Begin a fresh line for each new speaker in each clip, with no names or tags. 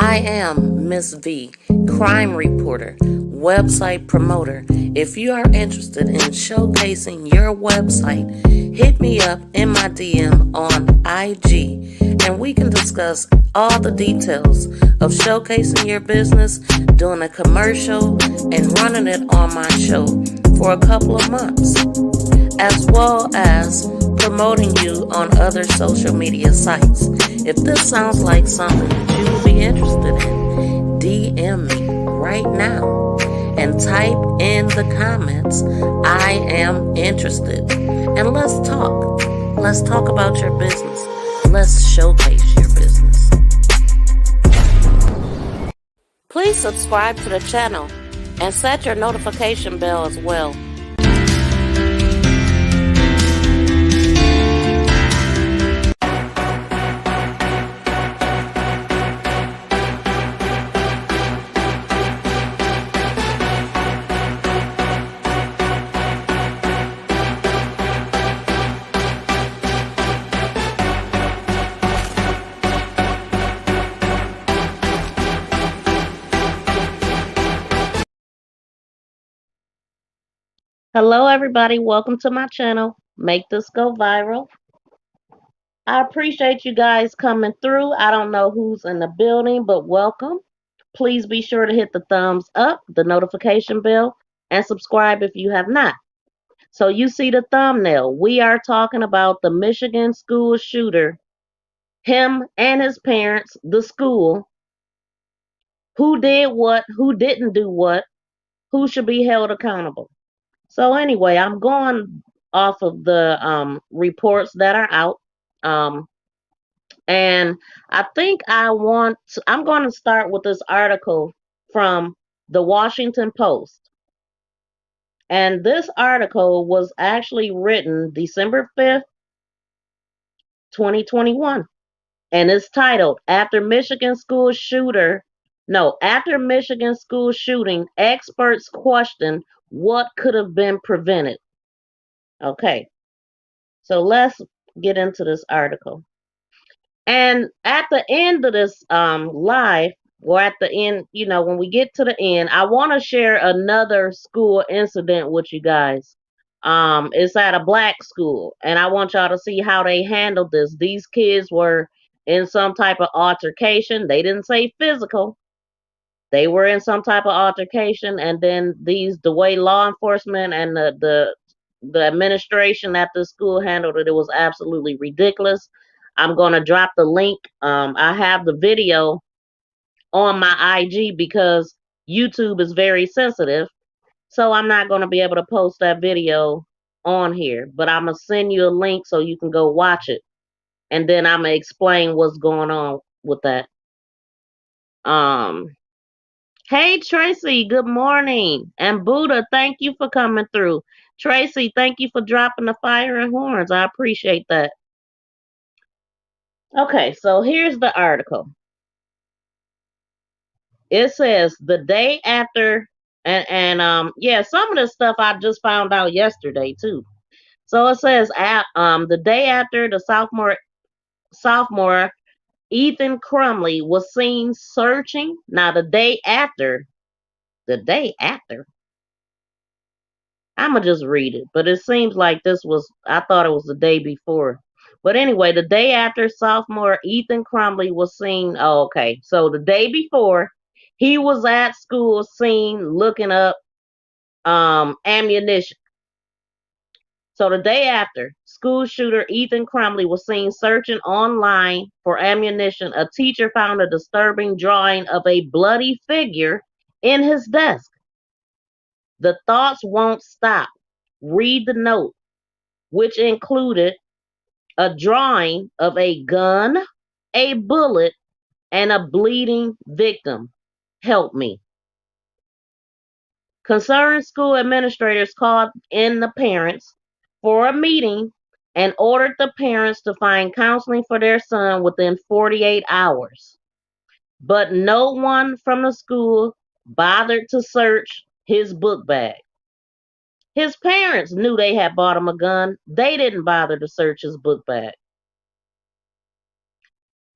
I am Miss V, crime reporter, website promoter. If you are interested in showcasing your website, hit me up in my DM on IG and we can discuss all the details of showcasing your business, doing a commercial, and running it on my show for a couple of months, as well as promoting you on other social media sites. If this sounds like something that you would be interested in, DM me right now and type in the comments, I am interested. And let's talk. Let's talk about your business. Let's showcase your business. Please subscribe to the channel and set your notification bell as well. Hello everybody, welcome to my channel. Make this go viral. I appreciate you guys coming through. I don't know who's in the building, but welcome. Please be sure to hit the thumbs up, the notification bell, and subscribe if you have not. So you see the thumbnail. We are talking about the Michigan school shooter, him and his parents, the school, who did what, who didn't do what, who should be held accountable. So anyway, I'm going off of the reports that are out. And I think I'm going to start with this article from the Washington Post. And this article was actually written December 5th, 2021. And it's titled, After Michigan School Shooting, Experts Question What Could Have Been Prevented. Okay, so let's get into this article. And at the end of this live, or at the end, when we get to the end, I want to share another school incident with you guys. It's at a black school, and I want y'all to see how they handled this. These kids were in some type of altercation. They didn't say physical. They were in some type of altercation, and then the way law enforcement and the administration at the school handled it, it was absolutely ridiculous. I'm gonna drop the link. I have the video on my IG because YouTube is very sensitive, so I'm not gonna be able to post that video on here. But I'm gonna send you a link so you can go watch it, and then I'm gonna explain what's going on with that. Hey Tracy, good morning. And Buddha, thank you for coming through. Tracy, thank you for dropping the fire and horns. I appreciate that. Okay, so here's the article. It says the day after, and yeah, some of this stuff I just found out yesterday too. So it says the day after the sophomore Ethan Crumbley was seen searching. Now the day after, I'ma just read it, but it seems like I thought it was the day before. But anyway, the day after sophomore Ethan Crumbley was seen, oh, okay. So the day before, he was at school seen looking up ammunition. So the day after, school shooter Ethan Crumbley was seen searching online for ammunition. A teacher found a disturbing drawing of a bloody figure in his desk. The thoughts won't stop. Read the note, which included a drawing of a gun, a bullet, and a bleeding victim. Help me. Concerned school administrators called in the parents for a meeting and ordered the parents to find counseling for their son within 48 hours. But no one from the school bothered to search his book bag. His parents knew they had bought him a gun. They didn't bother to search his book bag.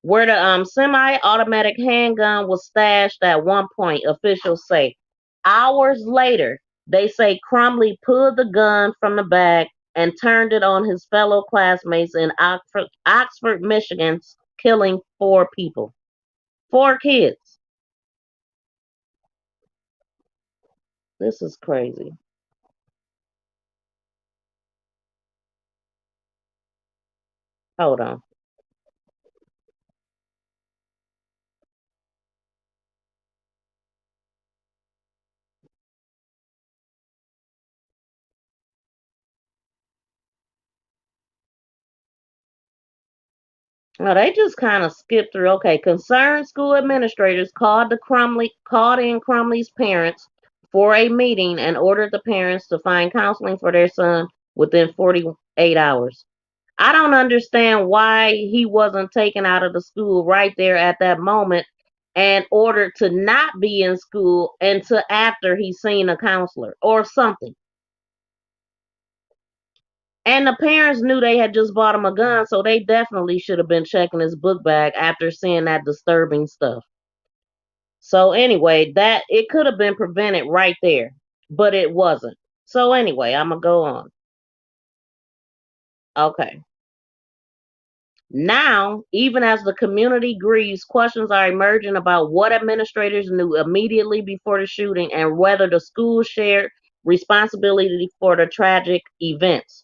where the semi-automatic handgun was stashed at one point, officials say. Hours later, they say Crumbley pulled the gun from the bag and turned it on his fellow classmates in Oxford, Michigan, killing 4 people. 4 kids. This is crazy. Hold on. No, they just kind of skipped through. Okay, concerned school administrators called in Crumley's parents for a meeting and ordered the parents to find counseling for their son within 48 hours. I don't understand why he wasn't taken out of the school right there at that moment and ordered to not be in school until after he's seen a counselor or something. And the parents knew they had just bought him a gun, so they definitely should have been checking his book bag after seeing that disturbing stuff. So anyway, that it could have been prevented right there, but it wasn't. So anyway, I'm gonna go on. Okay. Now, even as the community grieves, questions are emerging about what administrators knew immediately before the shooting and whether the school shared responsibility for the tragic events.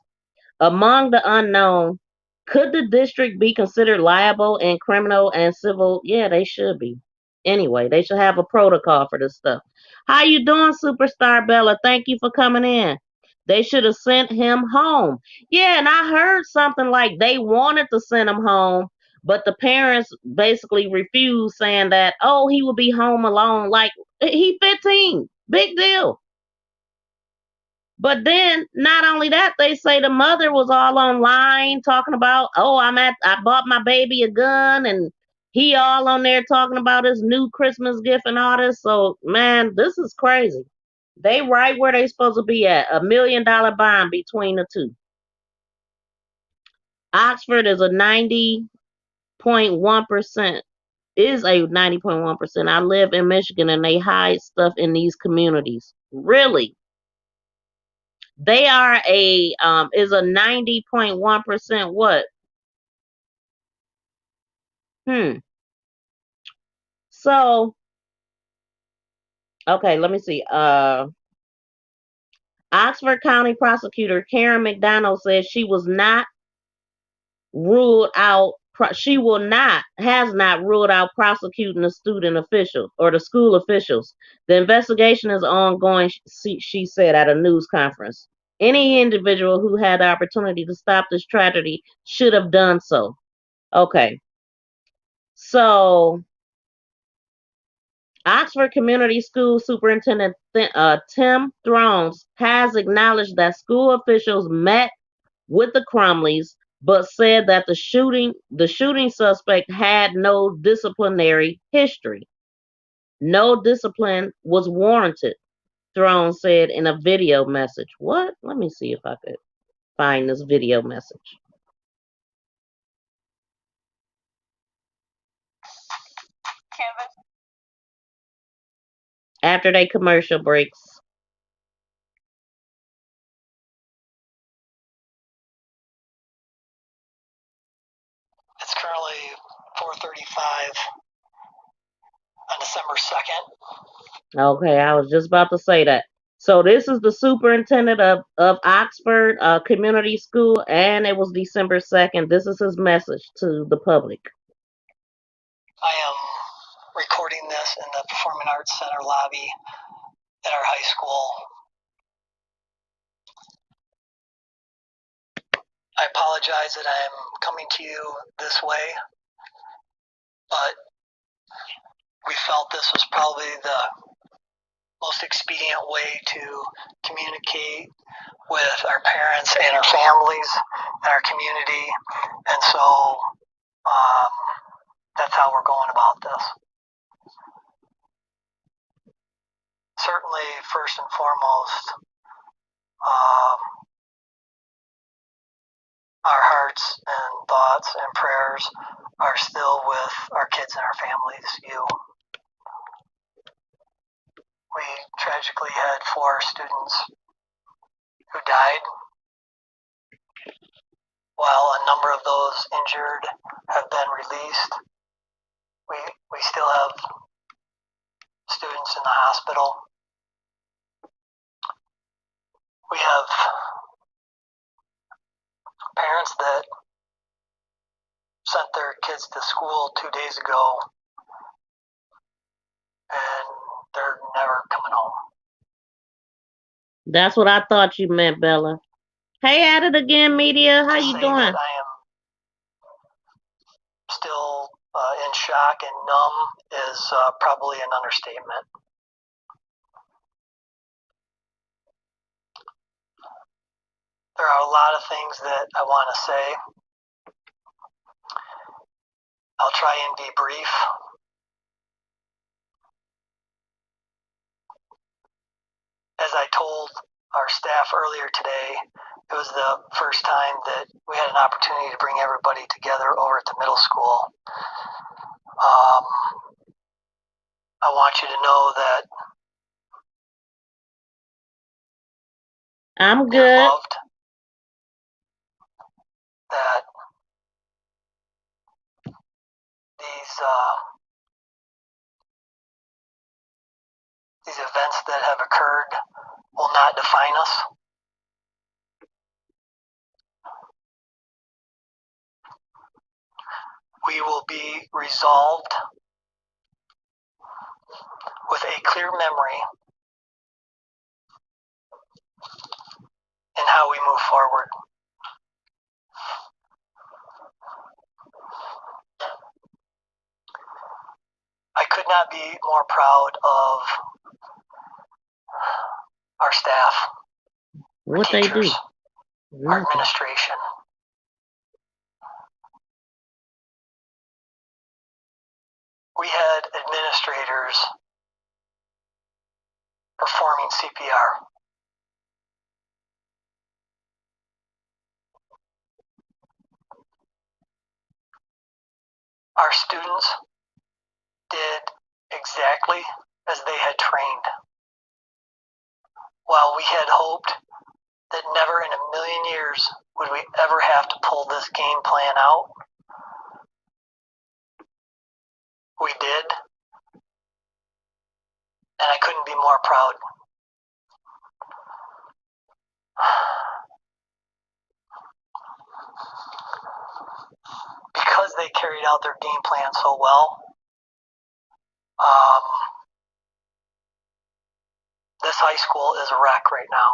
Among the unknown, could the district be considered liable in criminal and civil? Yeah, they should be. Anyway, they should have a protocol for this stuff. How you doing, Superstar Bella? Thank you for coming in. They should have sent him home. Yeah, and I heard something like they wanted to send him home, but the parents basically refused, saying that, oh, he will be home alone. Like, he 15. Big deal. But then, not only that, they say the mother was all online talking about, oh, I bought my baby a gun, and he all on there talking about his new Christmas gift and all this. So, man, this is crazy. They right where they supposed to be at, $1 million bond between the two. Oxford is a 90.1%, is a 90.1%. I live in Michigan and they hide stuff in these communities. Really? They are is a 90.1% what? Hmm. So, okay, let me see. Oxford County prosecutor Karen McDonald says she was not ruled out she will not has not ruled out prosecuting the student officials or the school officials. The investigation is ongoing, she said at a news conference. Any individual who had the opportunity to stop this tragedy should have done so. Okay. So Oxford Community School Superintendent Tim Thrones has acknowledged that school officials met with the Crumleys, but said that the shooting suspect had no disciplinary history. No discipline was warranted, Thrones said in a video message. What? Let me see if I could find this video message. After they commercial breaks.
It's currently 4:35 on December 2nd.
Okay, I was just about to say that. So this is the superintendent of Oxford Community School, and it was December 2nd. This is his message to the public.
I am recording this in the Performing Arts Center lobby at our high school. I apologize that I am coming to you this way, but we felt this was probably the most expedient way to communicate with our parents and our families and our community, and so that's how we're going about this. Certainly, first and foremost, our hearts and thoughts and prayers are still with our kids and our families. We tragically had 4 students who died, while a number of those injured have been released. We still have students in the hospital. We have parents that sent their kids to school 2 days ago, and they're never coming home.
That's what I thought you meant, Bella. Hey, at it again, media. How you doing?
That I am still in shock and numb is probably an understatement. There are a lot of things that I want to say. I'll try and be brief. As I told our staff earlier today, it was the first time that we had an opportunity to bring everybody together over at the middle school. I want you to know that
I'm
you're
good.
loved, that these events that have occurred will not define us. We will be resolved with a clear memory in how we move forward. I could not be more proud of our staff, our
What they do?
teachers, our
Nothing.
administration. We had administrators performing CPR. Our students did exactly as they had trained. While we had hoped that never in a million years would we ever have to pull this game plan out, we did, and I couldn't be more proud. Because they carried out their game plan so well, this high school is a wreck right now.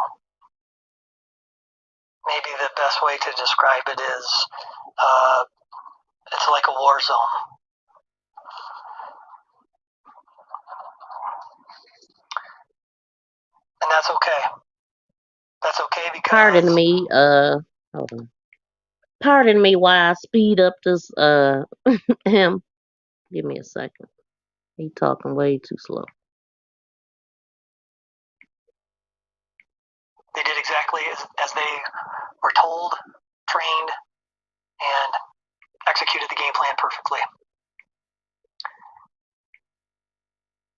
Maybe the best way to describe it is it's like a war zone. And that's okay. That's okay because...
Pardon me, hold on. Pardon me while I speed up this, him. Give me a second. He talking way too slow.
They did exactly as they were told, trained, and executed the game plan perfectly.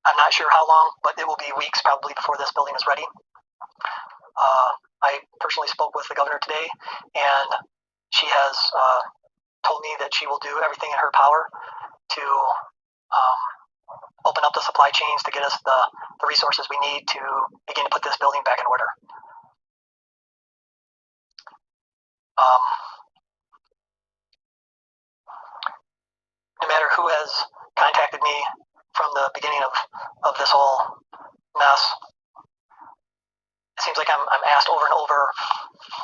I'm not sure how long, but it will be weeks probably before this building is ready. I personally spoke with the governor today, and she has told me that she will do everything in her power to open up the supply chains to get us the resources we need to begin to put this building back in order. No matter who has contacted me from the beginning of this whole mess, it seems like I'm asked over and over,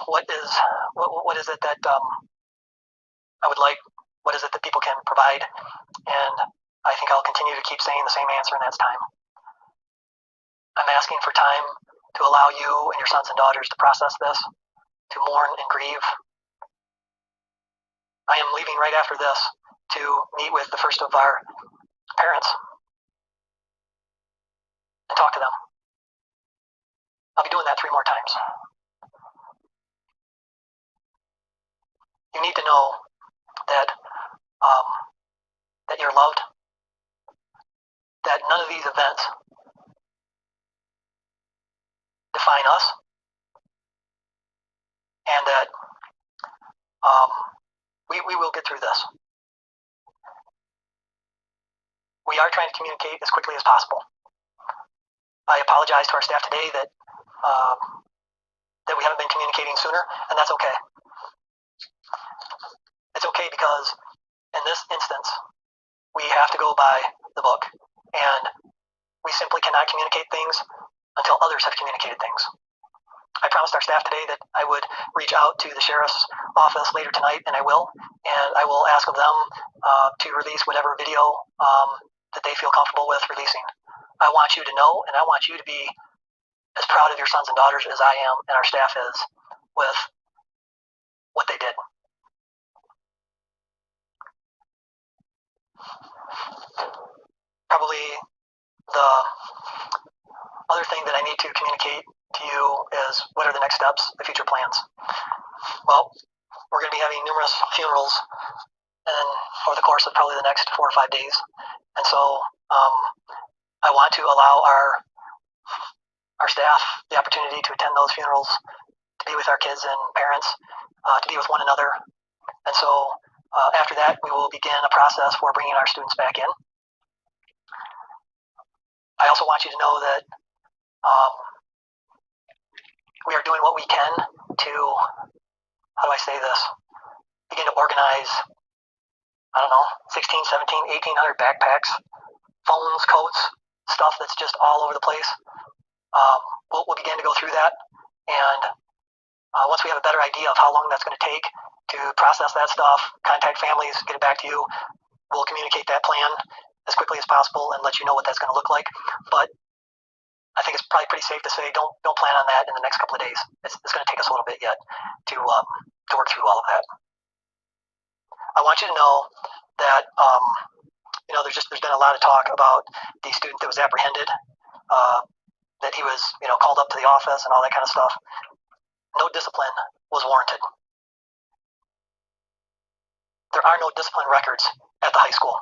what is it that I would like? What is it that people can provide? And I think I'll continue to keep saying the same answer, and that's time. I'm asking for time to allow you and your sons and daughters to process this, to mourn and grieve. I am leaving right after this to meet with the first of our parents and talk to them. I'll be doing that 3 more times. You need to know that that you're loved, that none of these events define us, and that we will get through this. We are trying to communicate as quickly as possible. I apologize to our staff today that we haven't been communicating sooner, and that's okay. It's okay because in this instance, we have to go by the book, and we simply cannot communicate things until others have communicated things. I promised our staff today that I would reach out to the sheriff's office later tonight, and I will. And I will ask of them to release whatever video that they feel comfortable with releasing. I want you to know, and I want you to be as proud of your sons and daughters as I am and our staff is with what they did. Probably the other thing that I need to communicate to you is what are the next steps, the future plans. Well, we're going to be having numerous funerals over the course of probably the next 4 or 5 days. And so I want to allow our staff the opportunity to attend those funerals, to be with our kids and parents, to be with one another. And so after that, we will begin a process for bringing our students back in. I also want you to know that we are doing what we can to, how do I say this, begin to organize, 16, 17, 1,800 backpacks, phones, coats, stuff that's just all over the place. We'll begin to go through that, and once we have a better idea of how long that's going to take to process that stuff, contact families, get it back to you, we'll communicate that plan as quickly as possible and let you know what that's going to look like. But I think it's probably pretty safe to say don't plan on that in the next couple of days. It's going to take us a little bit yet to work through all of that. I want you to know that there's been a lot of talk about the student that was apprehended, that he was called up to the office and all that kind of stuff. No discipline was warranted. There are no discipline records at the high school.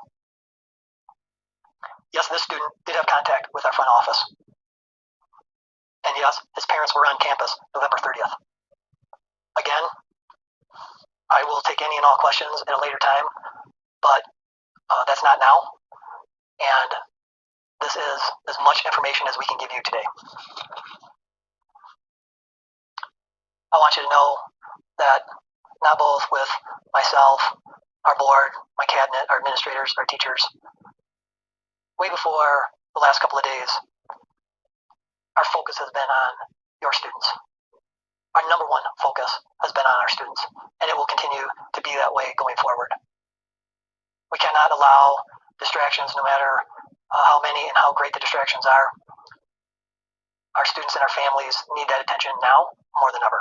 Yes, this student did have contact with our front office. And yes, his parents were on campus November 30th. Again, I will take any and all questions at a later time, but that's not now. And this is as much information as we can give you today. I want you to know that not both with myself, our board, my cabinet, our administrators, our teachers, way before the last couple of days, our focus has been on your students. Our number one focus has been on our students, and it will continue to be that way going forward. We cannot allow distractions, no matter how many and how great the distractions are. Our students and our families need that attention now more than ever.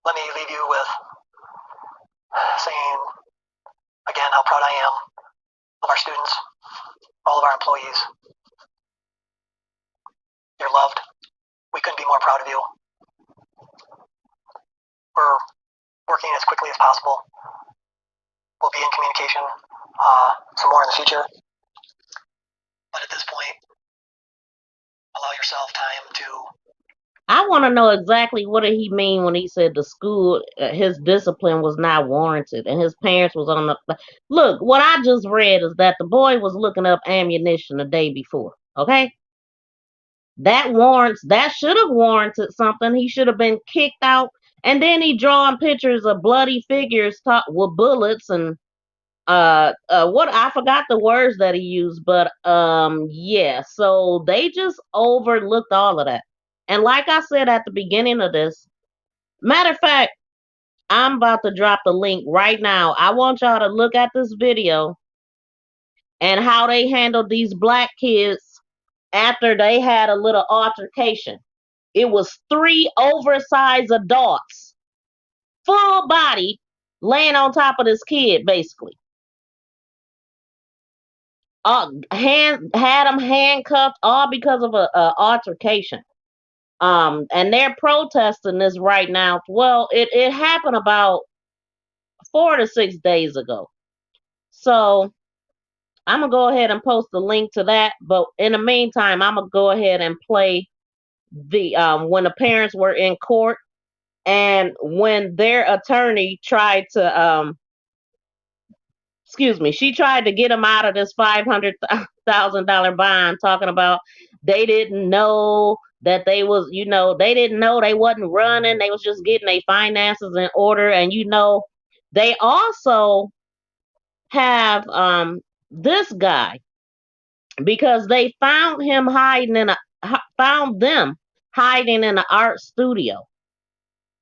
Let me leave you with saying again how proud I am of our students, all of our employees. You're loved. We couldn't be more proud of you. We're working as quickly as possible. We'll be in communication some more in the future. But at this point, allow yourself time to...
I want to know exactly what did he mean when he said the school, his discipline was not warranted and his parents was on the... Look, what I just read is that the boy was looking up ammunition the day before, okay? That should have warranted something. He should have been kicked out. And then he drawing pictures of bloody figures with bullets and what I forgot the words that he used, but yeah, so they just overlooked all of that. And like I said at the beginning of this, matter of fact, I'm about to drop the link right now. I want y'all to look at this video and how they handled these black kids after they had a little altercation. It was 3 oversized adults, full body, laying on top of this kid, basically. Had them handcuffed, all because of a altercation. And they're protesting this right now. Well, it happened about 4 to 6 days ago. So I'm gonna go ahead and post the link to that. But in the meantime, I'm gonna go ahead and play the when the parents were in court and when their attorney tried to she tried to get him out of this $500,000 bond, talking about they didn't know that they was, they didn't know they wasn't running. They was just getting their finances in order. And, they also have this guy because they found him found them hiding in an art studio.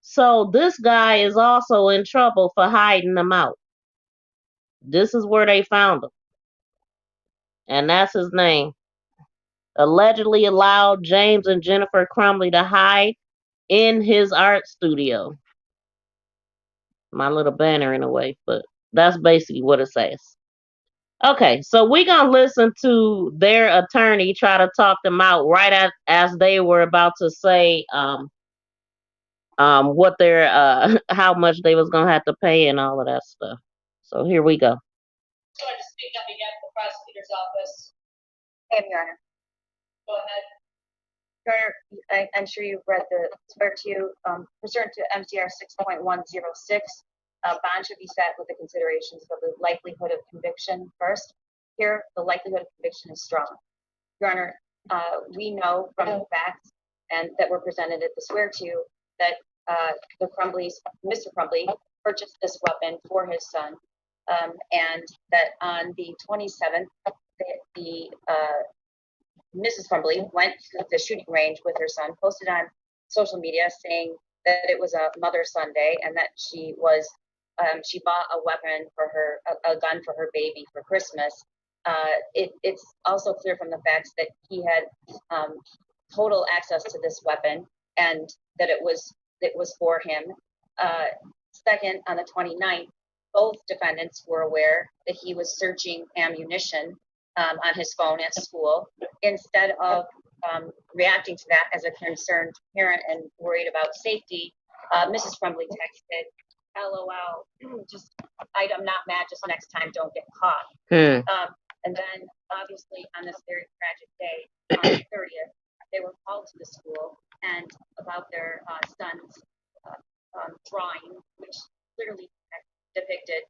So this guy is also in trouble for hiding them out. This is where they found him. And that's his name. Allegedly allowed James and Jennifer Crumbley to hide in his art studio. My little banner in a way, but that's basically what it says. Okay, so we're gonna listen to their attorney try to talk them out right as they were about to say what their how much they was gonna have to pay and all of that stuff. So here we go.
So I just speak on behalf of the prosecutor's office. Your Honor. Go ahead. Your Honor, I'm sure you've read the swear to pursuant to MCR 6.106. Bond should be set with the considerations of the likelihood of conviction first. Here, the likelihood of conviction is strong. Your Honor, we know from the facts and that were presented at the swear to that Mr. Crumbley purchased this weapon for his son, and that on the 27th, Mrs. Crumbley went to the shooting range with her son, posted on social media saying that it was a Mother-Son Day and that she bought a weapon for her, a gun for her baby for Christmas. It's also clear from the facts that he had total access to this weapon and that it was for him. Second, on the 29th, both defendants were aware that he was searching ammunition on his phone at school. Instead of reacting to that as a concerned parent and worried about safety, Mrs. Crumbley texted, LOL, just I'm not mad, just next time don't get caught. And then obviously on this very tragic day, on the 30th, they were called to the school and about their son's drawing, which clearly depicted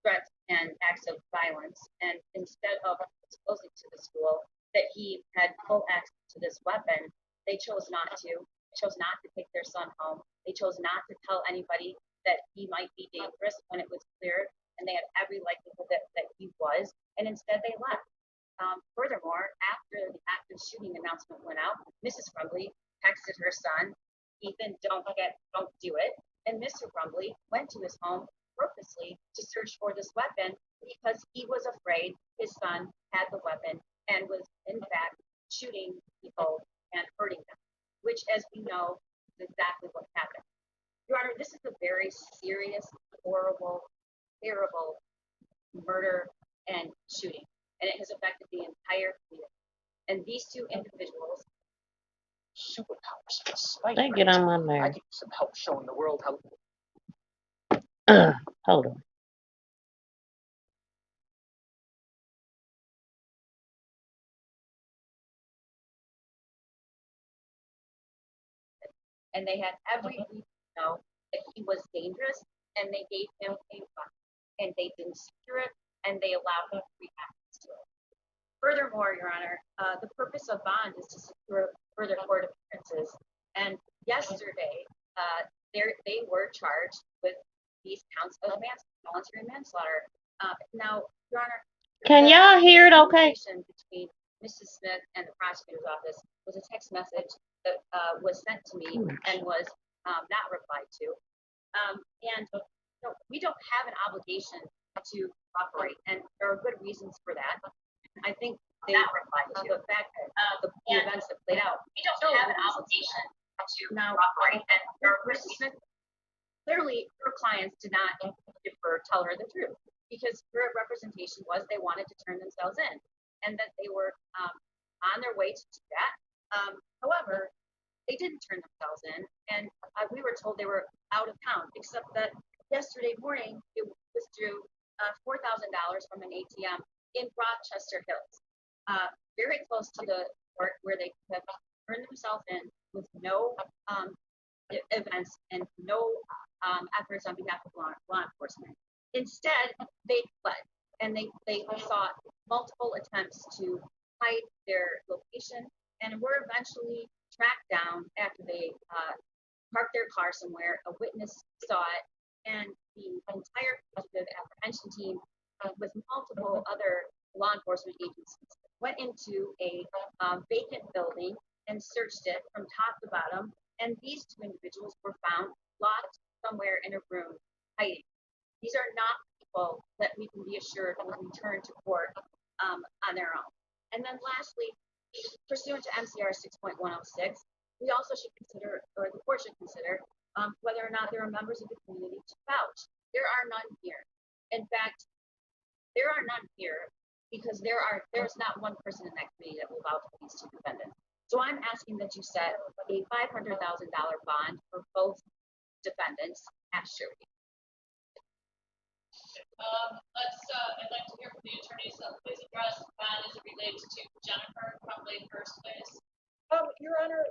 threats and acts of violence. And instead of disclosing to the school that he had full access to this weapon, they chose not to. They chose not to take their son home. They chose not to tell anybody that he might be dangerous when it was clear, and they had every likelihood that he was, and instead they left. Furthermore, after the active shooting announcement went out, Mrs. Crumbley texted her son, Ethan, don't do it. And Mr. Crumbley went to his home purposely to search for this weapon because he was afraid his son had the weapon and was in fact shooting people and hurting them, which, as we know, is exactly what happened. Your Honor, this is a very serious, horrible, terrible murder and shooting, and it has affected the entire community. And these two individuals,
superpowers.
They get on my nerves.
I could use some help showing the world how.
Hold on.
and they had every reason to know that he was dangerous, and they gave him a weapon, and they didn't secure it, and they allowed him free access to it. Furthermore, Your Honor, the purpose of bond is to secure further court appearances. And yesterday, they were charged with these counts of voluntary manslaughter. Now, Your Honor,
can y'all hear it okay?
Between Mrs. Smith and the prosecutor's office was a text message that was sent to me and was not replied to. And we don't have an obligation to cooperate, and there are good reasons for that. I think they not replied to the fact that the events that played out. We don't have an obligation to cooperate, and there are Mrs. Smith. Clearly, her clients did not tell her the truth, because her representation was they wanted to turn themselves in, and that they were on their way to do that. However, they didn't turn themselves in, and we were told they were out of town, except that yesterday morning it withdrew $4,000 from an ATM in Rochester Hills, very close to the court where they could have turned themselves in with no events and no efforts on behalf of law enforcement. Instead, they fled, and they saw multiple attempts to hide their location, and were eventually tracked down after they parked their car somewhere. A witness saw it, and the entire fugitive apprehension team, with multiple other law enforcement agencies, went into a vacant building and searched it from top to bottom. And these two individuals were found locked somewhere in a room, hiding. These are not people that we can be assured will return to court on their own. And then lastly, pursuant to MCR 6.106, we also should consider, or the court should consider, whether or not there are members of the community to vouch. There are none here. In fact, there are none here because there's not one person in that committee that will vouch for these two defendants. So I'm asking that you set a $500,000 bond for both defendants as surety.
I'd like to hear from the attorneys. Please address the bond as it relates to Jennifer Crumbley first, please.
Your Honor,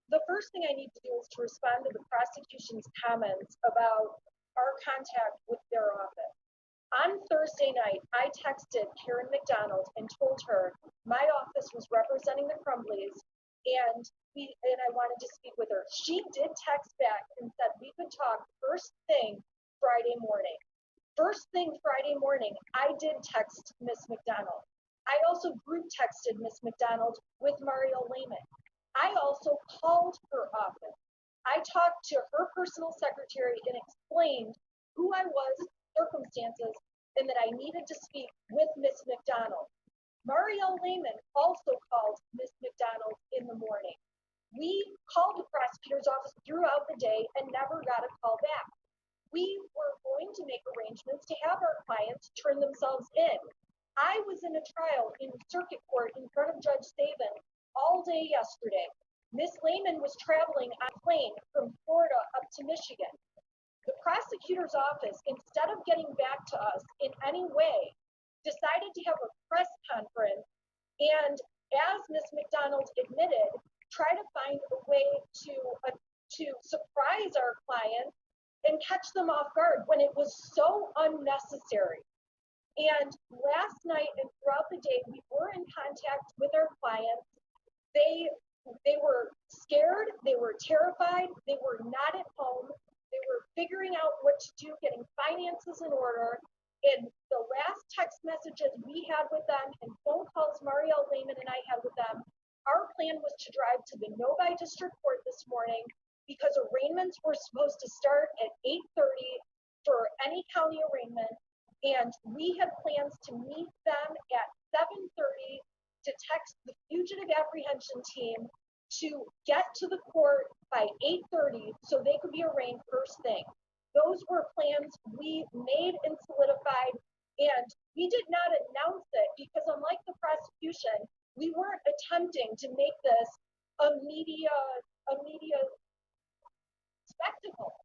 the first thing I need to do is to respond to the prosecution's comments about our contact with their office. On Thursday night, I texted Karen McDonald and told her my office was representing the Crumbleys and I wanted to speak with her. She did text back and said we could talk first thing Friday morning. First thing Friday morning, I did text Miss McDonald. I also group texted Miss McDonald with Mario Lehman. I also called her office. I talked to her personal secretary and explained who I was, circumstances, and that I needed to speak with Miss McDonald. Mario Lehman also called Miss McDonald in the morning. We called the prosecutor's office throughout the day and never got a call back. We were going to make arrangements to have our clients turn themselves in. I was in a trial in circuit court in front of Judge Saban all day yesterday. Miss Lehman was traveling on a plane from Florida up to Michigan. The prosecutor's office, instead of getting back to us in any way, decided to have a press conference and, as Miss McDonald admitted, try to find a way to surprise our clients and catch them off guard when it was so unnecessary. And last night and throughout the day, we were in contact with our clients. They were scared, they were terrified, they were not at home, they were figuring out what to do, getting finances in order. And the last text messages we had with them and phone calls Mario Lehman and I had with them, our plan was to drive to the Novi District Court this morning because arraignments were supposed to start at 8:30 for any county arraignment. And we had plans to meet them at 7:30 to text the fugitive apprehension team to get to the court by 8:30 so they could be arraigned first thing. Those were plans we made and solidified, and we did not announce it because, unlike the prosecution, we weren't attempting to make this a media spectacle.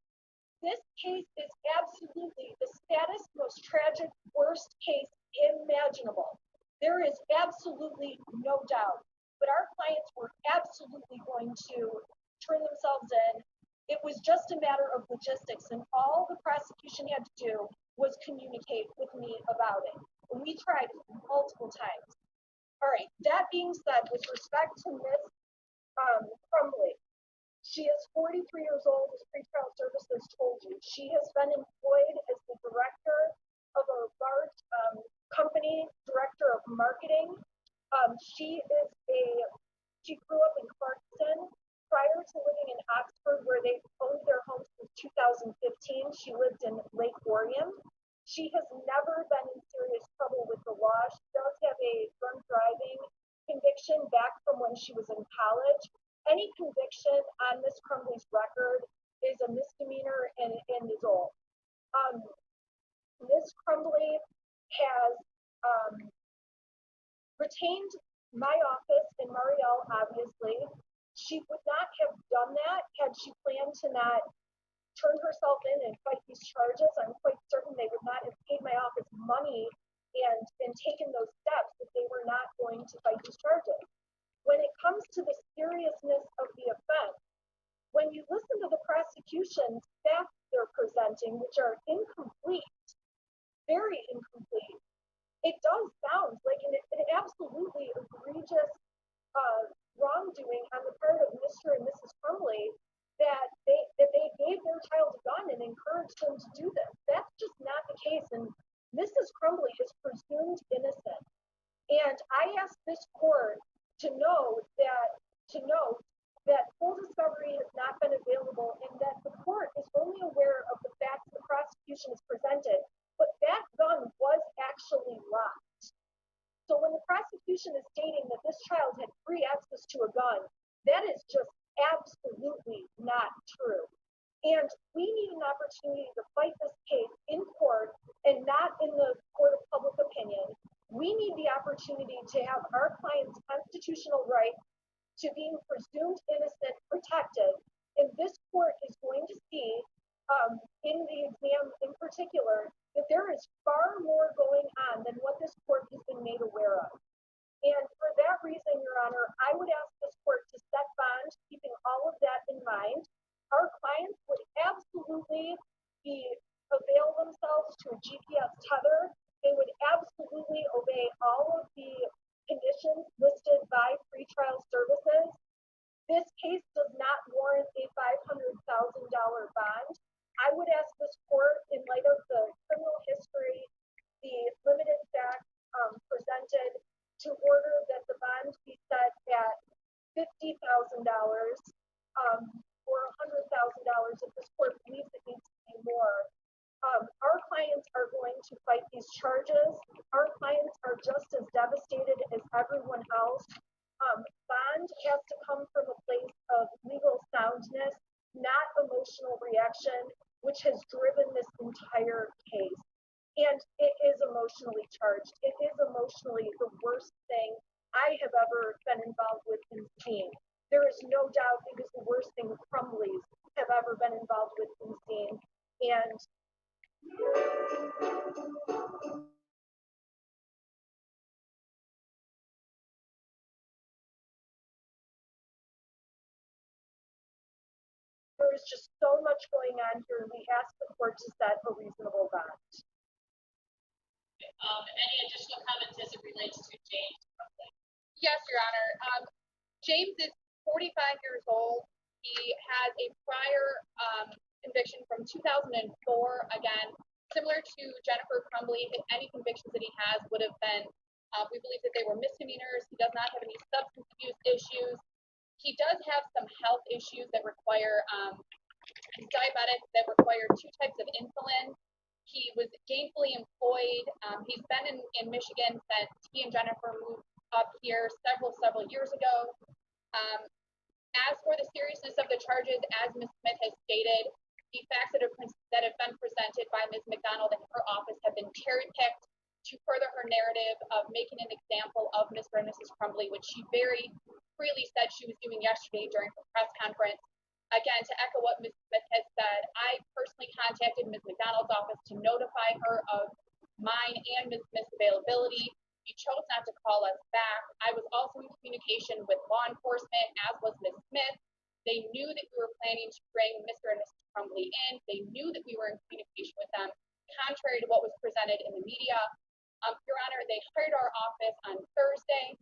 This case is absolutely the saddest, most tragic, worst case imaginable. There is absolutely no doubt. But our clients were absolutely going to turn themselves in. It was just a matter of logistics, and all the prosecution had to do was communicate with me about it. And we tried multiple times. All right, that being said, with respect to Ms. Crumbley, she is 43 years old, as pretrial services told you. She has been employed as the director of a large company, director of marketing. She grew up in Clarkston. Prior to living in Oxford, where they owned their home since 2015, she lived in Lake Orion. She has never been in serious trouble with the law. She does have a drunk driving conviction back from when she was in college. Any conviction on Ms. Crumbley's record is a misdemeanor and is old. Ms. Crumbley has retained my office and Marielle, obviously. she would not have done that had she planned to not turn herself in and fight these charges. I'm quite certain they would not have paid my office money and taken those steps if they were not going to fight these charges. When it comes to the seriousness of the offense, when you listen to the prosecution's facts they're presenting, which are incomplete, very incomplete, it does sound like an absolutely egregious wrongdoing on the part of Mr. and Mrs. Crumbley that they gave their child a gun and encouraged them to do this. That's just not the case. And Mrs. Crumbley is presumed innocent. And I ask this court to note that full discovery has not been available and that the court is only aware of the facts the prosecution has presented. But that gun was actually locked. So when the prosecution is stating that this child had free access to a gun, that is just absolutely not true. And we need an opportunity to fight this case in court and not in the court of public opinion. We need the opportunity to have our client's constitutional right to being presumed innocent protected. And this court is going to see in the exam in particular that there is far more going on than what this court has been made aware of. And for that reason, Your Honor, I would ask this court to set bond, keeping all of that in mind. Our clients would absolutely avail themselves to a GPS tether. They would absolutely obey all of the conditions listed by pretrial services. This case does not warrant a $500,000 bond. I would ask this court, in light of the criminal history, the limited facts presented, to order that the bond be set at $50,000 or $100,000 if this court believes it needs to be more. Our clients are going to fight these charges. Our clients are just as devastated as everyone else. Bond has to come from a place of legal soundness, not emotional reaction, which has driven this entire case. And it is emotionally charged. It is emotionally the worst thing I have ever been involved with and seen. There is no doubt it is the worst thing Crumbleys have ever been involved with and seen. And there is just so much going on here. We ask the court to set a reasonable bond.
Any additional comments as it relates to James Crumbley?
Yes, Your Honor. James is 45 years old. He has a prior conviction from 2004. Again, similar to Jennifer Crumbley, any convictions that he has would have been, we believe that they were misdemeanors. He does not have any substance abuse issues. He does have some health issues that require, he's diabetic, that require 2 types of insulin. He was gainfully employed. He's been in Michigan since he and Jennifer moved up here several years ago. As for the seriousness of the charges, as Ms. Smith has stated, the facts that have been presented by Ms. McDonald and her office have been cherry-picked to further her narrative of making an example of Mr. and Mrs. Crumbley, which she very freely said she was doing yesterday during her press conference. Again, to echo what Ms. Smith has said, I personally contacted Ms. McDonald's office to notify her of mine and Ms. Smith's availability. She chose not to call us back. I was also in communication with law enforcement, as was Ms. Smith. They knew that we were planning to bring Mr. and Mrs. Crumbley in. They knew that we were in communication with them, contrary to what was presented in the media. Your Honor, they hired our office on Thursday.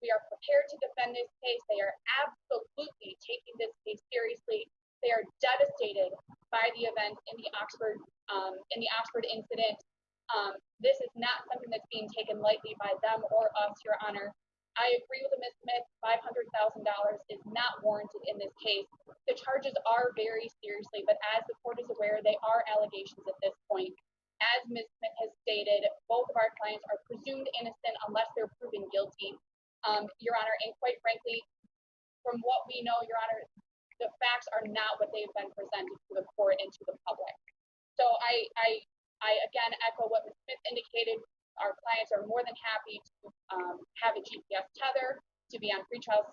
We are prepared to defend this case. They are absolutely taking this case seriously. They are devastated by the events in the Oxford incident. This is not something that's being taken lightly by them or us, Your Honor. I agree with Ms. Smith, $500,000 is not warranted in this case. The charges are very seriously, but as the court is aware, they are allegations at this point. As Ms. Smith has stated, both of our clients are presumed innocent unless they're proven guilty. Your Honor, and quite frankly, from what we know, Your Honor, the facts are not what they've been presented to the court and to the public. So I again echo what Ms. Smith indicated. Our clients are more than happy to have a GPS tether, to be on pretrial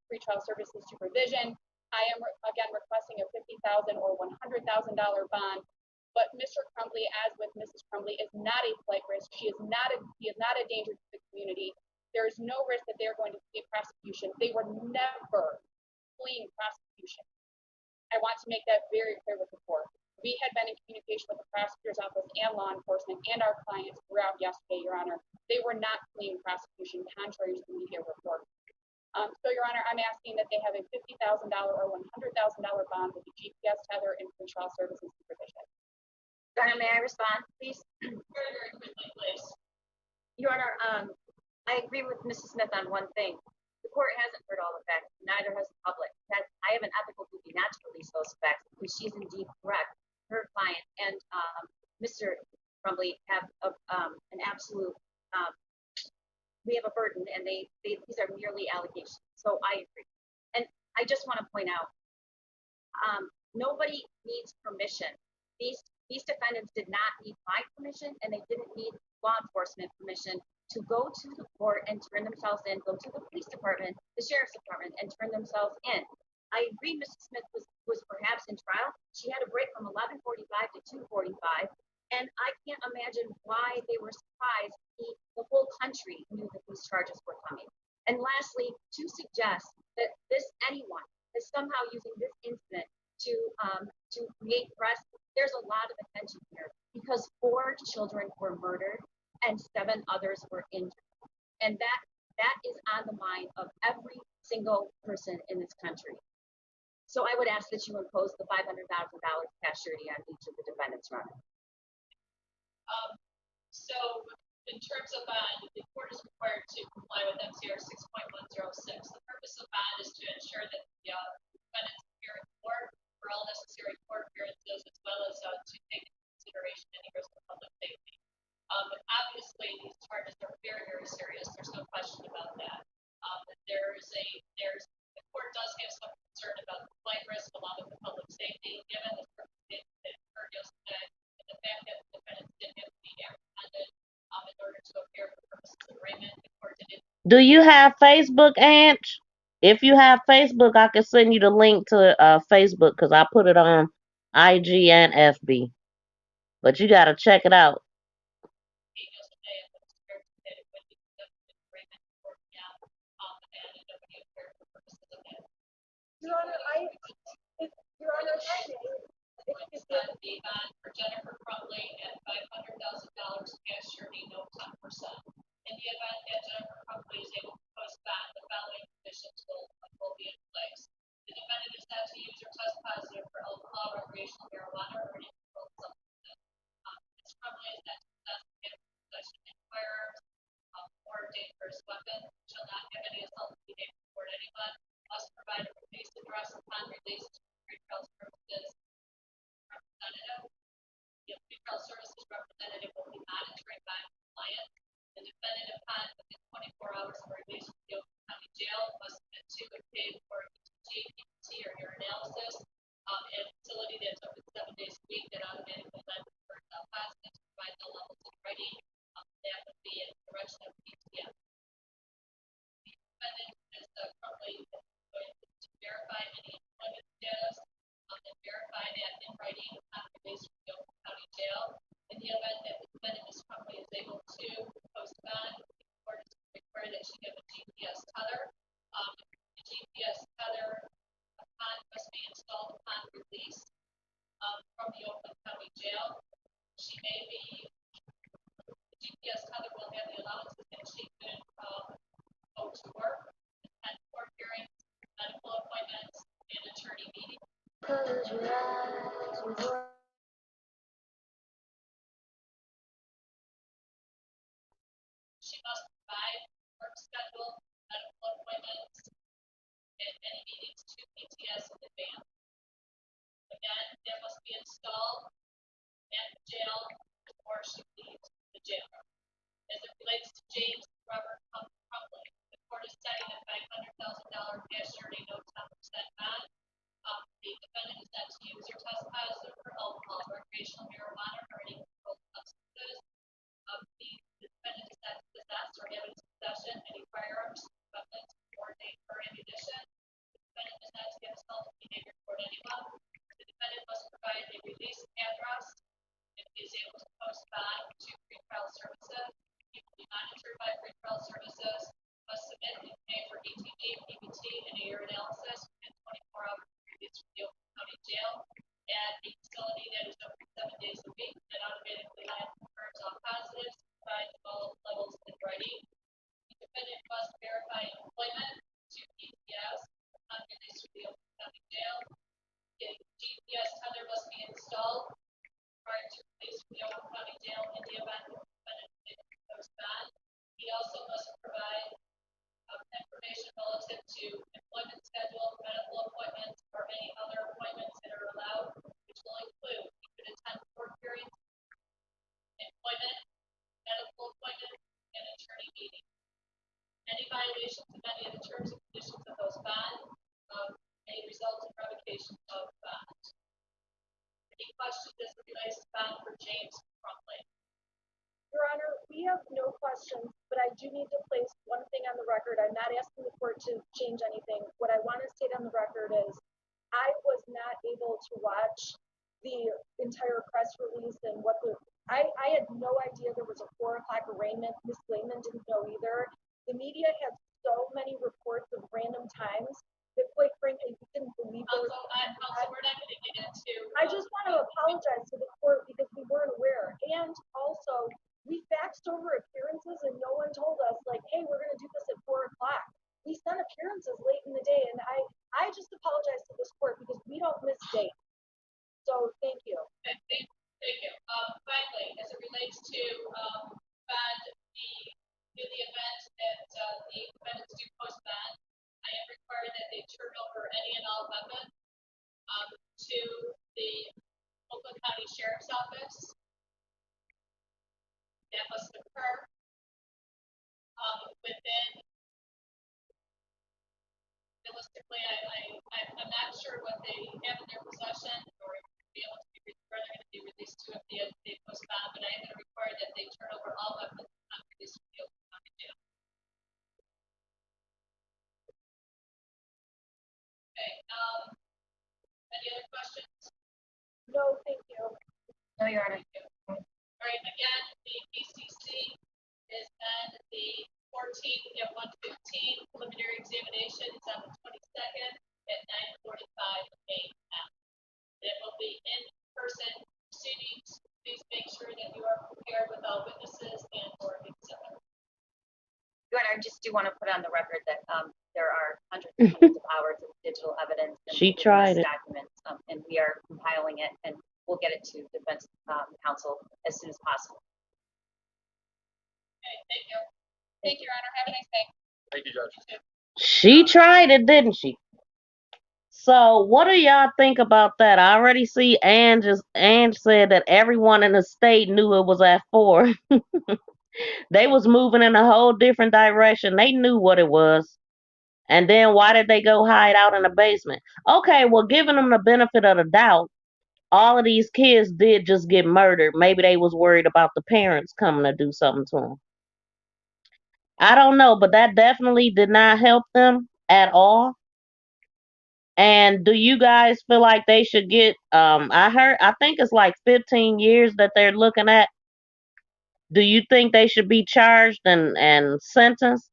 pretrial services supervision. I am again requesting a $50,000 or $100,000 bond. But Mr. Crumbley, as with Mrs. Crumbley, is not a flight risk. He is not a danger to the community. There is no risk that they are going to escape prosecution. They were never fleeing prosecution. I want to make that very clear with the court. We had been in communication with the prosecutor's office and law enforcement and our clients throughout yesterday, Your Honor. They were not fleeing prosecution, contrary to the media report. So, Your Honor, I'm asking that they have a $50,000 or $100,000 bond with the GPS tether and pretrial services supervision.
Your Honor, may I respond, please?
Very, very quickly, please.
Your Honor, I agree with Mrs. Smith on one thing. The court hasn't heard all the facts, neither has the public. I have an ethical duty not to release those facts because she's indeed correct. Her client and Mr. Crumbley have an absolute, we have a burden, and these are merely allegations. So I agree. And I just want to point out, nobody needs permission. These defendants did not need my permission, and they didn't need law enforcement permission to go to the court and turn themselves in, go to the police department, the sheriff's department, and turn themselves in. I agree Mrs. Smith was perhaps in trial. She had a break from 11:45 to 2:45, and I can't imagine why they were surprised. The whole country knew that these charges were coming. And lastly, to suggest that anyone is somehow using this incident to create press, there's a lot of attention here because 4 children were murdered and 7 others were injured. And that is on the mind of every single person in this country. So I would ask that you impose the $500,000 cash surety on each of the defendants, Your Honor.
So in terms of bond, the court is required to comply with MCR 6.106. The purpose of bond is to ensure that the defendants appear in court for all necessary court appearances, as well as to take into consideration any risk of public safety. Obviously, these charges are very, very serious. There's no question about that. The court does have some concern about the flight risk along with the public safety, given the circumstances that occurred yesterday, and the fact that the defendants didn't have to be apprehended in order to appear for purposes of arraignment. The court didn't.
Do you have Facebook, Ange? If you have Facebook, I can send you the link to Facebook because I put it on IG and FB. But you got to check it out.
Yesterday, and was prepared to say it would be conducted in arraignment before PM, and nobody appeared for purposes of that.
Your Honor, Your Honor,
It's done the bond for Jennifer Crumbley at $500,000 cash surety, no 10%. In the event that Jennifer Crumbley is able to post bond, the following conditions will be in place. The defendant is not to use or test positive for alcohol, recreational marijuana, or any controlled substance. Ms. Crumbley is not to possess and possession of firearms or a dangerous weapon, shall not have any assault behavior toward anyone, must provide a release address upon release to pretrial services representative. The pretrial services representative will be monitoring by the client. The defendant, upon within 24 hours of release from the Oakland County Jail, must submit to and pay for EKG, or urinalysis at a facility that's open 7 days a week that automatically led to positive to provide the levels of writing. That would be in the direction of PTM. The defendant is currently going to verify any employment status and verify that in writing upon release from the Oakland County Jail. In the event that the defendant is currently able to post bond, the court is required that she give a GPS tether. The GPS tether must be installed upon release from the Oakland County Jail. She may be, the GPS tether will have the allowances that she could go to work, attend court hearings, medical appointments, and attorney meetings. She must provide work schedule, medical appointments, and any meetings to PTS in advance. Again, that must be installed at the jail before she leaves the jail. As it relates to James Robert Crumbley, the court is setting a $500,000 cash surety, no 10% bond. The defendant is not to use or test positive for alcohol, recreational marijuana, or any controlled substances. The defendant is not to possess or have in possession any firearms, weapons, or ammunition. report anyone. The defendant must provide a release address. If he is able to post bond to pretrial services, he will be monitored by pretrial services, must submit and pay for ETG, PBT, and a urine analysis within 24 hours of release from the Oakland County Jail, and a facility that is open 7 days a week and automatically confirms all positives, provides all levels in writing. The defendant must verify employment to ETS upon release from the Oakland County Jail. A GPS tether must be installed prior to release from the Oakland County Jail in the event the defendant is post bond. He also must provide information relative to employment schedule, medical appointments, or any other appointments that are allowed, which will include he could attend court hearings, employment, medical appointments, and attorney meetings. Any violations of any of the terms and conditions of those bonds may result in revocation of bond. Any questions as it relates to bond for James Crumbley?
Your Honor, we have no questions, but I do need to place one thing on the record. I'm not asking the court to change anything. What I want to state on the record is I was not able to watch the entire press release and I had no idea there was a 4 o'clock arraignment. Ms. Lehman didn't know either. The media had so many reports of random times that quite frankly we didn't believe those.
Also, we're not going to get into.
I just want to apologize to the court because we weren't aware. And also, we faxed over appearances and no one told us, like, hey, we're going to do this at 4 o'clock. We sent appearances late in the day, and I just apologize to this court because we don't miss dates. So, thank you.
Thank you. Finally, as it relates to bond, in the event that the defendants do post bond, I am required that they turn over any and all weapons to the Oakland County Sheriff's Office. That must occur within. Realistically, I'm not sure what they have in their possession or be able to be where they're going to be released to if they post bond, but I am going to require that they turn over all weapons on release from the Oakland County Jail. Okay. Any other questions?
No, thank you.
No, Your Honor.
All right. Again, the PCC is on the 14th at 1:15. Preliminary examination is on the 22nd at 9:45 a.m. It will be in-person proceedings. Please make sure that you are prepared with all witnesses and or exhibitors.
Your Honor, I just do want to put on the record that there are hundreds and hundreds of hours of digital evidence and
She tried it.
documents, and we are compiling it, and we'll get it to defense counsel as soon as possible.
Okay, thank you. Thank you, Your Honor. Have a nice day.
Thank you, Judge.
She tried it, didn't she? So what do y'all think about that? I already see Ange said that everyone in the state knew it was at 4. They was moving in a whole different direction. They knew what it was. And then why did they go hide out in the basement? Okay, well, giving them the benefit of the doubt, all of these kids did just get murdered. Maybe they was worried about the parents coming to do something to them. I don't know, but that definitely did not help them at all. And do you guys feel like they should get I think it's like 15 years that they're looking at. Do you think they should be charged and sentenced?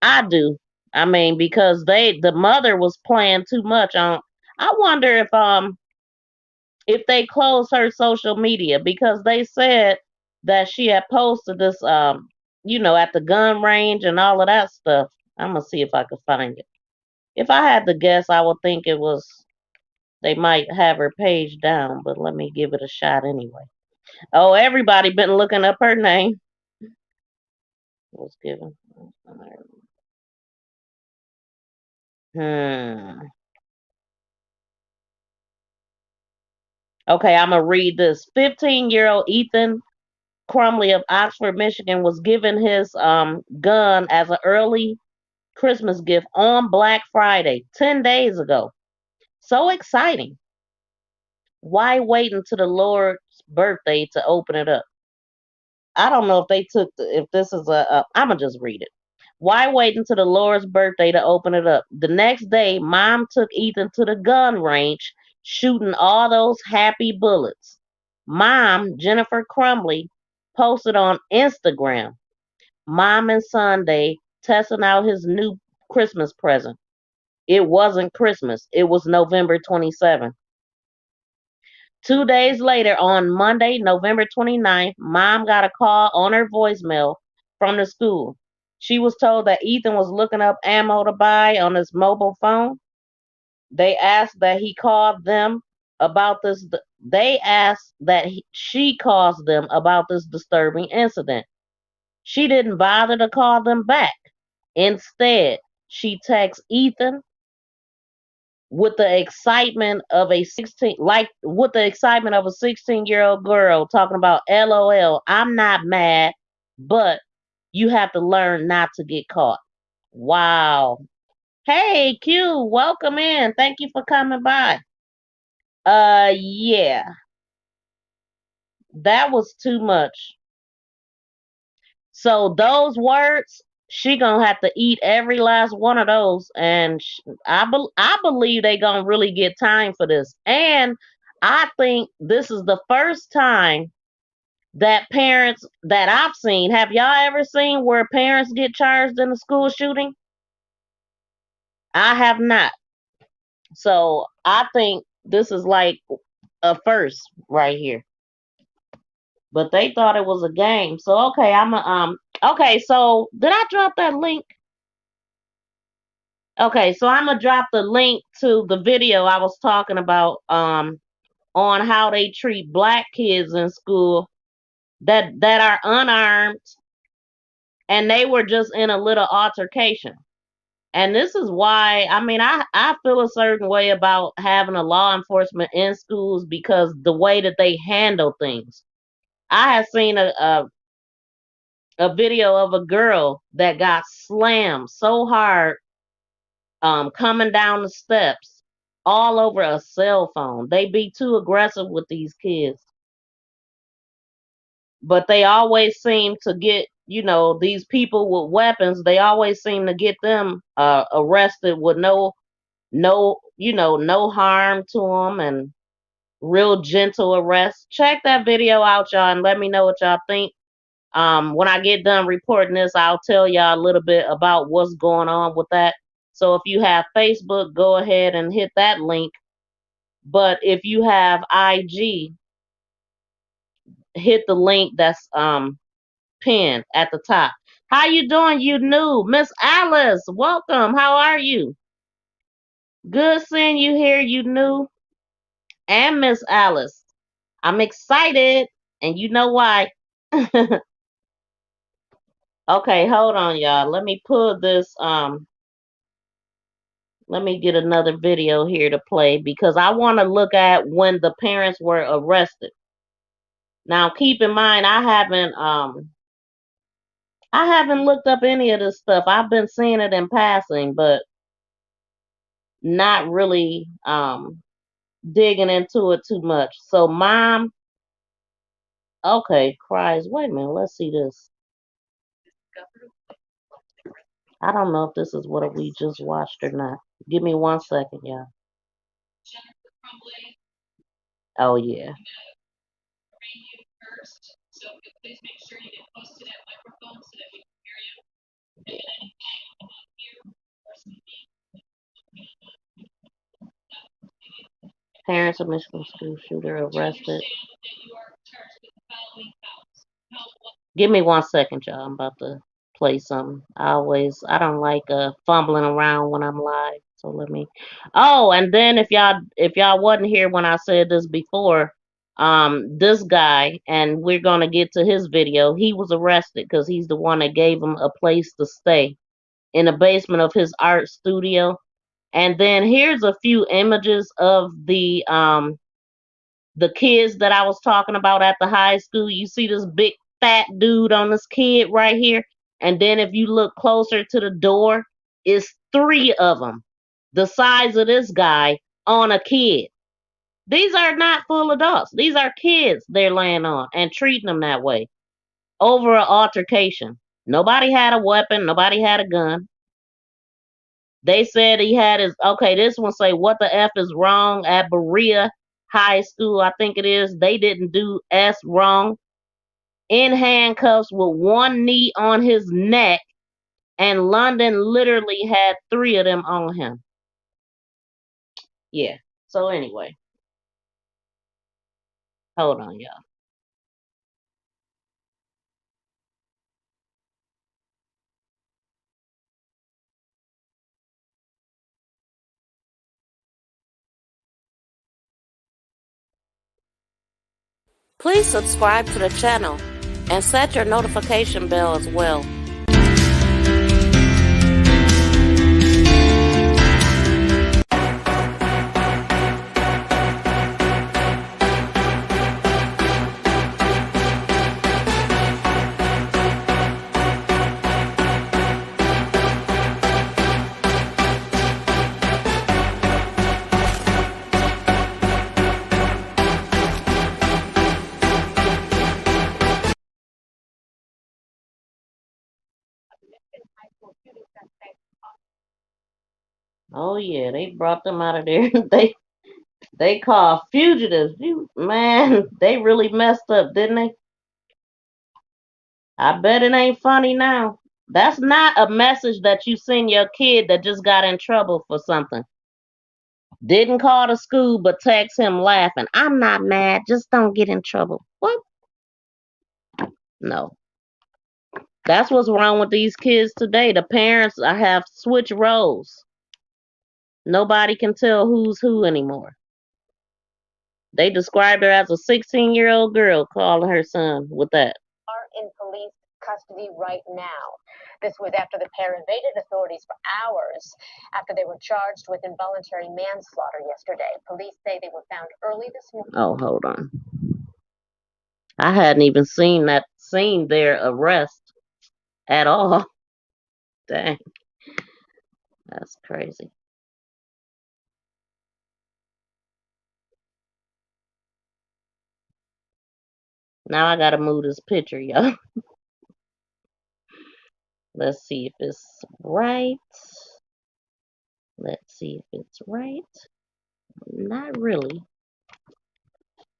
I do. I mean, because the mother was playing too much on. I wonder if they close her social media because they said that she had posted this at the gun range and all of that stuff. I'm gonna see if I can find it. If I had to guess, I would think it was they might have her page down, but let me give it a shot anyway. Oh, everybody been looking up her name. Was given. Okay, I'm gonna read this. 15-year-old Ethan Crumbley of Oxford, Michigan, was given his gun as an early Christmas gift on Black Friday, 10 days ago. So exciting. Why wait until the Lord's birthday to open it up? I don't know if they took if this is I'm gonna just read it. Why wait until the Lord's birthday to open it up? The next day, Mom took Ethan to the gun range, shooting all those happy bullets. Mom, Jennifer Crumbley, posted on Instagram, Mom and Sunday testing out his new Christmas present. It wasn't Christmas. It was November 27th. 2 days later, on Monday, November 29th, Mom got a call on her voicemail from the school. She was told that Ethan was looking up ammo to buy on his mobile phone. They asked that he called them about this. They asked that she calls them about this disturbing incident. She didn't bother to call them back. Instead, she texts Ethan with the excitement of a 16-year-old girl talking about LOL, I'm not mad, but you have to learn not to get caught. Wow. Hey Q, welcome in. Thank you for coming by. Yeah. That was too much. So those words, she gonna have to eat every last one of those, and I believe they gonna really get time for this. And I think this is the first time that parents that I've seen. Have y'all ever seen where parents get charged in a school shooting? I have not. So I think this is like a first right here. But they thought it was a game. So okay, okay, so did I drop that link? Okay, so I'm gonna drop the link to the video I was talking about on how they treat black kids in school that are unarmed, and they were just in a little altercation. And this is why I feel a certain way about having a law enforcement in schools because the way that they handle things. I have seen a video of a girl that got slammed so hard coming down the steps all over a cell phone. They be too aggressive with these kids. But they always seem to get, these people with weapons, they always seem to get them arrested with no harm to them and real gentle arrest. Check that video out, y'all, and let me know what y'all think. When I get done reporting this, I'll tell y'all a little bit about what's going on with that. So if you have Facebook, go ahead and hit that link. But if you have IG, hit the link that's pinned at the top. How you doing, you new? Miss Alice, welcome. How are you? Good seeing you here, you new. And Miss Alice. I'm excited, and you know why. Okay, hold on, y'all. Let me pull this let me get another video here to play because I want to look at when the parents were arrested. Now keep in mind I haven't looked up any of this stuff. I've been seeing it in passing, but not really digging into it too much. So mom, okay, cries. Wait a minute, let's see this. I don't know if this is what we just watched or not. Give me 1 second, y'all. Oh yeah. So please make sure you get close to that microphone so that we can hear you. And anything about you or something. Parents of Michigan school shooter arrested. Give me 1 second, y'all. I'm about to play something. I don't like fumbling around when I'm live. So let me. Oh, and then if y'all wasn't here when I said this before, this guy, and we're gonna get to his video. He was arrested because he's the one that gave him a place to stay in the basement of his art studio. And then here's a few images of the kids that I was talking about at the high school. You see this big fat dude on this kid right here. And then if you look closer to the door, it's 3 of them, the size of this guy on a kid. These are not full adults. These are kids they're laying on and treating them that way over an altercation. Nobody had a weapon. Nobody had a gun. They said he had his. Okay, this one say, what the F is wrong at Berea High School, I think it is. They didn't do S wrong. In handcuffs with one knee on his neck, and London literally had 3 of them on him. Yeah. So anyway, hold on, y'all. Please subscribe to the channel and set your notification bell as well. Oh yeah, they brought them out of there. They called fugitives. Man, they really messed up, didn't they? I bet it ain't funny now. That's not a message that you send your kid that just got in trouble for something. Didn't call the school but text him laughing. I'm not mad, just don't get in trouble. What? No. That's what's wrong with these kids today. The parents have switched roles. Nobody can tell who's who anymore. They described her as a 16-year-old girl, calling her son with that.
Are in police custody right now. This was after the pair evaded authorities for hours after they were charged with involuntary manslaughter yesterday. Police say they were found early this morning.
Oh, hold on. I hadn't even seen their arrest at all. Dang. That's crazy. Now I gotta move this picture, y'all. Let's see if it's right. Let's see if it's right. Not really,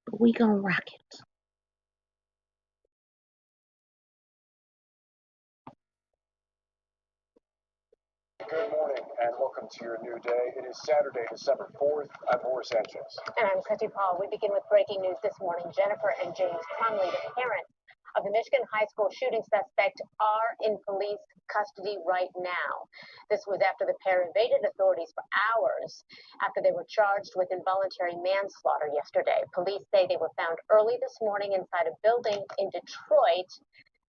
but we gonna rock it.
Good morning and welcome to your new day. It is Saturday, December 4th. I'm Boris Sanchez.
And I'm Christy Paul. We begin with breaking news this morning. Jennifer and James Crumbley, the parents of the Michigan high school shooting suspect, are in police custody right now. This was after the pair evaded authorities for hours after they were charged with involuntary manslaughter yesterday. Police say they were found early this morning inside a building in Detroit,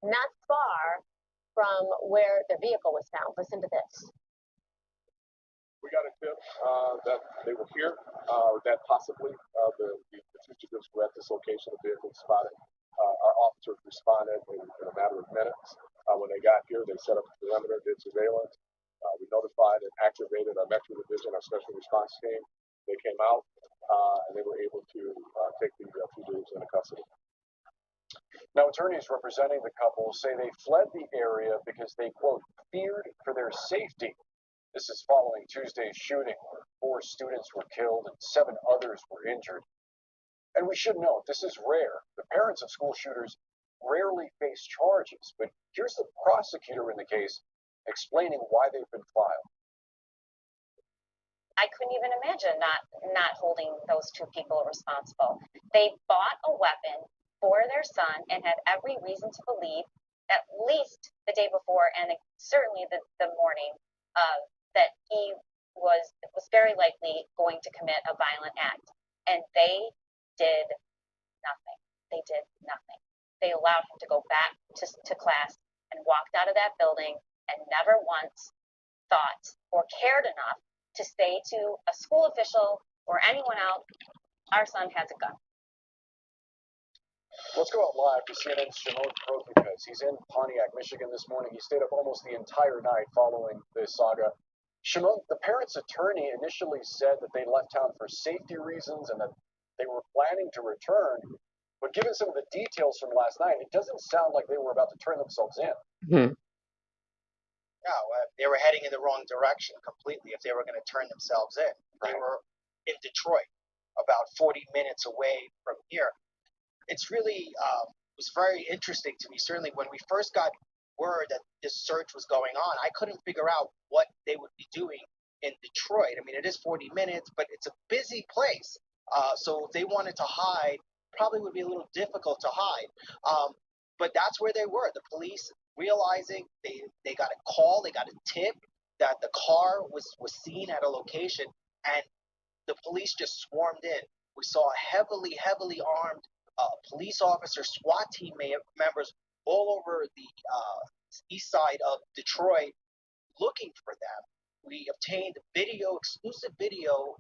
not far from where the vehicle was found. Listen to this.
We got a tip that they were here, that possibly the fugitives were at this location. The vehicle was spotted. Our officers responded in a matter of minutes. When they got here, they set up a perimeter, did surveillance. We notified and activated our Metro Division, our special response team. They came out and they were able to take the fugitives into custody. Now, attorneys representing the couple say they fled the area because they, quote, feared for their safety. This is following Tuesday's shooting where 4 students were killed and 7 others were injured. And we should note, this is rare. The parents of school shooters rarely face charges, but here's the prosecutor in the case explaining why they've been filed.
I couldn't even imagine not holding those 2 people responsible. They bought a weapon for their son and had every reason to believe, at least the day before and certainly the morning of, that he was very likely going to commit a violent act. And they did nothing. They did nothing. They allowed him to go back to class and walked out of that building and never once thought or cared enough to say to a school official or anyone else, our son has a gun.
Let's go out live to CNN's Shimon Prokupecz. He's in Pontiac, Michigan this morning. He stayed up almost the entire night following this saga. Shimon, the parents' attorney initially said that they left town for safety reasons and that they were planning to return. But given some of the details from last night, it doesn't sound like they were about to turn themselves in.
No, they were heading in the wrong direction completely if they were going to turn themselves in. They were in Detroit, about 40 minutes away from here. It's really was very interesting to me. Certainly, when we first got word that this search was going on, I couldn't figure out what they would be doing in Detroit. I mean, it is 40 minutes, but it's a busy place. So if they wanted to hide, probably would be a little difficult to hide. But that's where they were. The police realizing they got a call, they got a tip that the car was seen at a location, and the police just swarmed in. We saw heavily armed police officers, SWAT team members all over the east side of Detroit looking for them. We obtained exclusive video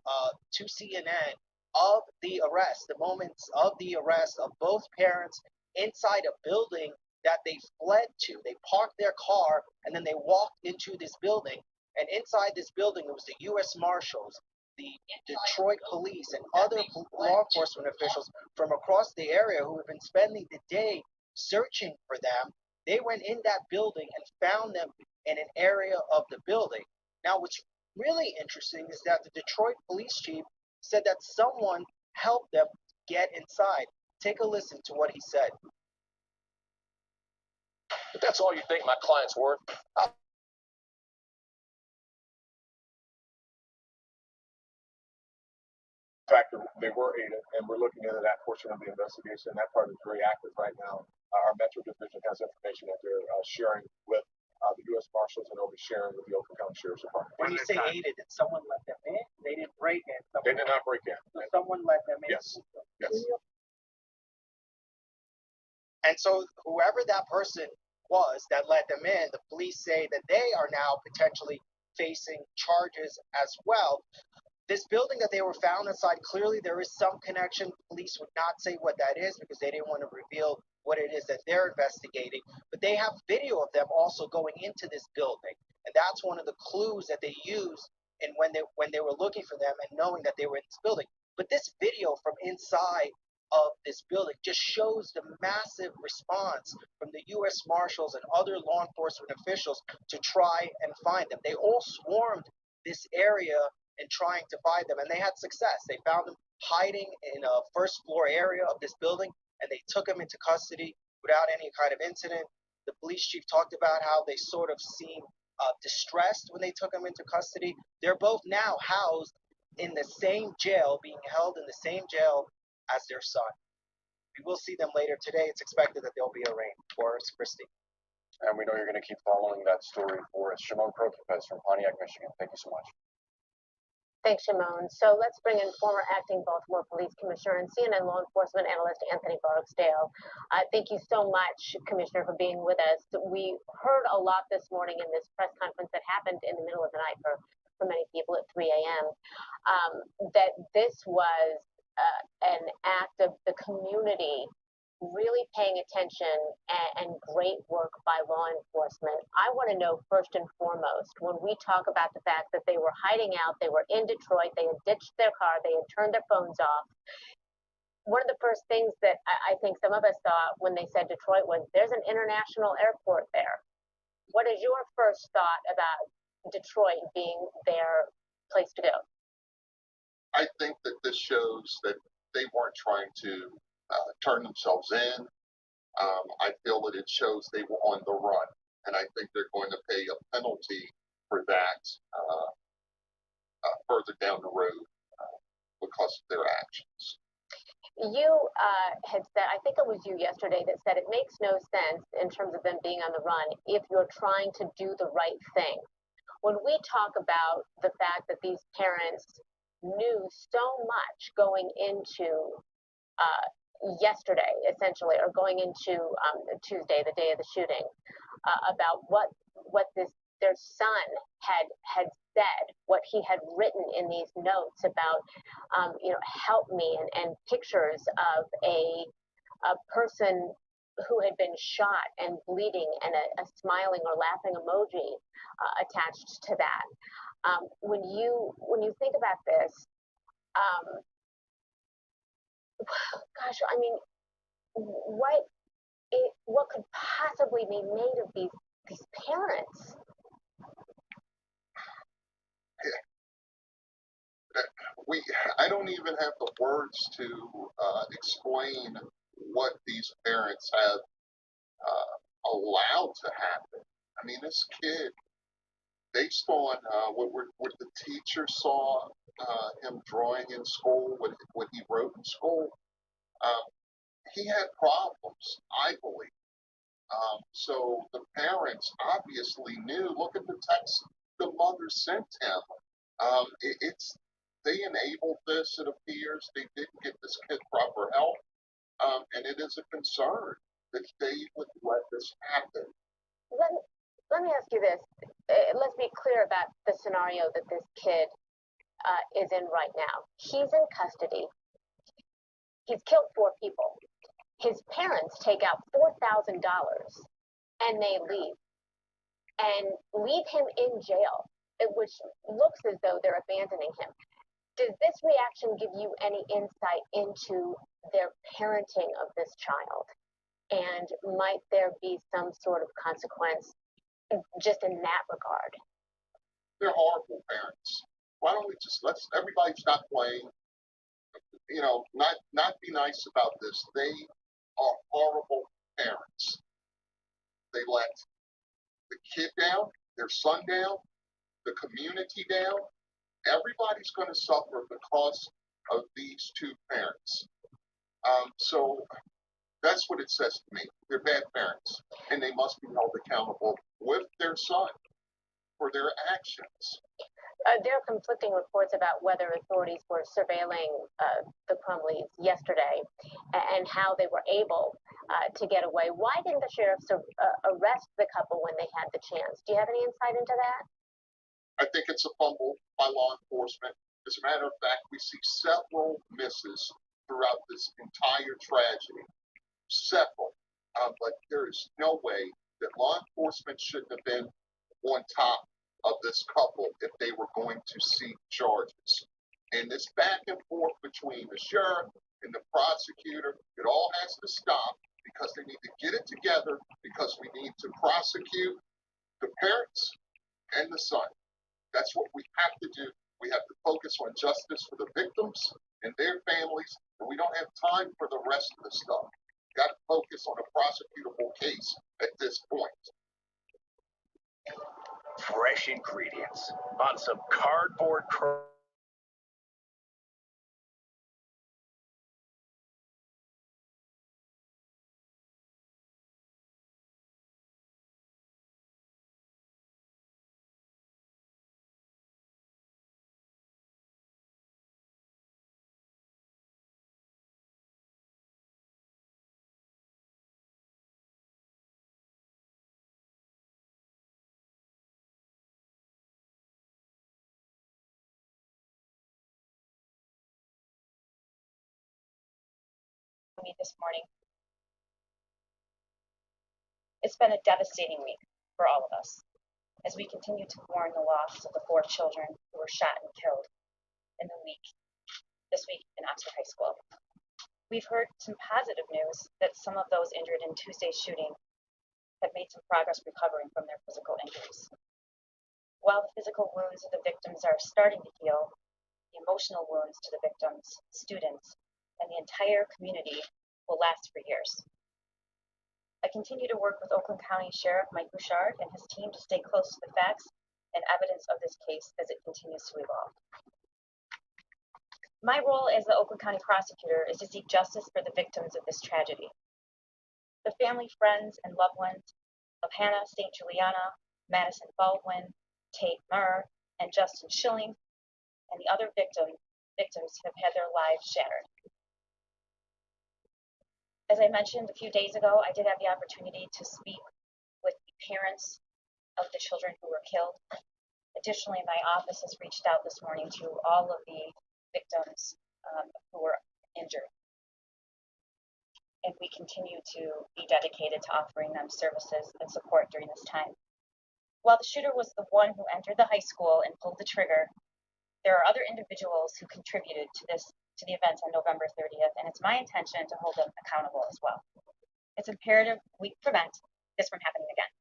to CNN of the arrest, the moments of the arrest of both parents inside a building that they fled to. They parked their car and then they walked into this building. And inside this building, it was the U.S. Marshals, the Detroit police, and other law enforcement officials from across the area who have been spending the day searching for them. They went in that building and found them in an area of the building. Now, what's really interesting is that the Detroit police chief said that someone helped them get inside. Take a listen to what he said.
If that's all you think my client's worth, in fact, they were aided, and we're looking into that portion of the investigation. That part is very active right now. Our Metro Division has information that they're sharing with the U.S. Marshals, and they'll be sharing with the Oakland County Sheriff's Department.
When you say aided, did someone let them in? They didn't break in.
They did not break in.
Someone let them in.
Yes. Yes.
And so whoever that person was that let them in, the police say that they are now potentially facing charges as well. This building that they were found inside, clearly there is some connection. Police would not say what that is because they didn't want to reveal what it is that they're investigating. But they have video of them also going into this building. And that's one of the clues that they used in when they were looking for them and knowing that they were in this building. But this video from inside of this building just shows the massive response from the U.S. Marshals and other law enforcement officials to try and find them. They all swarmed this area in trying to find them, and they had success. They found them hiding in a first floor area of this building, and they took them into custody without any kind of incident. The police chief talked about how they sort of seemed distressed when they took them into custody. They're both now housed in the same jail, being held in the same jail as their son. We will see them later today. It's expected that they'll be arraigned. For us, Christy.
And we know you're going to keep following that story for us. Shimon Prokupez from Pontiac, Michigan. Thank you so much.
Thanks, Shimon. So let's bring in former acting Baltimore Police Commissioner and CNN law enforcement analyst Anthony Barksdale. Thank you so much, Commissioner, for being with us. We heard a lot this morning in this press conference that happened in the middle of the night for many people at 3 a.m. That this was an act of the community really paying attention and great work by law enforcement. I want to know first and foremost, when we talk about the fact that they were hiding out, they were in Detroit, they had ditched their car, they had turned their phones off. One of the first things that I think some of us thought when they said Detroit was, there's an international airport there. What is your first thought about Detroit being their place to go?
I think that this shows that they weren't trying to turn themselves in. I feel that it shows they were on the run, and I think they're going to pay a penalty for that further down the road because of their actions.
You had said, I think it was you yesterday that said it makes no sense in terms of them being on the run if you're trying to do the right thing. When we talk about the fact that these parents knew so much going into yesterday, essentially, or going into Tuesday, the day of the shooting, about what their son had said, what he had written in these notes about, help me, and pictures of a person who had been shot and bleeding, and a smiling or laughing emoji attached to that. When you think about this, gosh, I mean, what could possibly be made of these parents?
I don't even have the words to explain what these parents have allowed to happen. I mean, this kid, based on what the teacher saw him drawing in school, what he wrote in school, um, he had problems, I believe. So the parents obviously knew. Look at the text the mother sent him. It's they enabled this. It appears they didn't get this kid proper help, and it is a concern that they would let this happen.
Let, let me ask you this. Let's be clear about the scenario that this kid is in right now. He's in custody. He's killed 4 people. His parents take out $4,000 and they leave him in jail, which looks as though they're abandoning him. Does this reaction give you any insight into their parenting of this child? And might there be some sort of consequence just in that regard?
They're horrible parents. Why don't we just let everybody stop playing? Not be nice about this. They are horrible parents. They let the kid down, their son down, the community down. Everybody's going to suffer because of these 2 parents. So that's what it says to me. They're bad parents, and they must be held accountable with their son for their actions.
There are conflicting reports about whether authorities were surveilling the Crumbleys yesterday and how they were able to get away. Why didn't the sheriffs arrest the couple when they had the chance? Do you have any insight into that?
I think it's a fumble by law enforcement. As a matter of fact, we see several misses throughout this entire tragedy. Several. But there is no way that law enforcement shouldn't have been on top of this couple if they were going to seek charges. And this back and forth between the sheriff and the prosecutor, it all has to stop because they need to get it together because we need to prosecute the parents and the son. That's what we have to do. We have to focus on justice for the victims and their families, and we don't have time for the rest of the stuff. We've got to focus on a prosecutable case at this point.
Fresh ingredients on some cardboard
Me this morning. It's been a devastating week for all of us as we continue to mourn the loss of the 4 children who were shot and killed in this week in Oxford High School. We've heard some positive news that some of those injured in Tuesday's shooting have made some progress recovering from their physical injuries. While the physical wounds of the victims are starting to heal, the emotional wounds to the victims, students, and the entire community will last for years. I continue to work with Oakland County Sheriff Mike Bouchard and his team to stay close to the facts and evidence of this case as it continues to evolve. My role as the Oakland County prosecutor is to seek justice for the victims of this tragedy. The family, friends, and loved ones of Hannah St. Juliana, Madison Baldwin, Tate Murr, and Justin Schilling, and the other victims have had their lives shattered. As I mentioned a few days ago, I did have the opportunity to speak with the parents of the children who were killed. Additionally, my office has reached out this morning to all of the victims who were injured. And we continue to be dedicated to offering them services and support during this time. While the shooter was the one who entered the high school and pulled the trigger, there are other individuals who contributed to the events on November 30th, and it's my intention to hold them accountable as well. It's imperative we prevent this from happening again.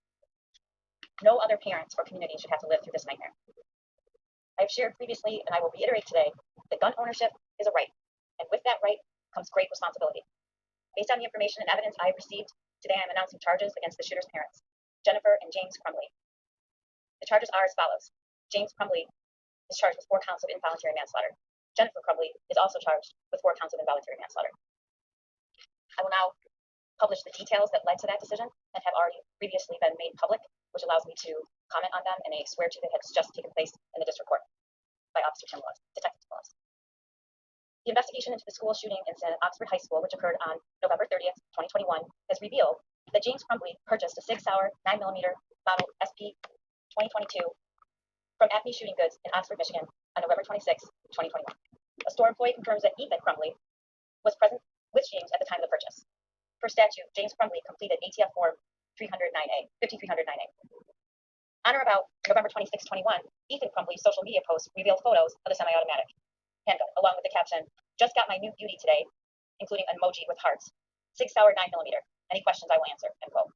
No other parents or community should have to live through this nightmare.
I have shared previously, and I will reiterate today, that gun ownership is a right, and with that right comes great responsibility. Based on the information and evidence I have received, today I am announcing charges against the shooter's parents, Jennifer and James Crumbley. The charges are as follows. James Crumbley is charged with 4 counts of involuntary manslaughter. Jennifer Crumbley is also charged with 4 counts of involuntary manslaughter. I will now publish the details that led to that decision and have already previously been made public, which allows me to comment on them in a swear-to that has just taken place in the district court by Officer Detective Timbalas. The investigation into the school shooting incident at Oxford High School, which occurred on November 30th, 2021, has revealed that James Crumbley purchased a 6-hour 9mm model SP 2022 from Acme Shooting Goods in Oxford, Michigan on November 26, 2021. A store employee confirms that Ethan Crumbley was present with James at the time of the purchase. Per statute, James Crumbley completed ATF Form 309A, 5309A. On or about November 26, 21, Ethan Crumbley's social media post revealed photos of the semi-automatic handgun, along with the caption, "Just got my new beauty today," including an emoji with hearts. 6-hour 9mm. Any questions I will answer, end quote.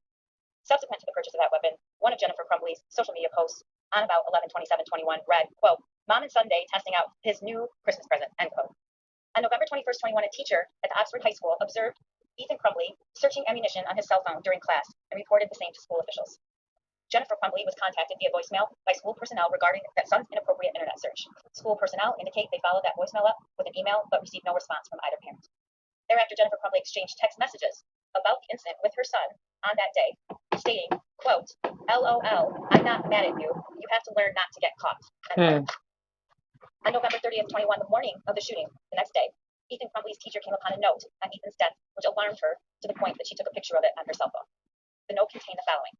Subsequent to the purchase of that weapon, one of Jennifer Crumbley's social media posts on about 11/27/21 read, quote, "Mom and Sunday testing out his new Christmas present," end quote. On November 21st, 21, a teacher at the Oxford High School observed Ethan Crumbley searching ammunition on his cell phone during class and reported the same to school officials. Jennifer Crumbley was contacted via voicemail by school personnel regarding that son's inappropriate internet search. School personnel indicate they followed that voicemail up with an email but received no response from either parent. Thereafter, Jennifer Crumbley exchanged text messages about the incident with her son on that day, stating, quote, "LOL, I'm not mad at you. You have to learn not to get caught." On November 30th, 21, the morning of the shooting, the next day, Ethan Crumbley's teacher came upon a note on Ethan's death, which alarmed her to the point that she took a picture of it on her cell phone. The note contained the following: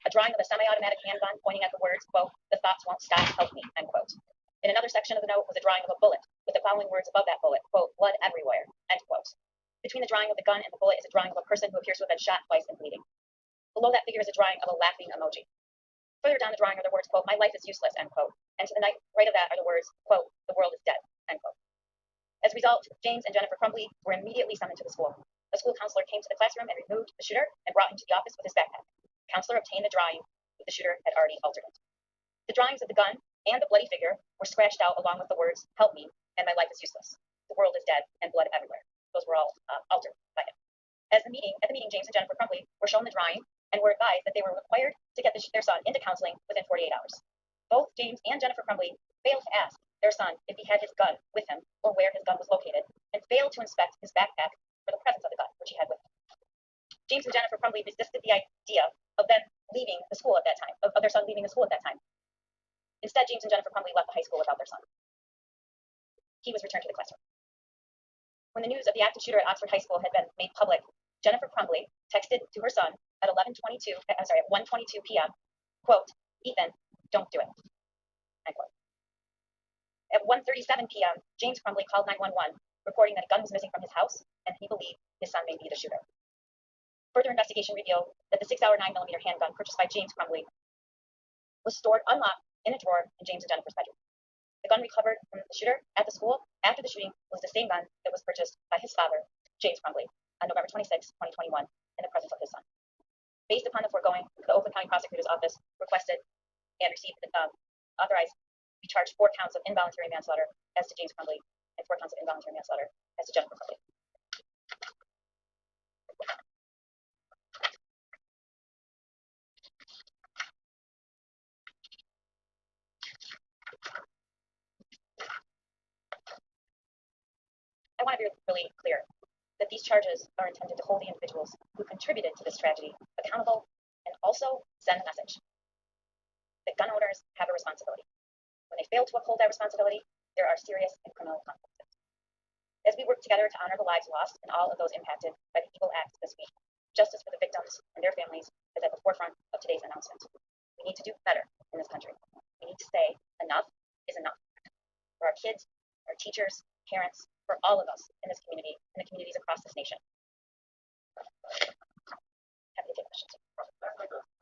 a drawing of a semi-automatic handgun pointing at the words, quote, "The thoughts won't stop, help me," end quote. In another section of the note was a drawing of a bullet with the following words above that bullet, quote, "Blood everywhere," end quote. Between the drawing of the gun and the bullet is a drawing of a person who appears to have been shot twice and bleeding. Below that figure is a drawing of a laughing emoji. Further down the drawing are the words, quote, "My life is useless," end quote. And to the right of that are the words, quote, "The world is dead," end quote. As a result, James and Jennifer Crumbley were immediately summoned to the school. A school counselor came to the classroom and removed the shooter and brought him to the office with his backpack. The counselor obtained the drawing, but the shooter had already altered it. The drawings of the gun and the bloody figure were scratched out along with the words, "Help me," and "My life is useless." "The world is dead," and "Blood everywhere." Those were all altered by him. At the meeting, James and Jennifer Crumbley were shown the drawing and were advised that they were required to get their son into counseling within 48 hours. Both James and Jennifer Crumbley failed to ask their son if he had his gun with him or where his gun was located, and failed to inspect his backpack for the presence of the gun, which he had with him. James and Jennifer Crumbley resisted the idea of them leaving the school at that time, of their son leaving the school at that time. Instead, James and Jennifer Crumbley left the high school without their son. He was returned to the classroom. When the news of the active shooter at Oxford High School had been made public, Jennifer Crumbley texted to her son at 1:22 p.m., quote, "Ethan, don't do it," end quote. At 1:37 p.m., James Crumbley called 911, reporting that a gun was missing from his house and he believed his son may be the shooter. Further investigation revealed that the 6-hour 9mm handgun purchased by James Crumbley was stored unlocked in a drawer in James and Jennifer's bedroom. The gun recovered from the shooter at the school after the shooting was the same gun that was purchased by his father, James Crumbley, on November 26, 2021, in the presence of his son. Based upon the foregoing, the Oakland County Prosecutor's Office requested and received authorized be charged 4 counts of involuntary manslaughter as to James Crumbley and 4 counts of involuntary manslaughter as to Jennifer Crumbley. I want to be really clear that these charges are intended to hold the individuals who contributed to this tragedy accountable and also send a message that gun owners have a responsibility. When they fail to uphold that responsibility, there are serious and criminal consequences. As we work together to honor the lives lost and all of those impacted by the evil acts this week, justice for the victims and their families is at the forefront of today's announcement. We need to do better in this country. We need to say enough is enough. For our kids, our teachers, parents, for all of us in this community and the communities across this nation. Happy to take questions.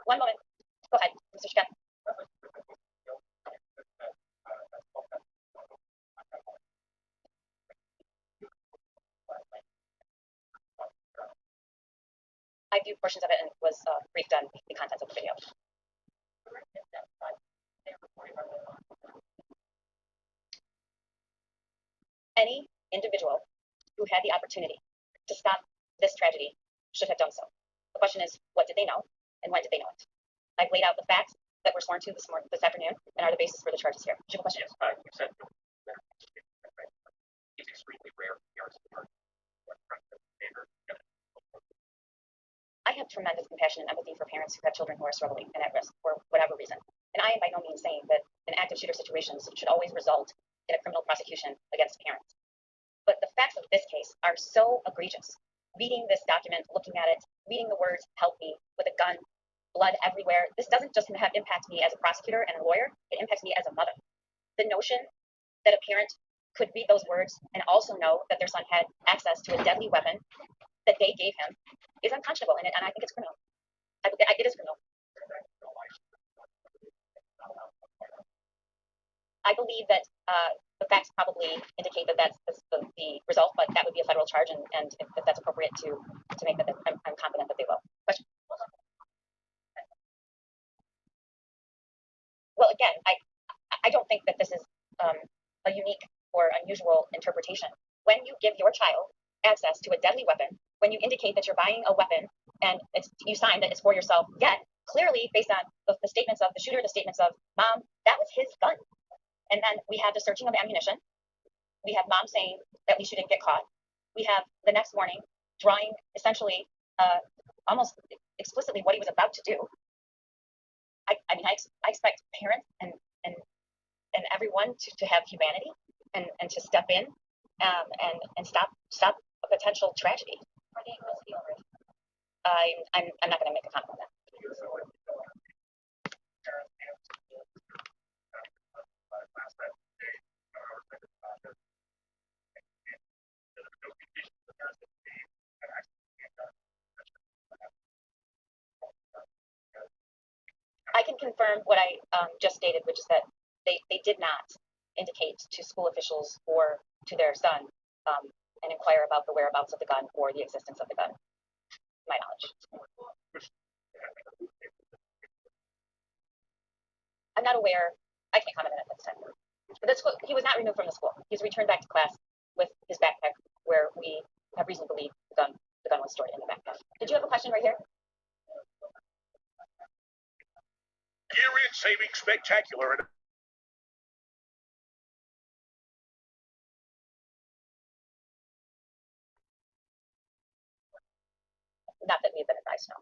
One moment. Go ahead, Mr. Shkat. I viewed portions of it and was briefed on the contents of the video. Any individual who had the opportunity to stop this tragedy should have done so. The question is, what did they know and when did they know it? I've laid out the facts that were sworn to this afternoon and are the basis for the charges here. Do you have a question?
You said it's extremely rare for parents to turn.
I have tremendous compassion and empathy for parents who have children who are struggling and at risk for whatever reason. And I am by no means saying that in active shooter situations should always result in a criminal prosecution against parents. But the facts of this case are so egregious. Reading this document, looking at it, reading the words, help me, with a gun, blood everywhere, this doesn't just impact me as a prosecutor and a lawyer, it impacts me as a mother. The notion that a parent could read those words and also know that their son had access to a deadly weapon that they gave him is unconscionable, and I think it's criminal. It is criminal. I believe that the facts probably indicate that that's the result, but that would be a federal charge, and if that's appropriate to make that, I'm confident that they will. Question? Well, again, I don't think that this is a unique or unusual interpretation. When you give your child access to a deadly weapon, when you indicate that you're buying a weapon and you sign that it's for yourself, yet clearly based on the statements of the shooter, the statements of mom, that was his gun. And then we have the searching of ammunition. We have mom saying that we shouldn't get caught. We have the next morning drawing essentially almost explicitly what he was about to do. I mean, I expect parents and everyone to have humanity and to step in and stop a potential tragedy. I'm not going to make a comment on that. I can confirm what I just stated, which is that they did not indicate to school officials or to their son and inquire about the whereabouts of the gun or the existence of the gun, to my knowledge. I'm not aware. I can't comment on it at this time. But he was not removed from the school. He was returned back to class with his backpack, where we have reason to believe the gun was stored in the backpack. Did you have a question right here?
Year-end savings spectacular.
Not that we've been advised, no.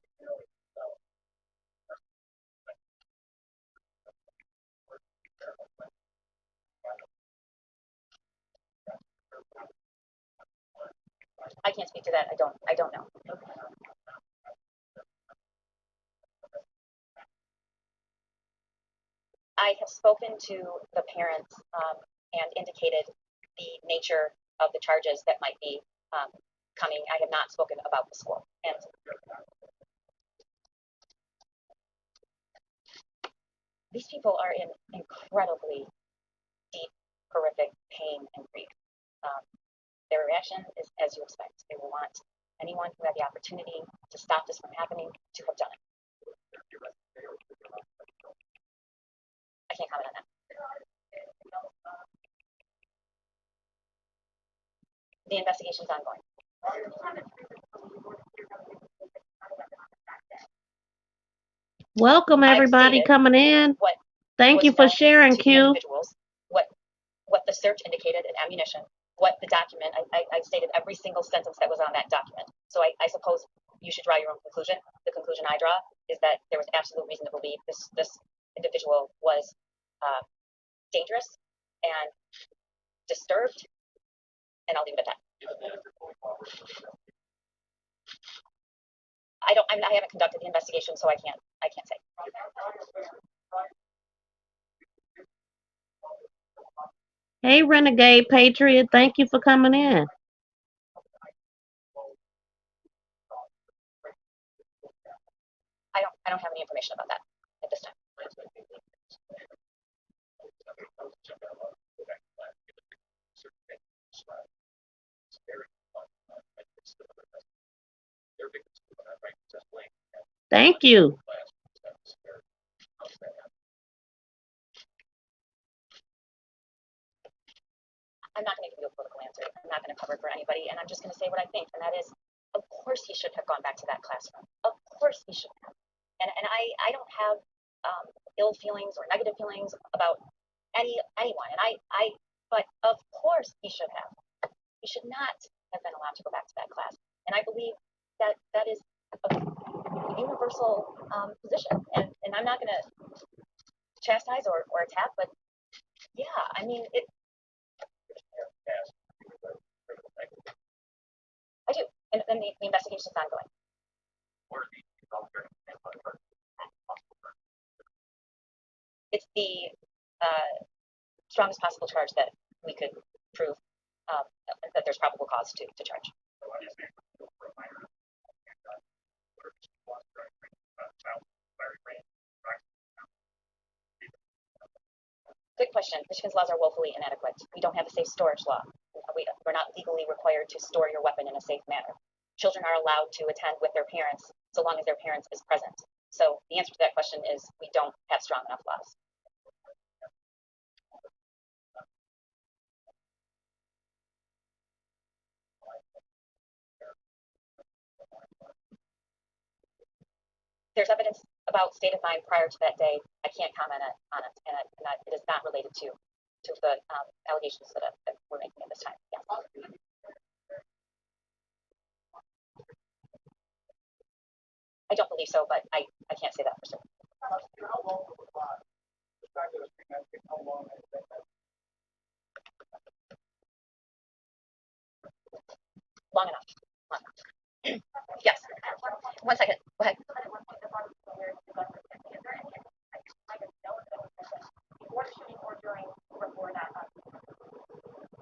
I can't speak to that. I don't know. I have spoken to the parents and indicated the nature of the charges that might be coming. I have not spoken about the school. And these people are in incredibly deep, horrific pain and grief. Their reaction is as you expect. They will want anyone who had the opportunity to stop this from happening to have done it. I can't comment on that. The investigation is ongoing.
Welcome everybody coming in. Thank you for sharing, Q.
What the search indicated in ammunition, what the document, I stated every single sentence that was on that document. So I suppose you should draw your own conclusion. The conclusion I draw is that there was absolute reason to believe this individual was dangerous and disturbed, and I'll leave it at that. I haven't conducted the investigation, so I can't say.
Hey, Renegade Patriot, thank you for coming in.
I don't have any information about that at this time.
Thank you.
I'm not going to give you a political answer. I'm not going to cover for anybody, and I'm just going to say what I think, and that is, of course he should have gone back to that classroom. Of course he should have. And I don't have ill feelings or negative feelings about anyone, and but of course he should have. He should not have been allowed to go back to that class, and I believe that is a universal position, and I'm not going to chastise or attack, but yeah, I mean it. I do, and the investigation is ongoing. It's the strongest possible charge that we could prove that there's probable cause to charge. Good question. Michigan's laws are woefully inadequate. We don't have a safe storage law. We're not legally required to store your weapon in a safe manner. Children are allowed to attend with their parents so long as their parents is present. So the answer to that question is we don't have strong enough laws. There's evidence about state of mind prior to that day. I can't comment on it, and it is not related to the allegations that we're making at this time. Yes. I don't believe so, but I can't say that for certain. Long enough. Long enough. Yes. 1 second. Go ahead.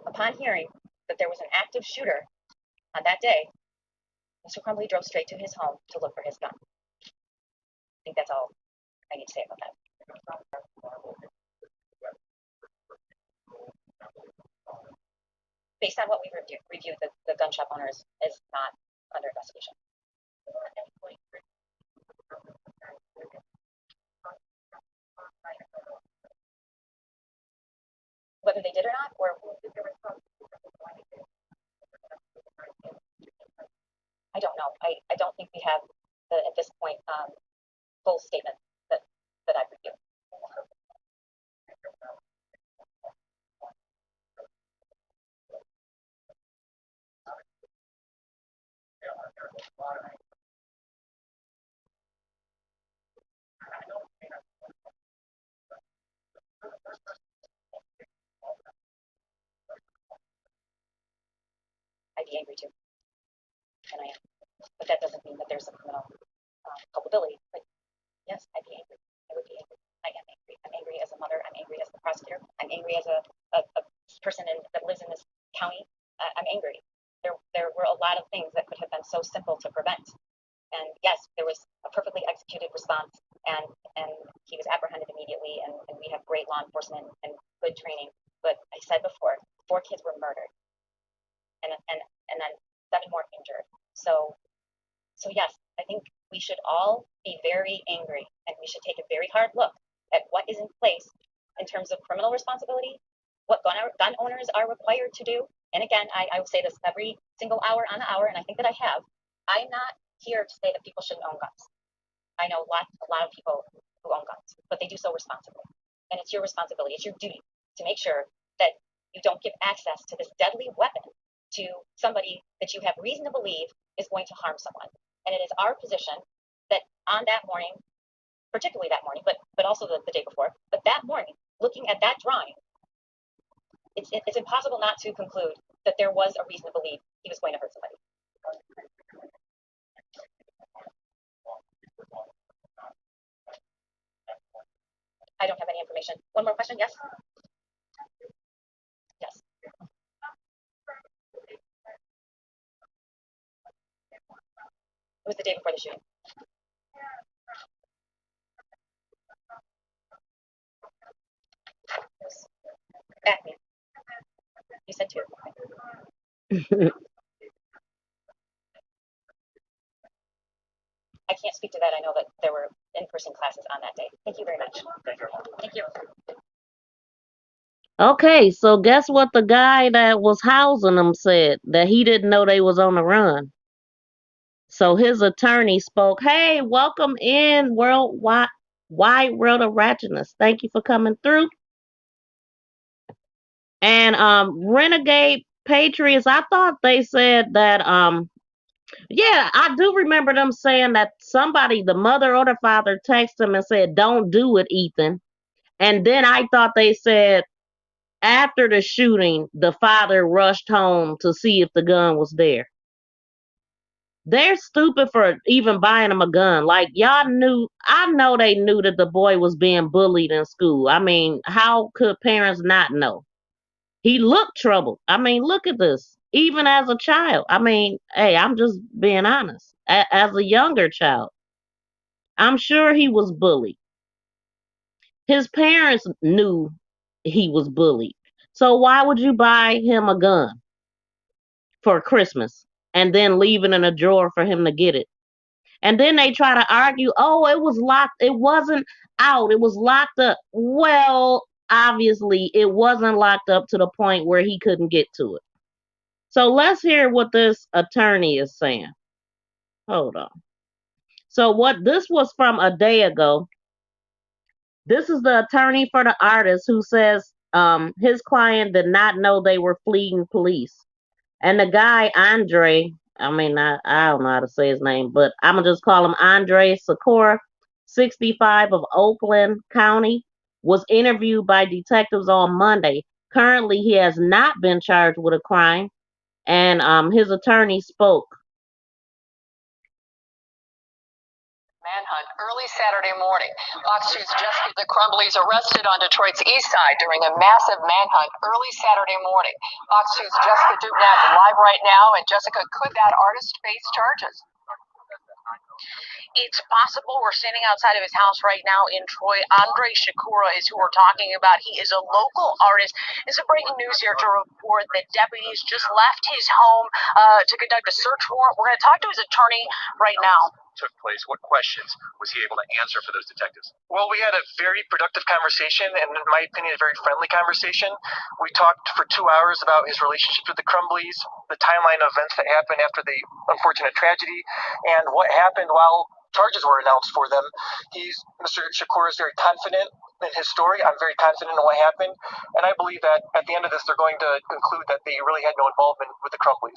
Upon hearing that there was an active shooter on that day, Mr. Crumbley drove straight to his home to look for his gun. I think that's all I need to say about that. Based on what we reviewed, the gun shop owner is not under investigation. Whether they did or not, or I don't know. I don't think we have at this point full statement that I've reviewed. I'd be angry too, and I am. But that doesn't mean that there's a criminal culpability. But yes, I'd be angry. I would be angry. I am angry. I'm angry as a mother. I'm angry as the prosecutor. I'm angry as a person that lives in this county. I'm angry. There were a lot of things that could have been so simple to prevent. And yes, there was a perfectly executed response, and he was apprehended immediately. And we have great law enforcement and good training. But I said before, 4 kids were murdered, and then 7 more injured. So yes, I think we should all be very angry, and we should take a very hard look at what is in place in terms of criminal responsibility, what gun owners are required to do. And again, I will say this every single hour on the hour, and I think that I have. I'm not here to say that people shouldn't own guns. I know a lot of people who own guns, but they do so responsibly. And it's your responsibility, it's your duty to make sure that you don't give access to this deadly weapon to somebody that you have reason to believe is going to harm someone. And it is our position that on that morning, particularly that morning, but also the day before, but that morning, looking at that drawing, it's impossible not to conclude that there was a reason to believe he was going to hurt somebody. I don't have any information. One more question, yes? Yes. It was the day before the shooting. Acme. You said 2. I can't speak to that. I know that there were in-person classes on that day. Thank you very much. Thank you.
Okay, so guess what the guy that was housing them said? That he didn't know they was on the run. So his attorney spoke, "Hey, welcome in wide world of ratchetness. Thank you for coming through." And Renegade Patriots, I thought they said that yeah, I do remember them saying that somebody, the mother or the father, texted them and said, "Don't do it, Ethan." And then I thought they said after the shooting, the father rushed home to see if the gun was there. They're stupid for even buying him a gun. Like, y'all knew, I know they knew that the boy was being bullied in school. I mean, how could parents not know? He looked troubled. I mean, look at this. Even as a child. I mean, hey, I'm just being honest. As a younger child, I'm sure he was bullied. His parents knew he was bullied. So why would you buy him a gun for Christmas and then leave it in a drawer for him to get it? And then they try to argue, oh, it was locked. It wasn't out. It was locked up. Well, obviously, it wasn't locked up to the point where he couldn't get to it. So let's hear what this attorney is saying. Hold on. So what this was from a day ago. This is the attorney for the artist who says his client did not know they were fleeing police. And the guy, Andre, I don't know how to say his name, but I'm going to just call him Andre Sakura, 65 of Oakland County, was interviewed by detectives on Monday. Currently, he has not been charged with a crime, and his attorney spoke.
Manhunt early Saturday morning. Fox 2's Jessica the Crumbleys arrested on Detroit's east side during a massive manhunt early Saturday morning. Fox 2's Jessica Dubnak live right now. And Jessica, could that artist face charges? It's possible. We're standing outside of his house right now in Troy. Andre Shakura is who we're talking about. He is a local artist. This is breaking news here to report that deputies just left his home to conduct a search warrant. We're going to talk to his attorney right now.
Took place, what questions was he able to answer for those detectives? Well, we had a very productive conversation, and in my opinion, a very friendly conversation. We talked for 2 hours about his relationship with the Crumbleys, the timeline of events that happened after the unfortunate tragedy, and what happened while charges were announced for them. Mr. Shakur is very confident in his story. I'm very confident in what happened, and I believe that at the end of this, they're going to conclude that they really had no involvement with the Crumbleys.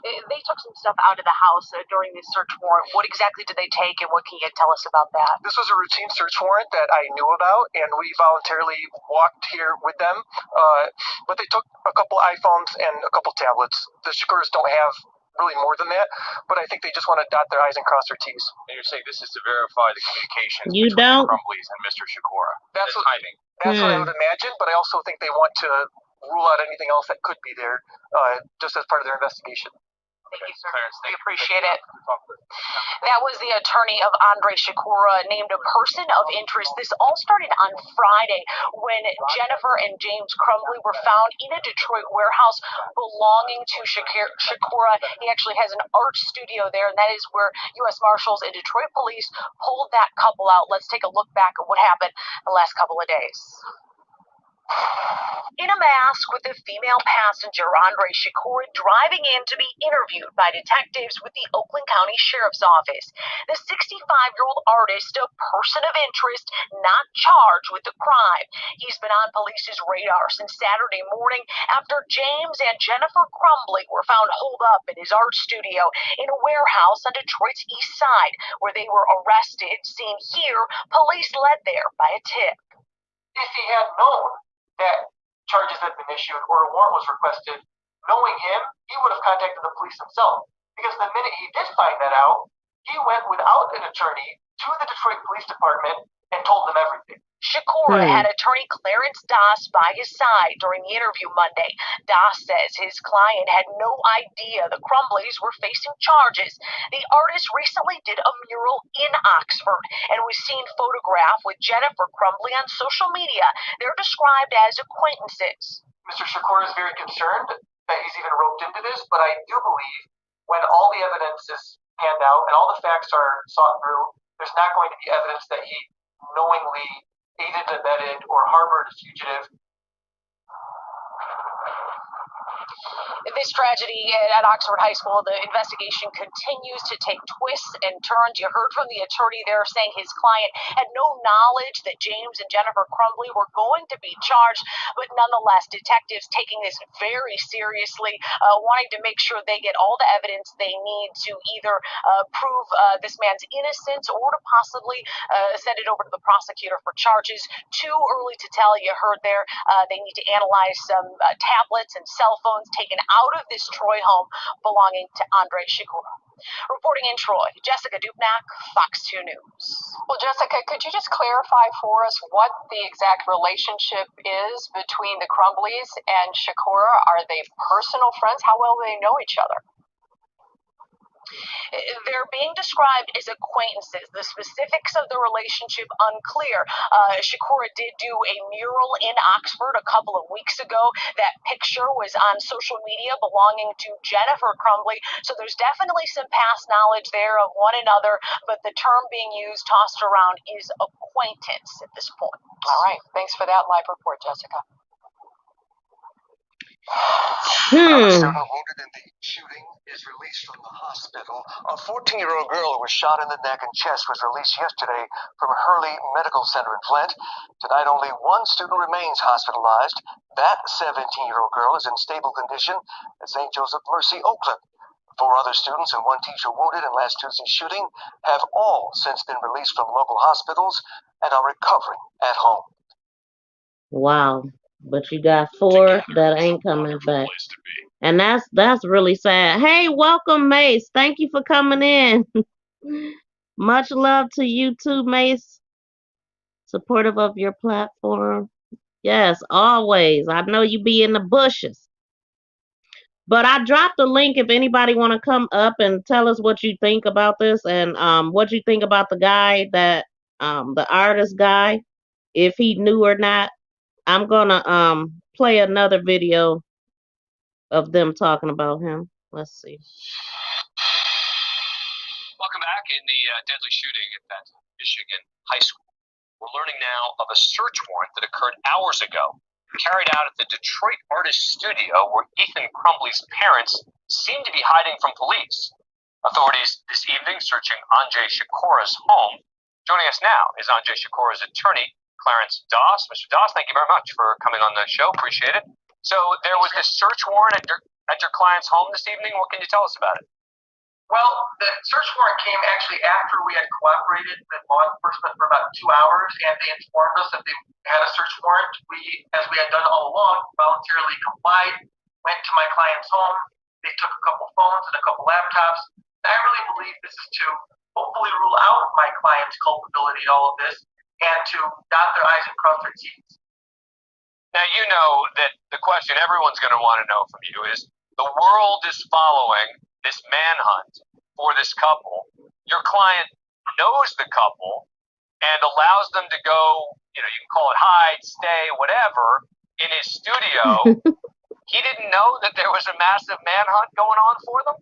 They took some stuff out of the house during this search warrant. What exactly did they take, and what can you tell us about that?
This was a routine search warrant that I knew about, and we voluntarily walked here with them. But they took a couple iPhones and a couple tablets. The Shakurs don't have really more than that, but I think they just want to dot their I's and cross their T's.
And you're saying this is to verify the communications
You
between
don't?
the Crumbleys and Mr. Shakura.
That's
the timing.
That's what I would imagine, but I also think they want to rule out anything else that could be there, just as part of their investigation.
Thank you, sir. Clarence, we appreciate it. That was the attorney of Andre Shakura, named a person of interest. This all started on Friday when Jennifer and James Crumbley were found in a Detroit warehouse belonging to Shakura. He actually has an art studio there, and that is where U.S. Marshals and Detroit police pulled that couple out. Let's take a look back at what happened the last couple of days. In a mask with a female passenger, Andre Shakura driving in to be interviewed by detectives with the Oakland County Sheriff's Office. The 65-year-old artist, a person of interest, not charged with the crime. He's been on police's radar since Saturday morning after James and Jennifer Crumbley were found holed up in his art studio in a warehouse on Detroit's east side, where they were arrested. Seen here, police led there by a tip.
If he had known that charges had been issued or a warrant was requested, knowing him, he would have contacted the police himself. Because the minute he did find that out, he went without an attorney to the Detroit Police Department and told them everything.
Shakura had attorney Clarence Doss by his side during the interview Monday. Doss says his client had no idea the Crumbleys were facing charges. The artist recently did a mural in Oxford and was seen photographed with Jennifer Crumbley on social media. They're described as acquaintances.
Mr. Shakura is very concerned that he's even roped into this, but I do believe when all the evidence is panned out and all the facts are sought through, there's not going to be evidence that he knowingly aided, abetted, or harbored a fugitive
This tragedy at Oxford High School, the investigation continues to take twists and turns. You heard from the attorney there saying his client had no knowledge that James and Jennifer Crumbley were going to be charged, but nonetheless, detectives taking this very seriously, wanting to make sure they get all the evidence they need to either prove this man's innocence or to possibly send it over to the prosecutor for charges. Too early to tell. You heard there, they need to analyze some tablets and cell phones taken out of this Troy home belonging to Andre Shikura. Reporting in Troy, Jessica Dupnack, Fox 2 News.
Well, Jessica, could you just clarify for us what the exact relationship is between the Crumbleys and Shakura? Are they personal friends? How well do they know each other?
They're being described as acquaintances. The specifics of the relationship unclear. Shakura did do a mural in Oxford a couple of weeks ago. That picture was on social media belonging to Jennifer Crumbley. So there's definitely some past knowledge there of one another, but the term being used, tossed around, is acquaintance at this point.
All right. Thanks for that live report, Jessica.
A student wounded in the shooting is released from the hospital. A 14-year-old girl who was shot in the neck and chest was released yesterday from Hurley Medical Center in Flint. Tonight, only one student remains hospitalized. That 17-year-old girl is in stable condition at St. Joseph Mercy, Oakland. 4 other students and 1 teacher wounded in last Tuesday's shooting have all since been released from local hospitals and are recovering at home.
Wow. But you got 4 that ain't coming back. And that's really sad. Hey, welcome, Mace. Thank you for coming in. Much love to you too, Mace. Supportive of your platform. Yes, always. I know you be in the bushes. But I dropped a link if anybody want to come up and tell us what you think about this and what you think about the guy that the artist guy, if he knew or not. I'm gonna play another video of them talking about him. Let's see.
Welcome back. In the deadly shooting at that Michigan high school, we're learning now of a search warrant that occurred hours ago, carried out at the Detroit Artist Studio where Ethan Crumbley's parents seem to be hiding from police. Authorities this evening searching Andre Shakura's home. Joining us now is Andre Shakura's attorney, Clarence Doss. Mr. Doss, thank you very much for coming on the show. Appreciate it. So there was this search warrant at your client's home this evening. What can you tell us about it?
Well, the search warrant came actually after we had cooperated with law enforcement for about 2 hours, and they informed us that they had a search warrant. We, as we had done all along, voluntarily complied, went to my client's home. They took a couple phones and a couple laptops. And I really believe this is to hopefully rule out my client's culpability in all of this and to dot their I's and cross their T's.
Now, you know that the question everyone's going to want to know from you is the world is following this manhunt for this couple. Your client knows the couple and allows them to go, you can call it hide, stay, whatever, in his studio. He didn't know that there was a massive manhunt going on for them?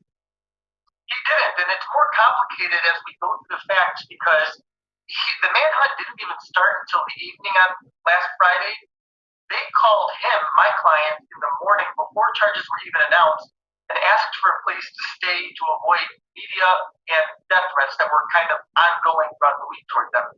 He didn't, and it's more complicated as we go through the facts because the manhunt didn't even start until the evening on last Friday. They called him, my client, in the morning before charges were even announced and asked for a place to stay to avoid media and death threats that were kind of ongoing throughout the week toward them.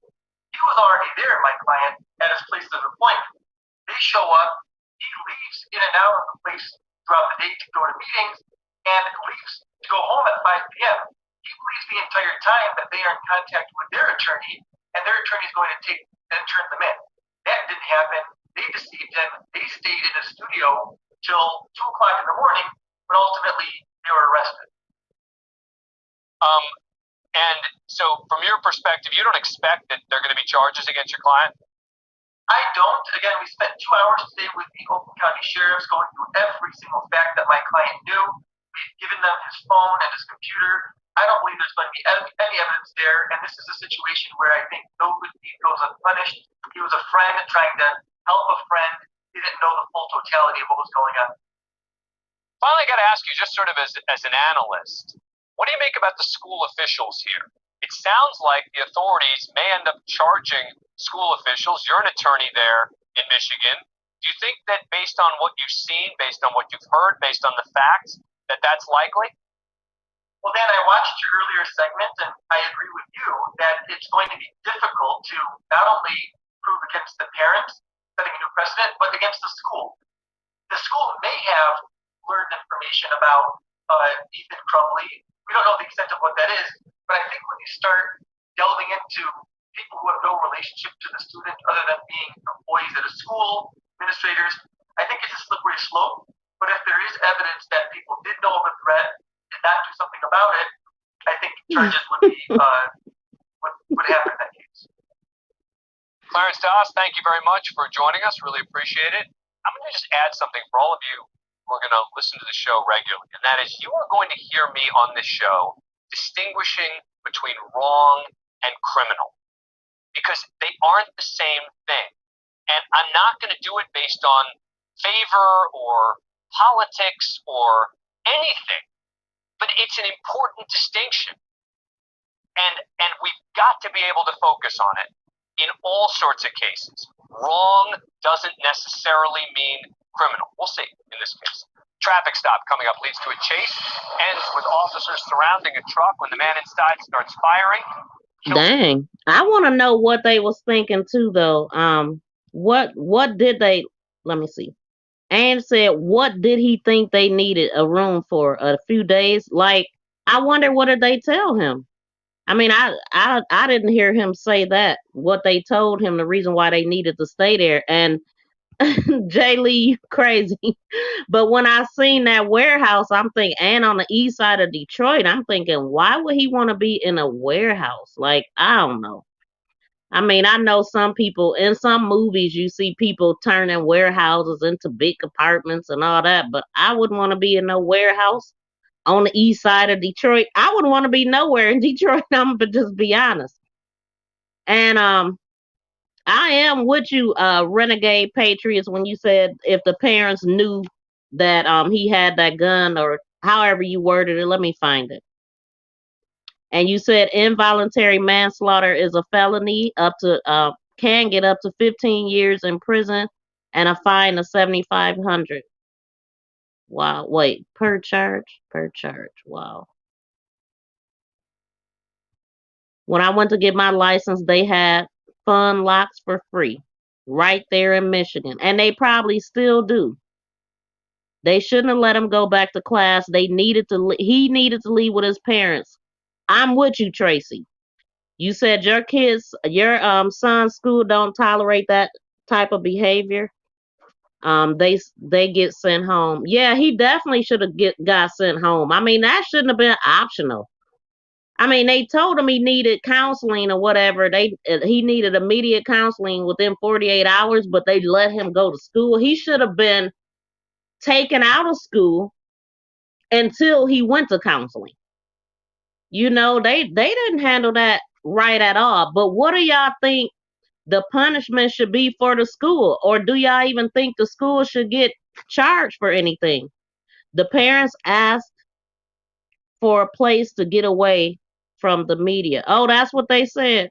He was already there, my client, at his place of employment. They show up, he leaves in and out of the place throughout the day to go to meetings and leaves to go home at 5 p.m. He believes the entire time that they are in contact with their attorney and their attorney is going to take and turn them in. That didn't happen. They deceived him. They stayed in a studio till 2 o'clock in the morning, but ultimately they were arrested.
And so from your perspective, you don't expect that there are going to be charges against your client?
I don't. Again, we spent 2 hours today with the Oakland County Sheriffs going through every single fact that my client knew. We've given them his phone and his computer. I don't believe there's going to be any evidence there, and this is a situation where I think no good deed goes unpunished. He was a friend trying to help a friend. He didn't know the full totality of what was going on.
Finally, I got to ask you, just sort of as an analyst, what do you make about the school officials here? It sounds like the authorities may end up charging school officials. You're an attorney there in Michigan. Do you think that based on what you've seen, based on what you've heard, based on the facts, that that's likely?
Well, Dan, I watched your earlier segment, and I agree with you that it's going to be difficult to not only prove against the parents setting a new precedent, but against the school. The school may have learned information about Ethan Crumbley. We don't know the extent of what that is, but I think when you start delving into people who have no relationship to the student other than being employees at a school, administrators, I think it's a slippery slope. But if there is evidence that people did know of a threat, did not do something about it, I think charges would be would happen in that case.
Clarence Doss, thank you very much for joining us. Really appreciate it. I'm going to just add something for all of you who are going to listen to the show regularly, and that is you are going to hear me on this show distinguishing between wrong and criminal, because they aren't the same thing. And I'm not going to do it based on favor or politics or anything, but it's an important distinction. And we've got to be able to focus on it in all sorts of cases. Wrong doesn't necessarily mean criminal. We'll see in this case. Traffic stop coming up leads to a chase, ends with officers surrounding a truck when the man inside starts firing.
Dang. I want to know what they was thinking too, though. What did they? Let me see. And said, what did he think they needed a room for? A few days? Like, I wonder what did they tell him? I mean, I didn't hear him say that. What they told him, the reason why they needed to stay there. And Jay Lee, you crazy. But when I seen that warehouse, I'm thinking, and on the east side of Detroit, I'm thinking, why would he want to be in a warehouse? Like, I don't know. I mean, I know some people in some movies you see people turning warehouses into big apartments and all that, but I wouldn't want to be in no warehouse on the east side of Detroit. I wouldn't want to be nowhere in Detroit. I'm gonna just be honest. And I am with you, Renegade Patriots, when you said if the parents knew that he had that gun or however you worded it. Let me find it. And you said involuntary manslaughter is a felony, up to can get up to 15 years in prison and a fine of 7,500. Wow, wait, per charge? Per charge. Wow. When I went to get my license, they had fun locks for free right there in Michigan, and they probably still do. They shouldn't have let him go back to class. They needed to. He needed to leave with his parents. I'm with you, Tracy. You said your kids, your son's school don't tolerate that type of behavior. They get sent home. Yeah, he definitely should have got sent home. I mean, that shouldn't have been optional. I mean, they told him he needed counseling or whatever. He needed immediate counseling within 48 hours, but they let him go to school. He should have been taken out of school until he went to counseling. You know, they didn't handle that right at all. But what do y'all think the punishment should be for the school? Or do y'all even think the school should get charged for anything? The parents asked for a place to get away from the media. Oh, that's what they said.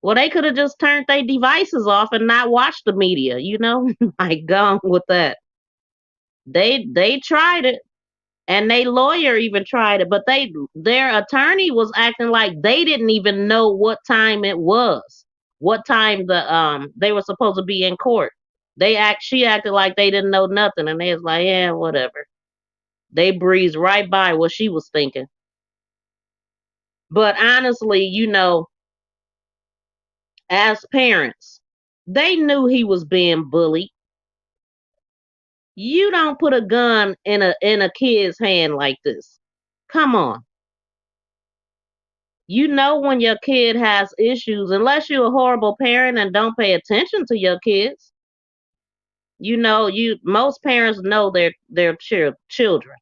Well, they could have just turned their devices off and not watched the media, you know? Like, gone with that. They tried it. And they lawyer even tried it, but their attorney was acting like they didn't even know what time it was, what time they were supposed to be in court. She acted like they didn't know nothing, and they was like, yeah, whatever. They breezed right by what she was thinking. But honestly, you know, as parents, they knew he was being bullied. You don't put a gun in a kid's hand like this. Come on. You know when your kid has issues, unless you're a horrible parent and don't pay attention to your kids. You know, most parents know their children.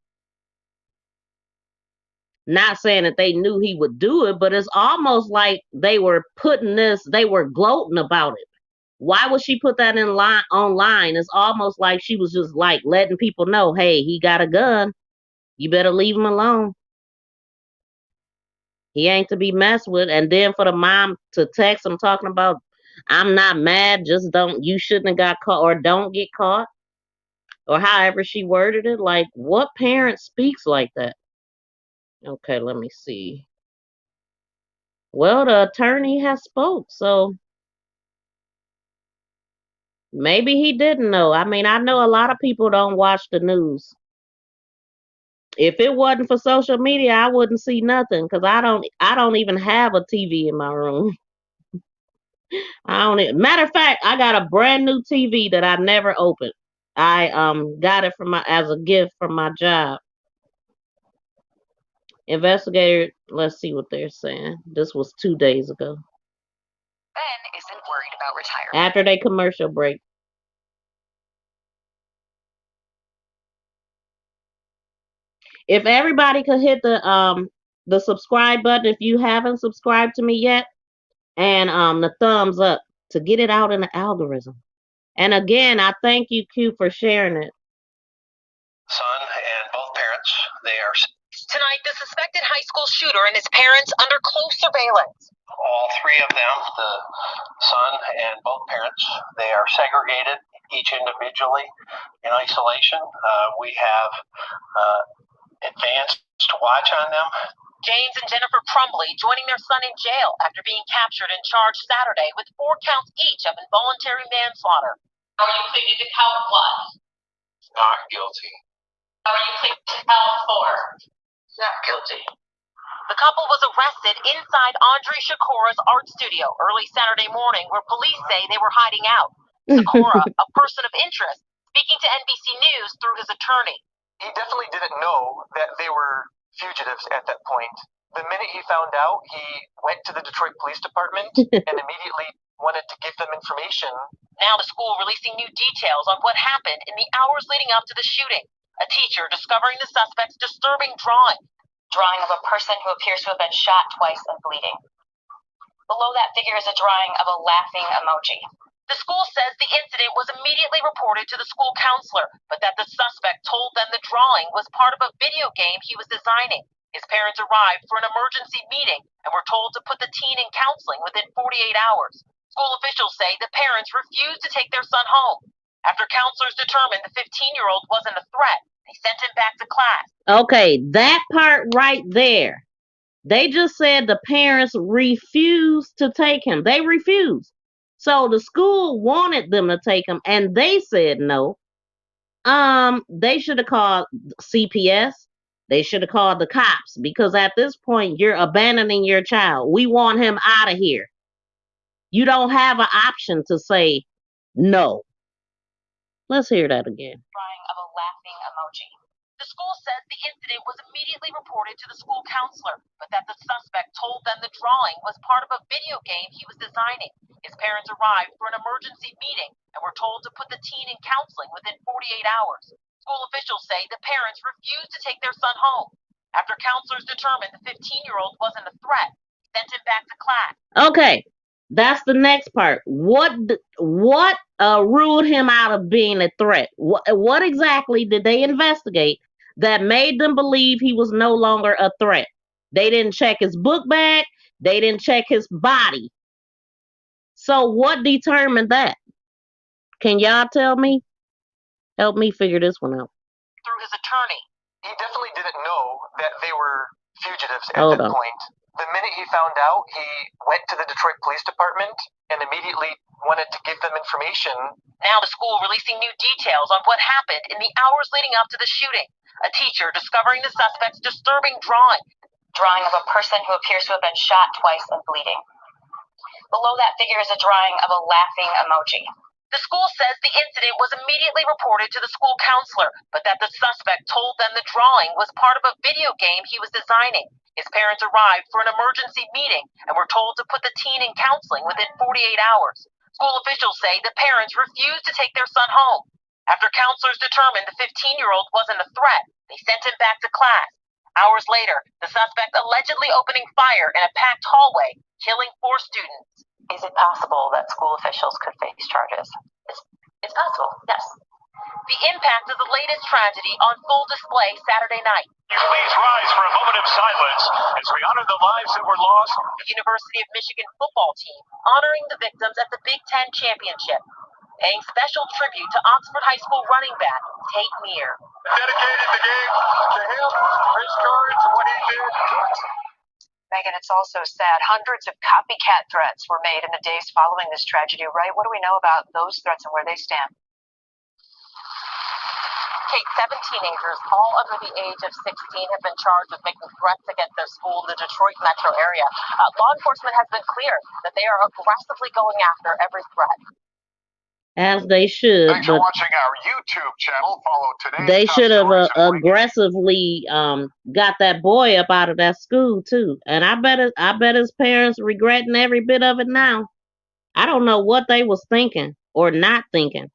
Not saying that they knew he would do it, but it's almost like they were gloating about it. Why would she put that online? It's almost like she was just like letting people know, hey, he got a gun. You better leave him alone. He ain't to be messed with. And then for the mom to text him talking about I'm not mad, just don't, you shouldn't have got caught, or don't get caught, or however she worded it. Like, what parent speaks like that? Okay, let me see. Well, the attorney has spoke, so maybe he didn't know. I mean, I know a lot of people don't watch the news. If it wasn't for social media, I wouldn't see nothing because I don't even have a TV in my room. I don't. Matter of fact, I got a brand new TV that I never opened. I got it from my as a gift from my job. Investigator, let's see what they're saying. This was 2 days ago.
Ben isn't worried about retirement.
After they commercial break. If everybody could hit the subscribe button if you haven't subscribed to me yet, and the thumbs up to get it out in the algorithm. And again, I thank you, Q, for sharing it.
Son and both parents, they are...
Tonight, the suspected high school shooter and his parents under close surveillance.
All three of them, the son and both parents, they are segregated, each individually in isolation. We have advanced watch on them.
James and Jennifer Crumbley joining their son in jail after being captured and charged Saturday with 4 counts each of involuntary manslaughter.
Are you pleading to count one?
Not guilty.
Are you pleading to count 4?
Not guilty.
The couple was arrested inside Andre Shakura's art studio early Saturday morning, where police say they were hiding out. Shakura, a person of interest, speaking to NBC News through his attorney.
He definitely didn't know that they were fugitives at that point. The minute he found out, he went to the Detroit Police Department and immediately wanted to give them information.
Now the school releasing new details on what happened in the hours leading up to the shooting. A teacher discovering the suspect's disturbing drawing.
Drawing of a person who appears to have been shot twice and bleeding. Below that figure is a drawing of a laughing emoji.
The school says the incident was immediately reported to the school counselor, but that the suspect told them the drawing was part of a video game he was designing. His parents arrived for an emergency meeting and were told to put the teen in counseling within 48 hours. School officials say the parents refused to take their son home. After counselors determined the 15-year-old wasn't a threat, they sent him back to class.
Okay, that part right there. They just said the parents refused to take him. They refused. So the school wanted them to take him and they said no. They should have called CPS. They should have called the cops because at this point you're abandoning your child. We want him out of here. You don't have an option to say no. Let's hear that again.
Drawing of a laughing emoji.
The school says the incident was immediately reported to the school counselor, but that the suspect told them the drawing was part of a video game he was designing. His parents arrived for an emergency meeting and were told to put the teen in counseling within 48 hours. School officials say the parents refused to take their son home. After counselors determined the 15-year-old wasn't a threat, they sent him back to class.
Okay, that's the next part. What ruled him out of being a threat? What exactly did they investigate that made them believe he was no longer a threat? They didn't check his book bag. They didn't check his body. So what determined that? Can y'all tell me? Help me figure this one out.
Through his attorney.
He definitely didn't know that they were fugitives at that point. The minute he found out, he went to the Detroit Police Department and immediately wanted to give them information.
Now the school releasing new details on what happened in the hours leading up to the shooting. A teacher discovering the suspect's disturbing drawing.
Drawing of a person who appears to have been shot twice and bleeding. Below that figure is a drawing of a laughing emoji.
The school says the incident was immediately reported to the school counselor, but that the suspect told them the drawing was part of a video game he was designing. His parents arrived for an emergency meeting and were told to put the teen in counseling within 48 hours. School officials say the parents refused to take their son home. After counselors determined the 15-year-old wasn't a threat, they sent him back to class. Hours later, the suspect allegedly opening fire in a packed hallway, killing 4 students.
Is it possible that school officials could face charges? It's possible, yes.
The impact of the latest tragedy on full display Saturday night.
Please rise for a moment of silence as we honor the lives that were lost.
The University of Michigan football team honoring the victims at the Big Ten Championship, paying special tribute to Oxford High School running back Tate Meir.
Dedicated the game to him, his courage, what he did.
Megan, it's also sad. Hundreds of copycat threats were made in the days following this tragedy, right? What do we know about those threats and where they stand?
Kate, 7 teenagers, all under the age of 16, have been charged with making threats against their school in the Detroit metro area. Law enforcement has been clear that they are aggressively going after every threat.
As they should.
Thanks for watching our YouTube channel. Follow today's
They
top
should have
stories and
aggressively got that boy up out of that school too. And I bet his parents regretting every bit of it now. I don't know what they was thinking or not thinking.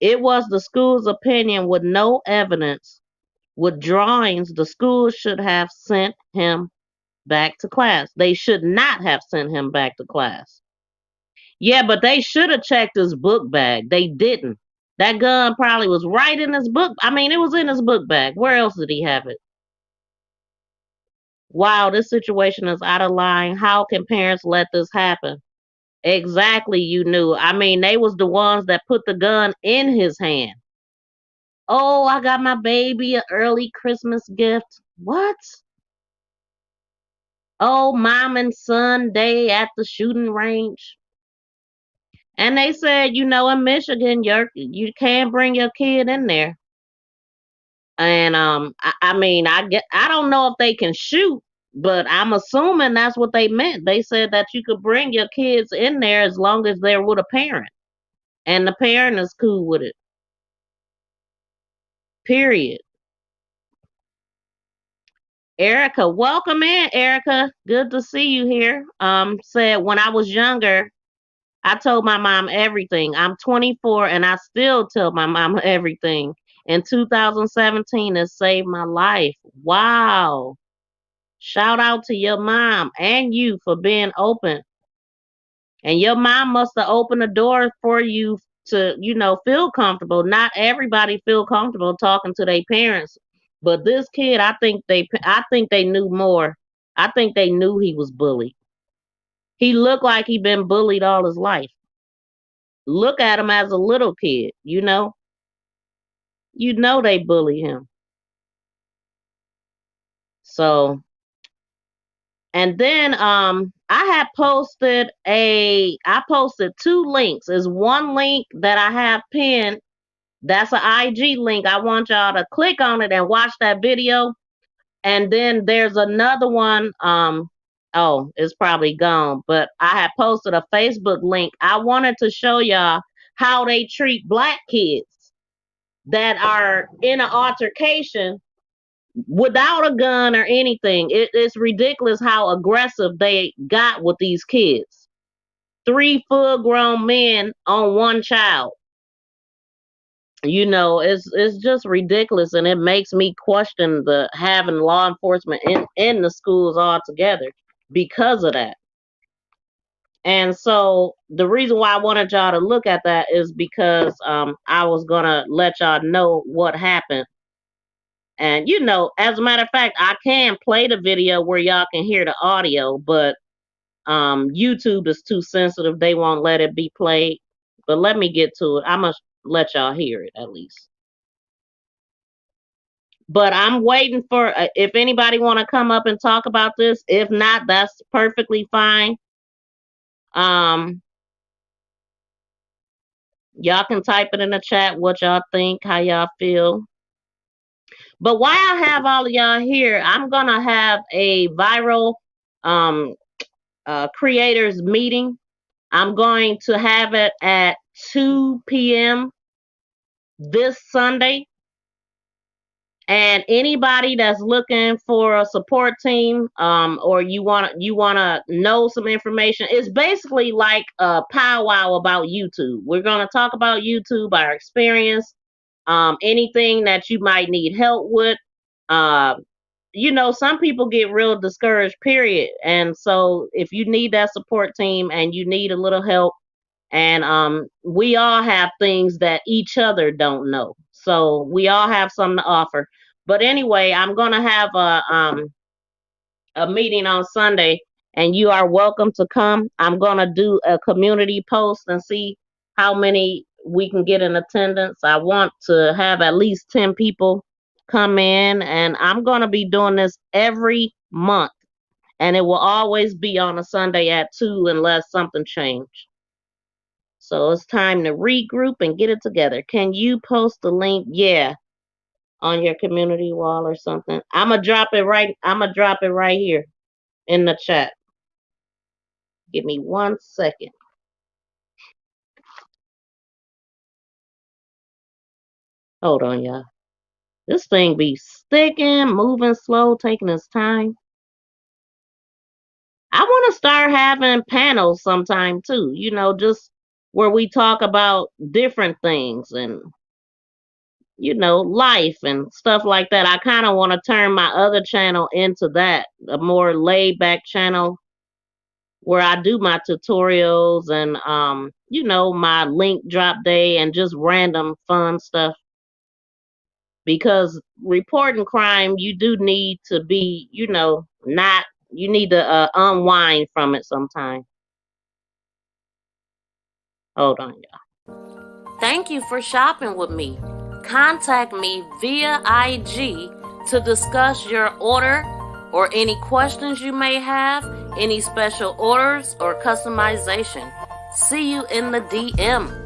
It was the school's opinion with no evidence, with drawings. The school should have sent him back to class. They should not have sent him back to class. Yeah, but they should have checked his book bag. They didn't. That gun probably was right in his book. I mean, it was in his book bag. Where else did he have it? Wow, this situation is out of line. How can parents let this happen? Exactly, you knew. I mean, they was the ones that put the gun in his hand. Oh, I got my baby an early Christmas gift. What? Oh, mom and son day at the shooting range. And they said, in Michigan, you can't bring your kid in there. And I don't know if they can shoot, but I'm assuming that's what they meant. They said that you could bring your kids in there as long as they're with a parent, and the parent is cool with it. Period. Erica, welcome in, Erica. Good to see you here. Said when I was younger, I told my mom everything. I'm 24 and I still tell my mom everything. In 2017, it saved my life. Wow. Shout out to your mom and you for being open. And your mom must have opened the door for you to, feel comfortable. Not everybody feel comfortable talking to their parents. But this kid, I think they knew more. I think they knew he was bullied. He looked like he'd been bullied all his life. Look at him as a little kid, they bully him. So, and then I posted 2 links. Is one link that I have pinned. That's an IG link. I want y'all to click on it and watch that video. And then there's another one. Oh, it's probably gone. But I had posted a Facebook link. I wanted to show y'all how they treat black kids that are in an altercation without a gun or anything. It's ridiculous how aggressive they got with these kids. 3 full-grown men on 1 child. It's just ridiculous, and it makes me question the having law enforcement in the schools altogether because of that. And so the reason why I wanted y'all to look at that is because I was gonna let y'all know what happened. And as a matter of fact, I can play the video where y'all can hear the audio, but YouTube is too sensitive. They won't let it be played. But let me get to it. I must let y'all hear it at least. But I'm waiting for if anybody want to come up and talk about this. If not, that's perfectly fine. Y'all can type it in the chat what y'all think, how y'all feel. But while I have all of y'all here, I'm gonna have a viral creators meeting. I'm going to have it at 2 p.m. this Sunday. And anybody that's looking for a support team, or you wanna know some information, it's basically like a powwow about YouTube. We're gonna talk about YouTube, our experience, anything that you might need help with. Some people get real discouraged, period. And so if you need that support team and you need a little help, And we all have things that each other don't know. So we all have something to offer. But anyway, I'm gonna have a meeting on Sunday, and you are welcome to come. I'm gonna do a community post and see how many we can get in attendance. I want to have at least 10 people come in, and I'm gonna be doing this every month, and it will always be on a Sunday at 2 unless something changed. So it's time to regroup and get it together. Can you post the link? Yeah, on your community wall or something. I'm gonna drop it right here in the chat. Give me 1 second. Hold on, y'all. This thing be sticking, moving slow, taking its time. I want to start having panels sometime too, just where we talk about different things and, life and stuff like that. I kind of want to turn my other channel into that, a more laid back channel where I do my tutorials and, my link drop day and just random fun stuff. Because reporting crime, you do need to be, you need to unwind from it sometime. Hold on, y'all. Thank you for shopping with me. Contact me via IG to discuss your order or any questions you may have, any special orders or customization. See you in the DM.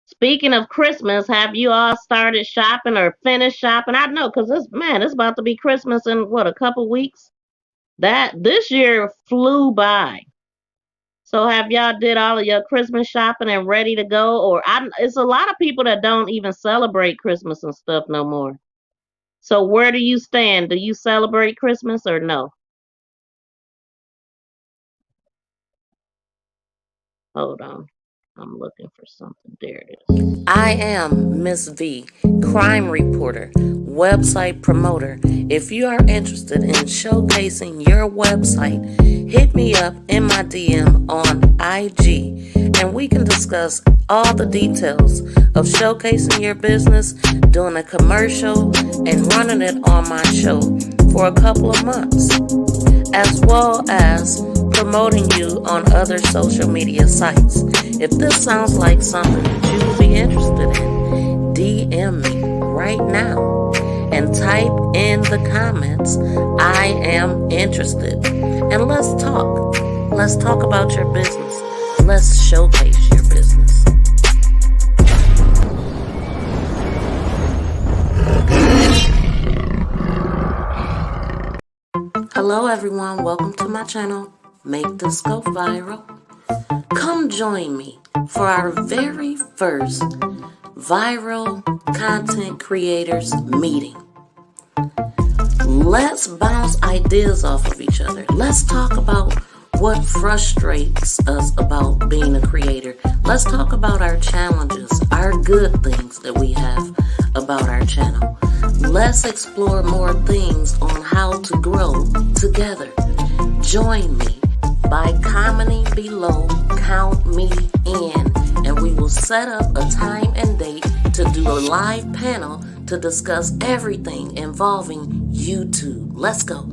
Speaking of Christmas, have you all started shopping or finished shopping? I know, because it's about to be Christmas in a couple weeks. This year flew by. So have y'all did all of your Christmas shopping and ready to go? Or it's a lot of people that don't even celebrate Christmas and stuff no more. So where do you stand? Do you celebrate Christmas or no? Hold on. I'm looking for something. There it is. I am Miss V, crime reporter, website promoter. If you are interested in showcasing your website, hit me up in my DM on IG and we can discuss all the details of showcasing your business, doing a commercial, and running it on my show for a couple of months, as well as promoting you on other social media sites. If this sounds like something that you would be interested in, DM me right now and type in the comments, I am interested. And let's talk. Let's talk about your business. Let's showcase your business. Hello everyone, welcome to my channel. Make this go viral. Come join me for our very first viral content creators meeting. Let's bounce ideas off of each other. Let's talk about what frustrates us about being a creator. Let's talk about our challenges, our good things that we have about our channel. Let's explore more things on how to grow together. Join me by commenting below, count me in, and we will set up a time and date to do a live panel to discuss everything involving YouTube. Let's go.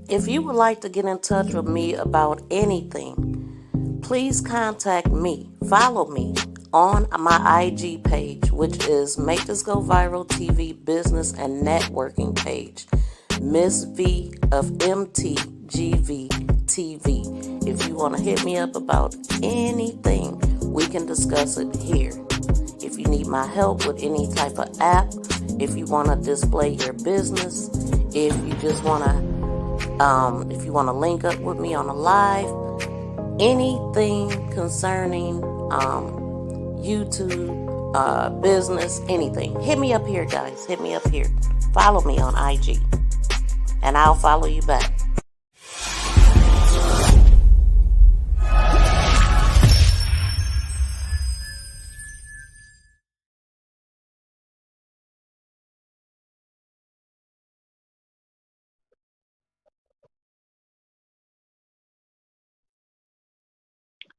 If you would like to get in touch with me about anything, please contact me. Follow me on my IG page, which is Make This Go Viral TV Business and Networking page. Miss V of MTGV TV. If you want to hit me up about anything, we can discuss it here. If you need my help with any type of app, if you want to display your business, if you just want to link up with me on a live, anything concerning YouTube, business, anything, hit me up here, guys. Hit me up here. Follow me on IG. And I'll follow you back.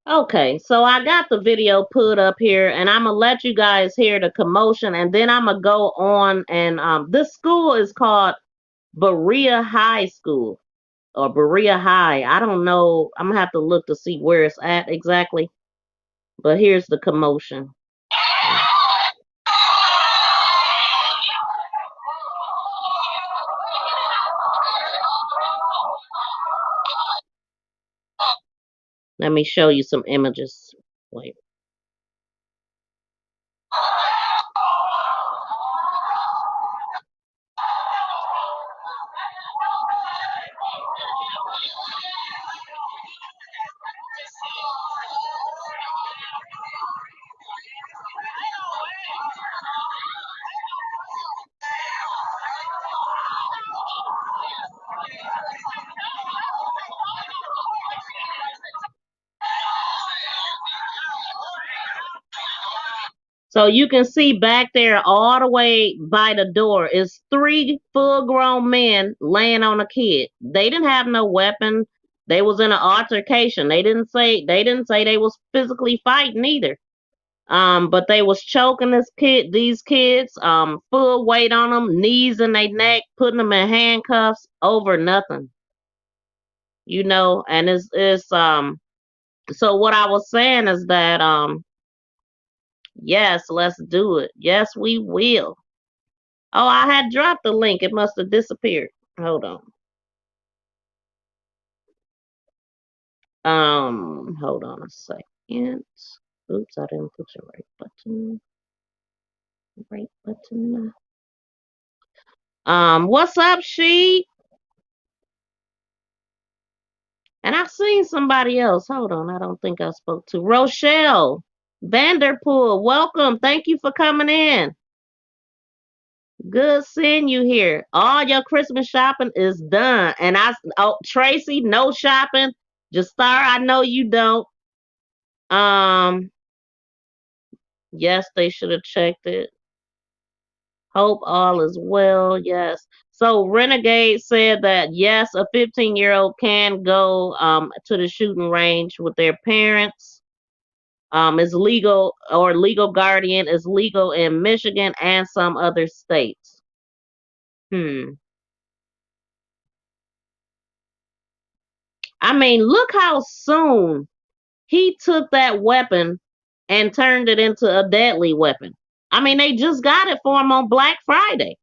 Okay, so I got the video put up here, and I'm gonna let you guys hear the commotion, and then I'm gonna go on and this school is called Berea High School or Berea High. I don't know. I'm gonna have to look to see where it's at exactly. But here's the commotion. Let me show you some images. Wait. So you can see back there all the way by the door is 3 full-grown men laying on a kid. They didn't have no weapon. They was in an altercation. They didn't say they was physically fighting either. But they was choking these kids, full weight on them, knees in their neck, putting them in handcuffs over nothing. And it's so what I was saying is that yes, let's do it. Yes, we will. Oh, I had dropped the link. It must have disappeared. Hold on. Hold on a second. Oops, I didn't push the right button. Right button. What's up, she? And I've seen somebody else. Hold on, I don't think I spoke to Rochelle Vanderpool. Welcome. Thank you for coming in. Good seeing you here. All your Christmas shopping is done. And Tracy, no shopping. Just Star, I know you don't. Yes, they should have checked it. Hope all is well. Yes. So Renegade said that yes, a 15-year-old can go to the shooting range with their parents. Is legal, or legal guardian is legal in Michigan and some other states. I mean, look how soon he took that weapon and turned it into a deadly weapon. I mean, they just got it for him on Black Friday.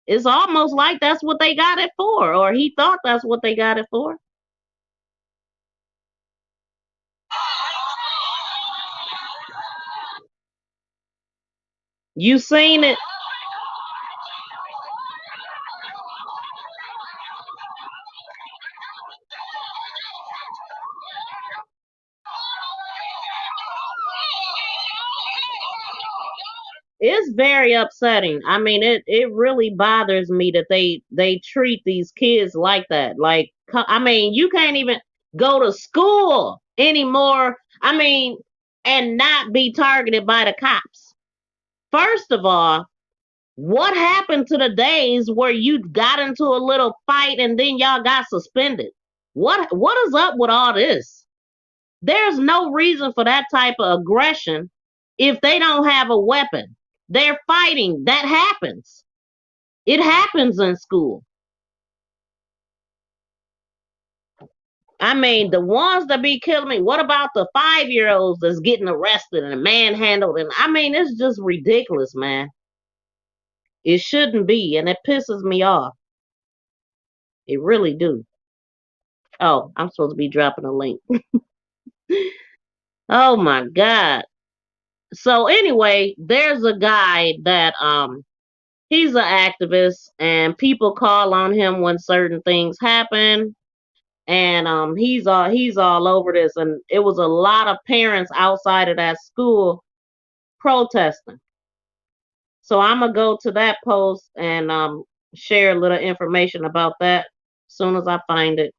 It's almost like that's what they got it for, or he thought that's what they got it for. You seen it? It's very upsetting. I mean, it really bothers me that they treat these kids like that. Like, I mean, you can't even go to school anymore. I mean, and not be targeted by the cops. First of all, what happened to the days where you got into a little fight and then y'all got suspended? What is up with all this? There's no reason for that type of aggression if they don't have a weapon. They're fighting. That happens. It happens in school. I mean, the ones that be killing me, what about the 5-year-olds that's getting arrested and manhandled? And I mean, it's just ridiculous, man. It shouldn't be, and it pisses me off. It really do. Oh, I'm supposed to be dropping a link. Oh my God. So anyway, there's a guy that he's an activist, and people call on him when certain things happen, and he's all over this, and it was a lot of parents outside of that school protesting. So I'm gonna go to that post and share a little information about that as soon as I find it.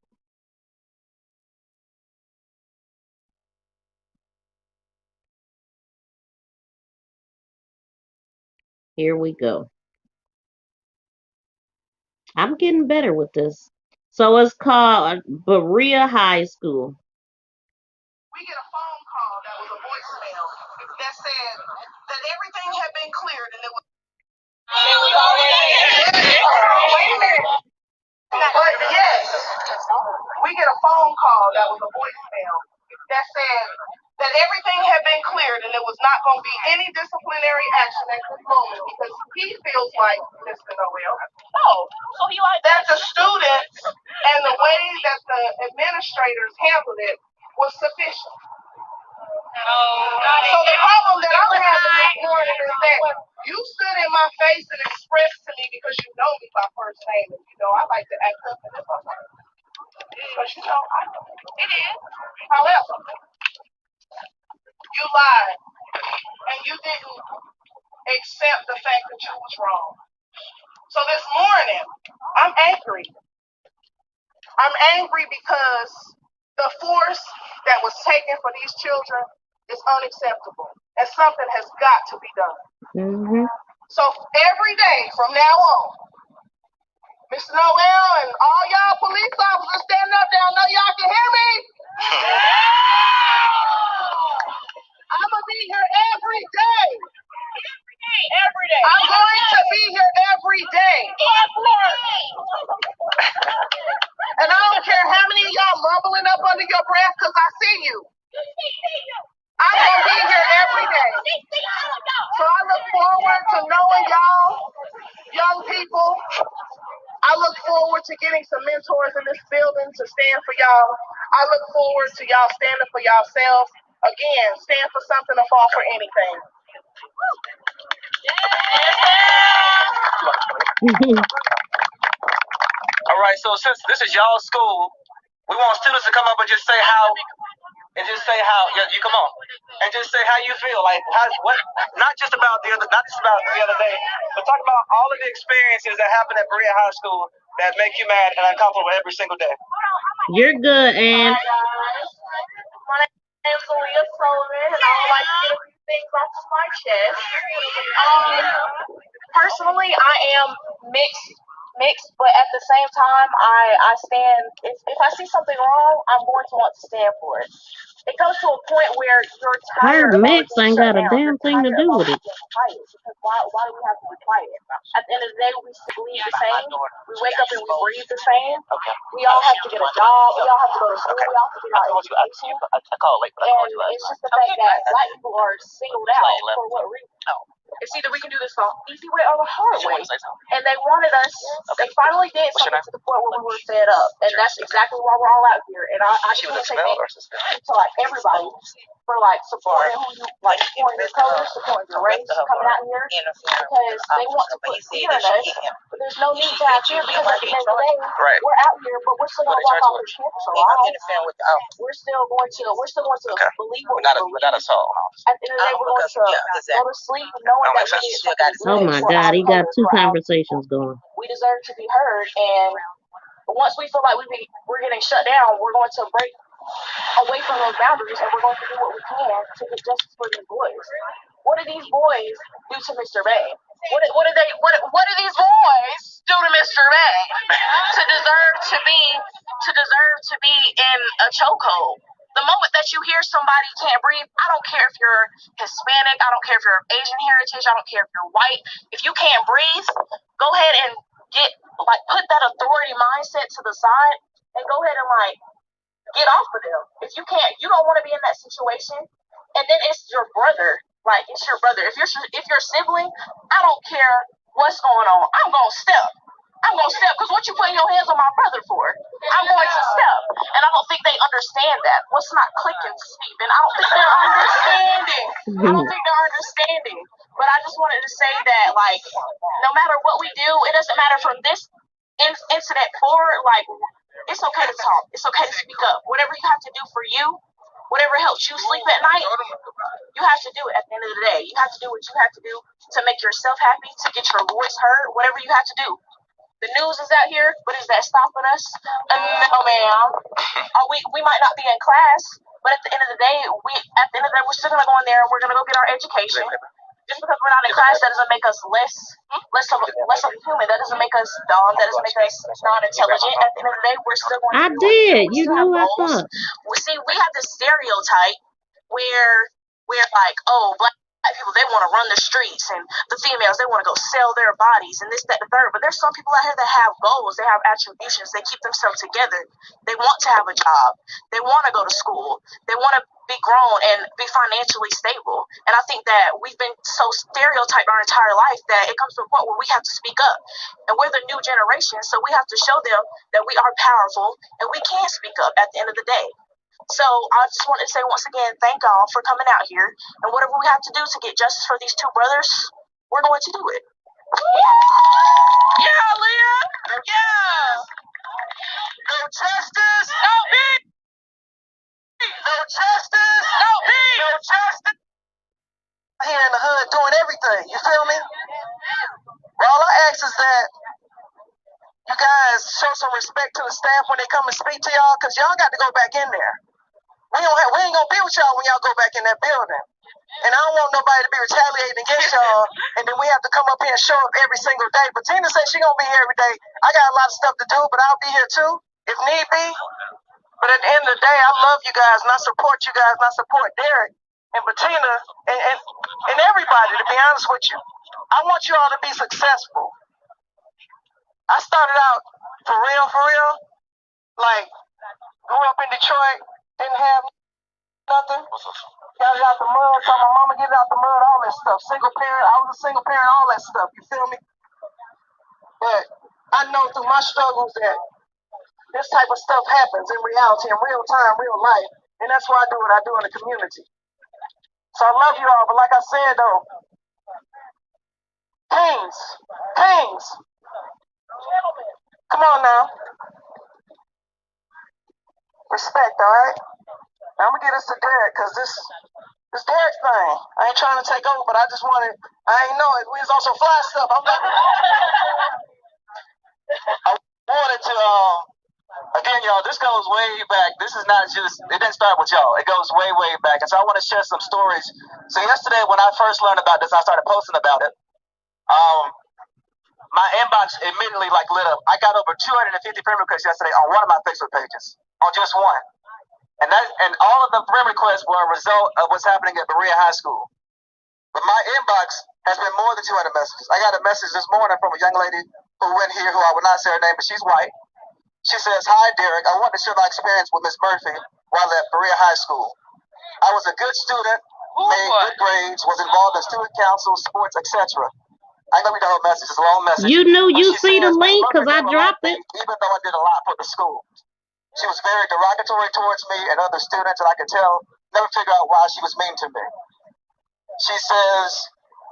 Here we go. I'm getting better with this. So it's called Berea High School.
We get a far
But yes, we get a phone call that was a voicemail that said that everything had been cleared and there was not going to be any disciplinary action at this moment because he feels like, Mr. Noel, that the students and the way that the administrators handled it was sufficient. So the problem that I'm having this morning is that you stood in my face and expressed to me because you know me by first name and you know I like to act up and if I'm like, because you know I know it is. However, you lied and you didn't accept the fact that you was wrong. So this morning, I'm angry. I'm angry because the force that was taken for these children is unacceptable and something has got to be done. So every day from now on, Mr. Noel and all y'all police officers standing up there, I know y'all can hear me. I'm going to be here every day. Every day. I'm going to be here every day. And I don't care how many of y'all mumbling up under your breath because I see you. I'm going to be here every day. So I look forward to knowing y'all, young people. I look forward to getting some mentors in this building to stand for y'all. I look forward to y'all standing for yourselves. Again, stand for something or fall for anything.
All right, so since this is y'all's school, we want students to come up and just say how, you come on, and just say how you feel, like what, not just about the other day, but talk about all of the experiences that happen at Berea High School that make you mad and uncomfortable every single day.
You're good, Ann.
My name's Aaliyah Sullivan, and I would like to get a few things off of my chest. Personally, I am mixed, but at the same time, I stand. If I see something wrong, I'm going to want to stand for it. It comes to a point where you're tired
Her
of
mix
being
ain't
shut
got a
down.
damn thing to do with it.
Quiet, because why do we have to be quiet? At the end of the day, we breathe the same. We wake up and we breathe the same. We all have to get a job. We all have to go to school. We all have to get our education. And it's just the fact that black people are singled out for what reason? It's either we can do this the easy way or the hard way. And they wanted us, they finally did something to the point where we were fed up. And that's exactly why we're all out here. And I just want to say thank you to like everybody for like supporting who you, like supporting your colors, supporting your race, coming out here. Because they want to put fear in us. But there's no need to have fear because at the end of the day, we're out here, but we're still going to walk off this campus alive. We're still going to believe what we believe. At the end of the day, we're going to go to sleep knowing that we did something good.
Oh my God, he got two conversations going.
We deserve to be heard, and once we feel like we're getting shut down, we're going to break away from those boundaries, and we're going to do what we can to get justice for these boys. What did these boys do to Mr. Bay? What do these boys do to Mr. Bay to deserve to be in a chokehold? The moment that you hear somebody can't breathe, I don't care if you're Hispanic, I don't care if you're Asian heritage, I don't care if you're white. If you can't breathe, go ahead and put that authority mindset to the side and go ahead and get off of them. If you can't, you don't want to be in that situation. And then it's your brother. It's your brother. If you're sibling, I don't care what's going on. I'm gonna step because what you putting your hands on my brother for? I'm going to step. And I don't think they understand that. What's not clicking, Stephen? I don't think they're understanding. But I just wanted to say that, no matter what we do, it doesn't matter from this incident forward, it's okay to talk. It's okay to speak up. Whatever you have to do for you, whatever helps you sleep at night, you have to do it at the end of the day. You have to do what you have to do to make yourself happy, to get your voice heard, whatever you have to do. The news is out here, but is that stopping us? No, ma'am. We might not be in class, but at the end of the day, we're still going to go in there and we're going to go get our education. Just because we're not in class, that doesn't make us less of a human. That doesn't make us dumb. That doesn't make us non-intelligent. At the end of the day, we're still going to do it.
You know I thought.
See, we have this stereotype where black people, they want to run the streets, and the females, they want to go sell their bodies and this, that, the third. But there's some people out here that have goals, they have attributions, they keep themselves together. They want to have a job, they want to go to school, they want to be grown and be financially stable. And I think that we've been so stereotyped our entire life that it comes to a point where we have to speak up. And we're the new generation, so we have to show them that we are powerful and we can speak up at the end of the day. So I just wanted to say once again, thank y'all for coming out here, and whatever we have to do to get justice for these two brothers, we're going to do it.
Yeah, Leah. Yeah. No justice. No peace. No justice. No peace. No justice. Here in the hood doing everything. You feel me? All I ask is that you guys show some respect to the staff when they come and speak to y'all, because y'all got to go back in there. We ain't gonna be with y'all when y'all go back in that building. And I don't want nobody to be retaliating against y'all, and then we have to come up here and show up every single day. But Tina said she gonna be here every day. I got a lot of stuff to do, but I'll be here too, if need be. But at the end of the day, I love you guys, and I support you guys, and I support Derek and Bettina and everybody, to be honest with you. I want you all to be successful. I started out for real, like, grew up in Detroit, didn't have nothing. Got it out the mud, saw my mama get it out the mud, all that stuff. Single parent, I was a single parent, all that stuff, you feel me? But I know through my struggles that this type of stuff happens in reality, in real time, real life. And that's why I do what I do in the community. So I love you all, but like I said though, Kings, come on now. Respect, all right? Now I'm gonna get this to Derek, because this Derek thing, I ain't trying to take over, but I just wanted, I ain't know it. We was on some fly stuff. I wanted to, again, y'all, this goes way back. This is not just, it didn't start with y'all. It goes way, way back. And so I want to share some stories. So yesterday when I first learned about this, I started posting about it. My inbox immediately lit up. I got over 250 friend requests yesterday on one of my Facebook pages, on just one. And all of the friend requests were a result of what's happening at Berea High School. But my inbox has been more than 200 messages. I got a message this morning from a young lady who went here, who I will not say her name, but she's white. She says, "Hi, Derek. I want to share my experience with Miss Murphy while at Berea High School. I was a good student, made good grades, was involved in student council, sports, etc." I know we the whole message. It's a long message.
You knew you see the link because I dropped it.
Even though I did a lot for the school. She was very derogatory towards me and other students, and I could tell, never figure out why she was mean to me. She says,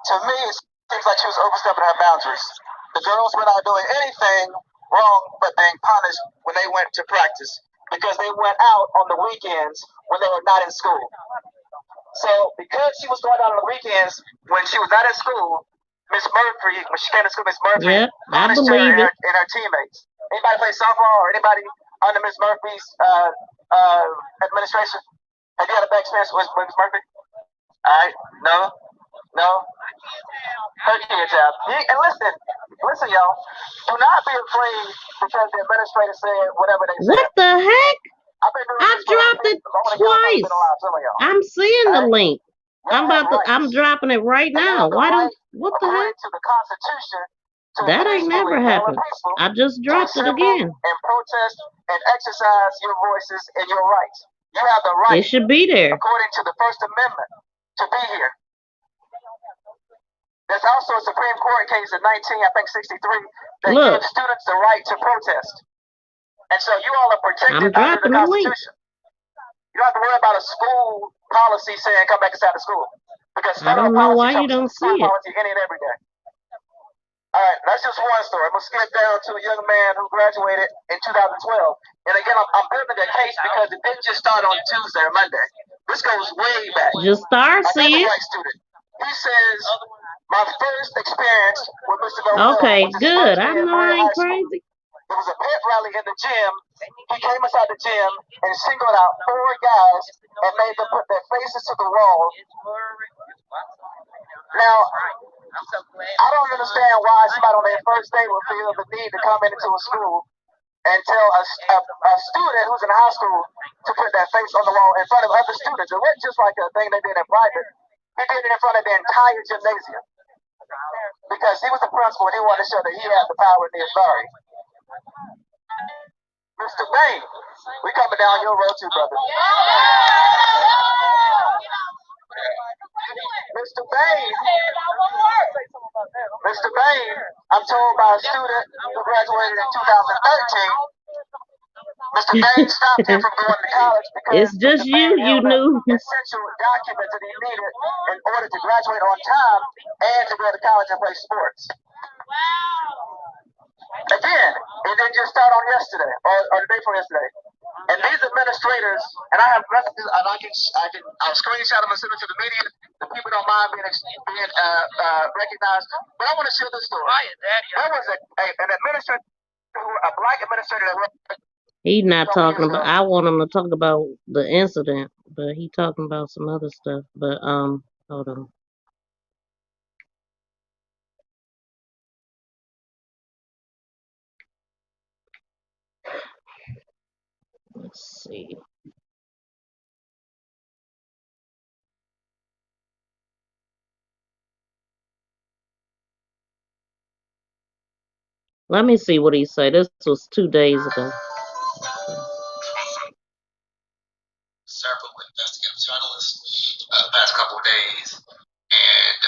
to me, it seems like she was overstepping her boundaries. The girls were not doing anything wrong but being punished when they went to practice because they went out on the weekends when they were not in school. So because she was going out on the weekends when she was not in school, Miss Murphy, when she came to school, Miss Murphy punished her and her teammates. Anybody play softball or anybody under Miss Murphy's administration? Have you had a bad experience with Miss Murphy? All right, no. Her kids have. And listen, y'all. Do not be afraid because the administrator said whatever they said.
What the heck? I dropped it twice. I'm seeing the link. I'm dropping it right now. What the heck? That ain't never happened. I just dropped it again.
And protest and exercise your voices and your rights. You have the right.
It should be there.
According to the First Amendment, to be here. There's also a Supreme Court case in 1963 that gives students the right to protest. And so you all are protected under the Constitution. You don't have to worry about a school policy saying come back inside the school. Because
I don't know why you don't see it.
Policy any and every day. All right, that's just one story. I'm going to skip down to a young man who graduated in 2012. And again, I'm building a case because it didn't just start on Tuesday or Monday. This goes way back.
Just start seeing.
He says, my first experience with Mr. Goldell
okay, good. I know I ain't crazy.
There was a pep rally in the gym. He came inside the gym and singled out 4 guys and made them put their faces to the wall. Now, I don't understand why somebody on their first day would feel the need to come into a school and tell a student who's in high school to put their face on the wall in front of other students. It wasn't just like a thing they did in private. He did it in front of the entire gymnasium because he was the principal and he wanted to show that he had the power and the authority. Mr. Bain, we coming down your road too, brother. Mr. Bain, I'm told by a student who graduated in 2013, Mr. Bain stopped him from going to college because
It's just
Mr.
you,
Bain
you
held
knew.
essential documents that he needed in order to graduate on time and to go to college and play sports. Again, it didn't just start on yesterday or the day before yesterday. And these administrators, and I have messages, and I'll screenshot them and send them to the media. The people don't mind being recognized. But I want to share this story. There was an administrator, a black administrator that worked.
He's not talking about. I want him to talk about the incident, but he talking about some other stuff. But hold on. Let's see. Let me see what he said. This was 2 days ago.
Several investigative journalists the past couple of days, and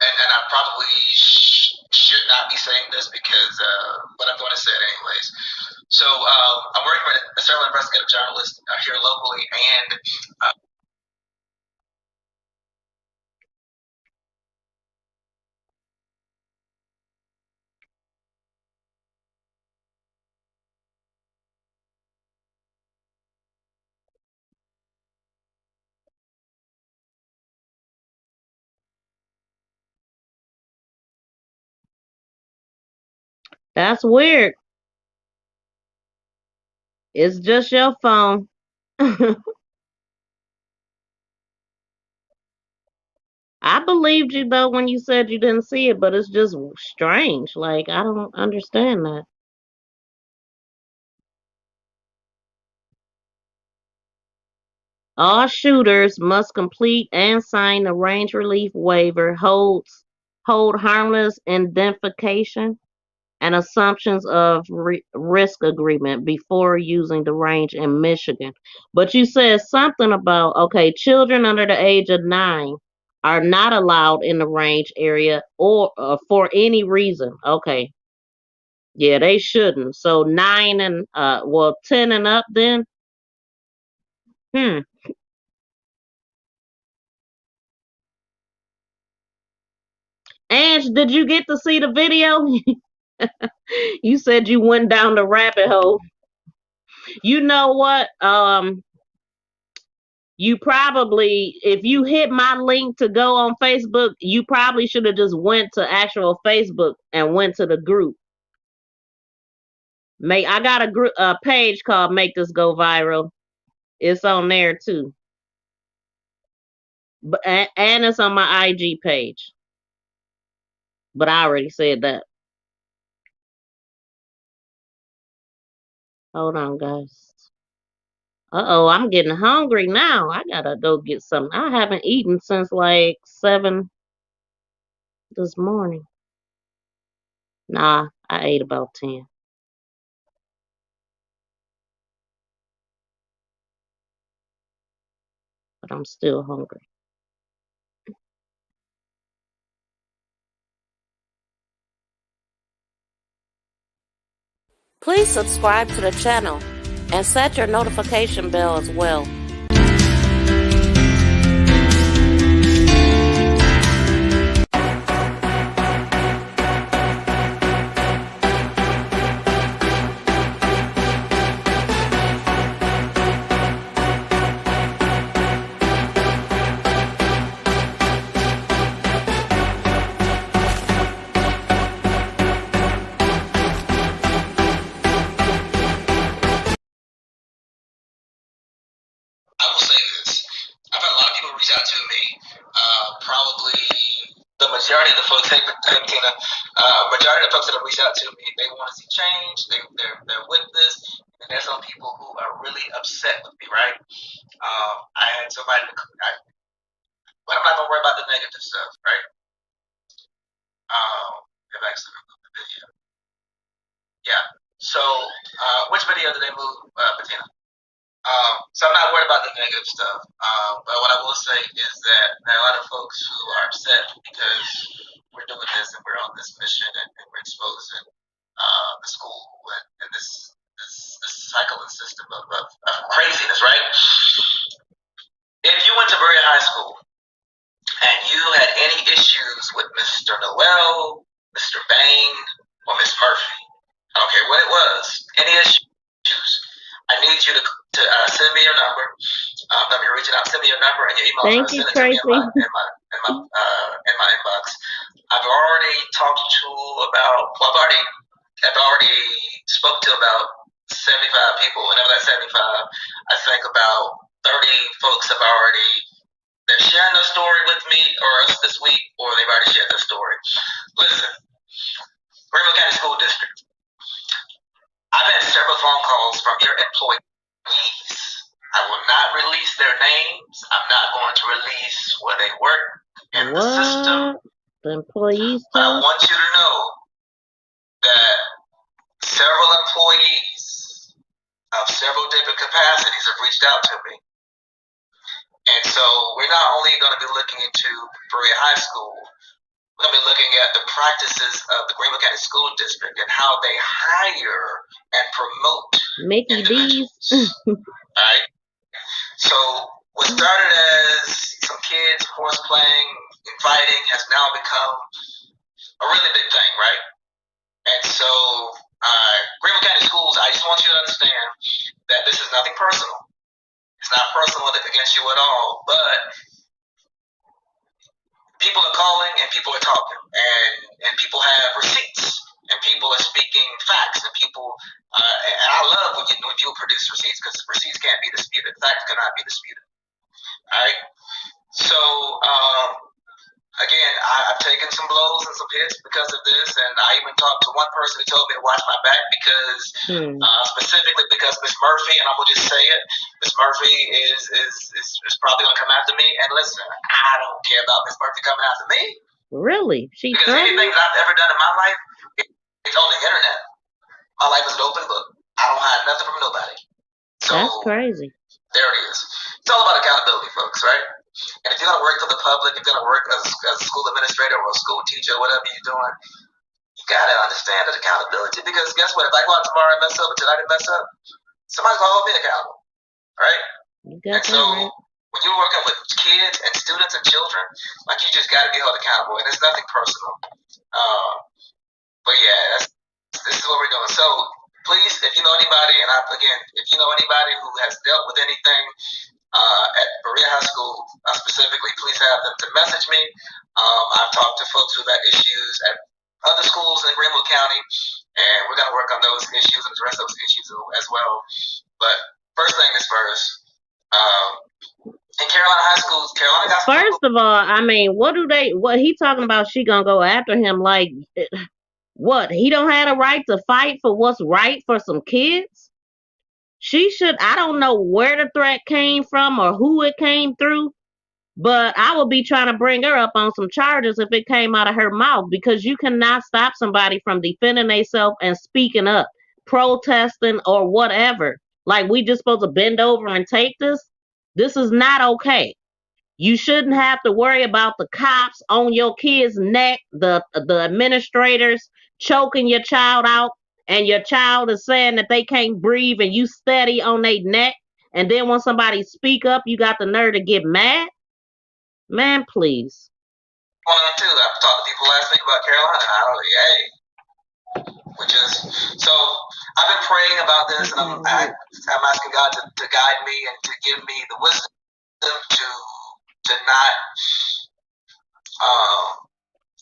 I probably should not be saying this because, but I'm going to say it anyways. So I'm working with several investigative journalists here locally, and
That's weird. It's just your phone. I believed you though when you said you didn't see it, but it's just strange. Like I don't understand that. All shooters must complete and sign the range relief waiver, hold harmless identification and assumptions of risk agreement before using the range in Michigan. But you said something about, okay, children under the age of 9 are not allowed in the range area or for any reason. Okay. Yeah, they shouldn't. So 9 and 10 and up then? Hmm. Ange, did you get to see the video? You said you went down the rabbit hole. You know what? You probably, if you hit my link to go on Facebook, you probably should have just went to actual Facebook and went to the group. I got a page called "Make This Go Viral." It's on there too, but and it's on my IG page. But I already said that. Hold on, guys. Uh-oh, I'm getting hungry now. I gotta go get something. I haven't eaten since like 7 this morning. Nah, I ate about 10. But I'm still hungry. Please subscribe to the channel and set your notification bell as well.
I will say this. I've had a lot of people reach out to me. Probably the majority of the folks, majority of the folks that have reached out to me, they want to see change. They're with this. And there's some people who are really upset with me, right? I had somebody, move, Bettina. So I'm not worried about the negative stuff. But what I will say is that there are a lot of folks who are upset because we're doing this and we're on this mission and we're exposing the school and this cycle and system of craziness, right? If you went to Berea High School and you had any issues with Mr. Noel, Mr. Bain, or Miss Murphy, I don't care what it was, any issues, I need you to send me your number. Let me reach out, send me your number and your email
Thank
address.
you,
Send it to me
Tracy.
in my inbox. I've already talked to I've already spoke to about 75 people, and of that 75, I think about 30 folks have already, they're sharing their story with me or us this week, or they've already shared their story. Listen, Greenville County School District, I've had several phone calls from your employees. I will not release their names. I'm not going to release where they work in the system.
The employees
But I
too?
want you to know that several employees of several different capacities have reached out to me. And so we're not only going to be looking into Berea High School, we're going to be looking at the practices of the Greenville County School District and how they hire and promote
Mickey D's.
Right? So what started as some kids horseplaying and fighting has now become a really big thing, right? And so Greenville County Schools, I just want you to understand that this is nothing personal. It's not personal against you at all, but people are calling and people are talking, and people have receipts, and people are speaking facts, and people, and I love when people produce receipts, because receipts can't be disputed. Facts cannot be disputed. All right? So, again, I've taken some blows and some hits because of this, and I even talked to one person who told me to watch my back because, specifically because Miss Murphy, and I'm gonna just say it, Miss Murphy is probably gonna come after me. And listen, I don't care about Miss Murphy coming after me.
Really?
Because anything that I've ever done in my life, it's on the internet. My life is an open book. I don't hide nothing from nobody. So
that's crazy.
There it is. It's all about accountability, folks, right? And if you're going to work for the public, if you're going to work as a school administrator or a school teacher or whatever you're doing, you got to understand that accountability. Because guess what? If I go out tomorrow and mess up and tonight I mess up, somebody's going to hold me accountable, right? And so when you're working with kids and students and children, like, you just got to be held accountable. And it's nothing personal. But yeah, this is what we're doing. So please, if you know anybody, and if you know anybody who has dealt with anything at Berea High School specifically, please have them to message me. I've talked to folks who've had issues at other schools in Greenville County, and we're going to work on those issues and address those issues as well. But first thing is first. In Carolina High Schools,
First of all, I mean, what he talking about? She gonna go after him? Like, what? He don't have a right to fight for what's right for some kids? She should. I don't know where the threat came from or who it came through, but I would be trying to bring her up on some charges if it came out of her mouth, because you cannot stop somebody from defending themselves and speaking up, protesting or whatever. Like, we just supposed to bend over and take this? This is not okay. You shouldn't have to worry about the cops on your kid's neck, the administrators choking your child out, and your child is saying that they can't breathe and you steady on their neck. And then when somebody speak up, you got the nerve to get mad? Man, please.
Too. I've talked to people last week about Carolina. So I've been praying about this, and I'm asking God to guide me and to give me the wisdom to not.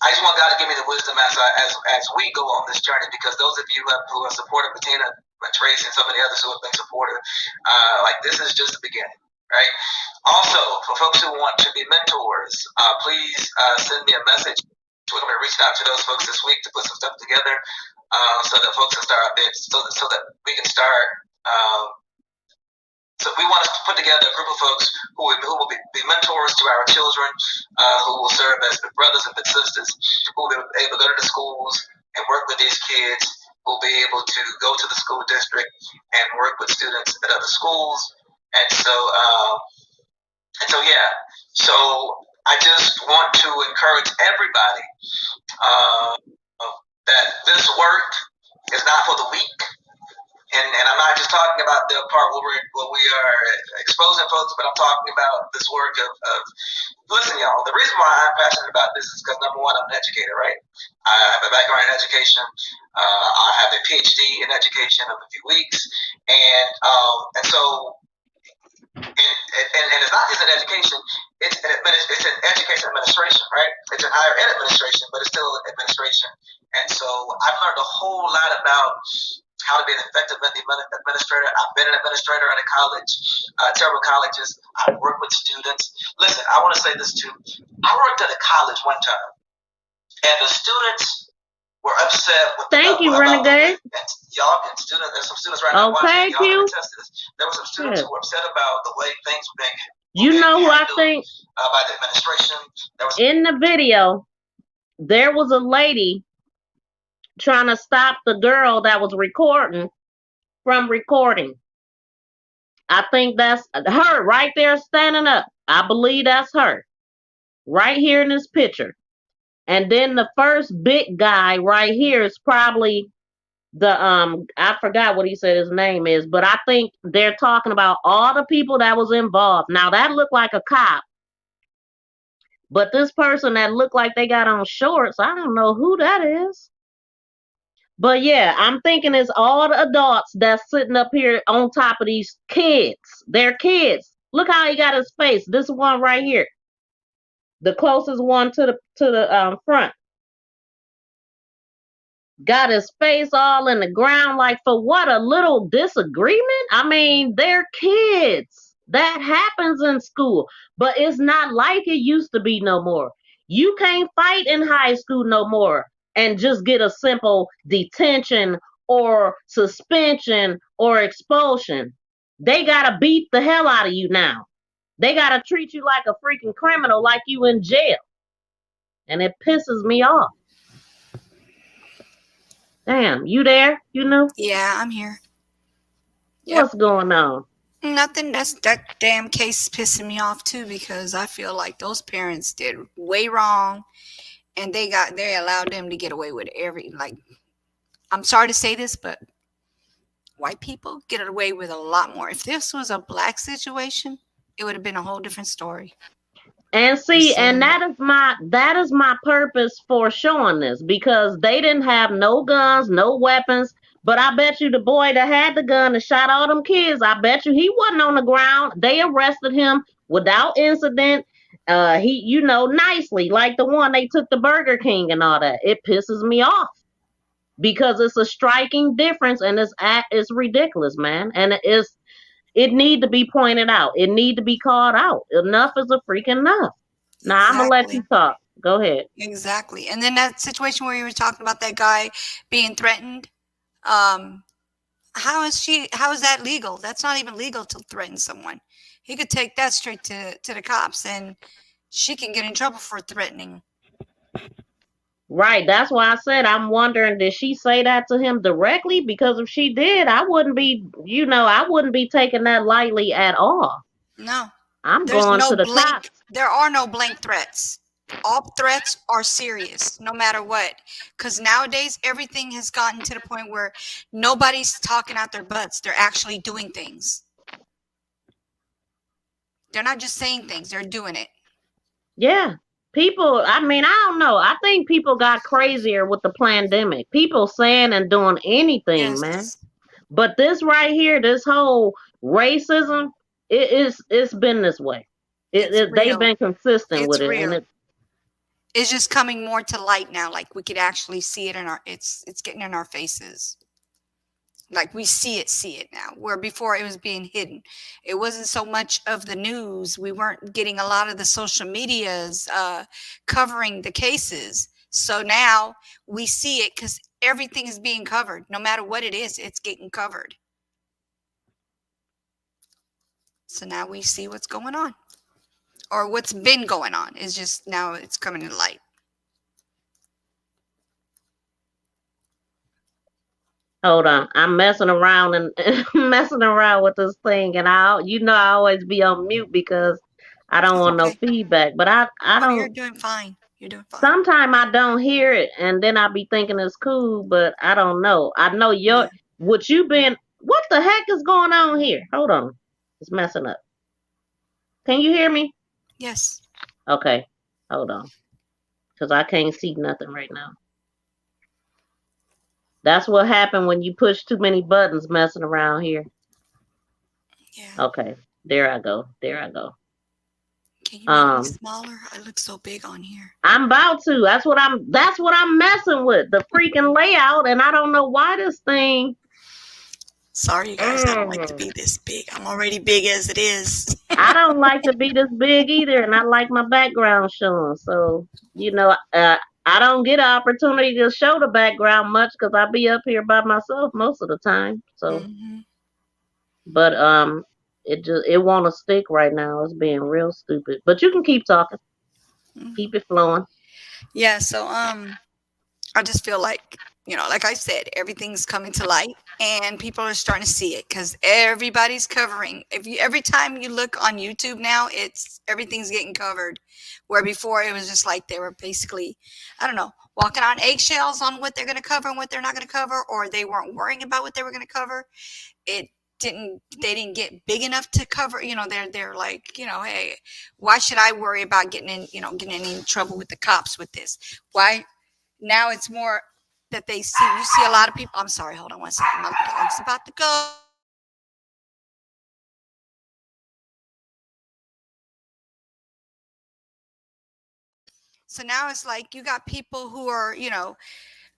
I just want God to give me the wisdom as we go on this journey, because those of you who have supported Bettina, Tracy, and so many others who have been supportive, like, this is just the beginning, right? Also, for folks who want to be mentors, please send me a message. We're going to be reaching out to those folks this week to put some stuff together, so that folks can start so that we can start. So we want to put together a group of folks who will be mentors to our children, who will serve as big brothers and big sisters, who will be able to go to the schools and work with these kids will be able to go to the school district and work with students at other schools. And so yeah. So I just want to encourage everybody uh, that this work is not for the weak. And I'm not just talking about the part where we are exposing folks, but I'm talking about this work of listen, y'all. The reason why I'm passionate about this is because, number one, I'm an educator, right? I have a background in education. I have a PhD in education of a few weeks, and so and it's not just in education. It's in education administration, right? It's in higher ed administration, but it's still administration. And so I've learned a whole lot about how to be an effective administrator. I've been an administrator at a college, several colleges. I've worked with students. Listen, I want to say this too. I worked at a college one time, and the students were upset with
Thank you, Renegade.
y'all and students. There's some students right now watching. Y'all can attest to this. There were some students who were upset about the way things were being.
You know who I think?
By the administration.
In the video, there was a lady trying to stop the girl that was recording from recording. I think that's her right there standing up. I believe that's her right here in this picture. And then the first big guy right here is probably the I forgot what he said his name is, but I think they're talking about all the people that was involved. Now that looked like a cop, but this person that looked like they got on shorts, I don't know who that is. But yeah, I'm thinking it's all the adults that's sitting up here on top of these kids. They're kids. Look how he got his face. This one right here, the closest one to the front. Got his face all in the ground, like for what? A little disagreement? I mean, they're kids. That happens in school, but it's not like it used to be no more. You can't fight in high school no more and just get a simple detention or suspension or expulsion. They gotta beat the hell out of you now. They gotta treat you like a freaking criminal, like you in jail. And it pisses me off. Damn, you there? You know?
Yeah, I'm here. Yep.
What's going on?
Nothing. That damn case is pissing me off too, because I feel like those parents did way wrong, and they allowed them to get away with I'm sorry to say this, but white people get away with a lot more. If this was a black situation, it would have been a whole different story.
And see, and that is my purpose for showing this, because they didn't have no guns, no weapons. But I bet you the boy that had the gun and shot all them kids, I bet you he wasn't on the ground. They arrested him without incident. He, nicely, like the one they took to Burger King and all that. It pisses me off because it's a striking difference, and it's ridiculous, man. And it need to be pointed out. It need to be called out. Enough is a freaking enough. Now, I'm going to let you talk. Go ahead.
Exactly. And then that situation where you were talking about that guy being threatened, how is that legal? That's not even legal to threaten someone. He could take that straight to the cops, and she can get in trouble for threatening.
Right. That's why I said I'm wondering, did she say that to him directly? Because if she did, I wouldn't be taking that lightly at all.
No.
I'm going to the cops.
There are no blank threats. All threats are serious, no matter what. Because nowadays, everything has gotten to the point where nobody's talking out their butts. They're actually doing things. They're not just saying things. They're doing it.
Yeah. People, I don't know. I think people got crazier with the pandemic. People saying and doing anything, man. But this right here, this whole racism, it's been this way. They've been consistent with it.
Real.
And
it's just coming more to light now. Like we could actually see it it's getting in our faces. Like we see it now, where before it was being hidden. It wasn't so much of the news. We weren't getting a lot of the social medias covering the cases. So now we see it because everything is being covered. No matter what it is, it's getting covered. So now we see what's going on. Or what's been going on. Is just now it's coming to light.
Hold on. I'm messing around and messing around with this thing, and I always be on mute because I don't
It's
want no
okay.
feedback. But I
Oh, you're
don't.
doing fine. You're doing fine.
Sometimes I don't hear it, and then I be thinking it's cool, but I don't know. I know
Yeah.
what you been. What the heck is going on here? Hold on. It's messing up. Can you hear me?
Yes.
Okay. Hold on. Because I can't see nothing right now. That's what happened when you push too many buttons messing around here.
Yeah.
Okay. There I go. There I go.
Can you make me smaller? I look so big on here.
I'm about to. That's what I'm messing with. The freaking layout, and I don't know why this thing.
Sorry, you guys. I don't like to be this big. I'm already big as it is.
I don't like to be this big either, and I like my background showing. So, I don't get an opportunity to show the background much because I be up here by myself most of the time. So, but it won't stick right now. It's being real stupid. But you can keep talking, keep it flowing.
Yeah. So I just feel like, like I said, everything's coming to light and people are starting to see it because everybody's covering. Every time you look on YouTube now, everything's getting covered. Where before it was just like they were basically, I don't know, walking on eggshells on what they're going to cover and what they're not going to cover, or they weren't worrying about what they were going to cover. They didn't get big enough to cover. They're like, hey, why should I worry about getting in trouble with the cops with this? Why? Now it's more that you see a lot of people. I'm sorry, hold on one second. My dog's about to go. So now it's like you got people who are,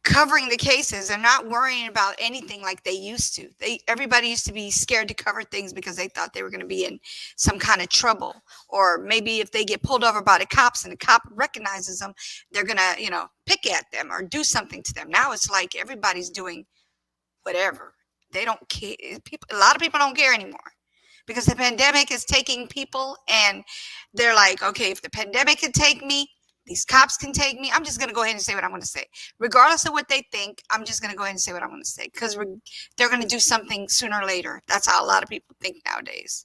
covering the cases. They're not worrying about anything like they used to. Everybody used to be scared to cover things because they thought they were going to be in some kind of trouble, or maybe if they get pulled over by the cops and the cop recognizes them, they're going to, pick at them or do something to them. Now it's like everybody's doing whatever. They don't care. A lot of people don't care anymore because the pandemic is taking people, and they're like, okay, if the pandemic can take me, these cops can take me. I'm just going to go ahead and say what I'm going to say. Regardless of what they think, I'm just going to go ahead and say what I'm going to say because they're going to do something sooner or later. That's how a lot of people think nowadays.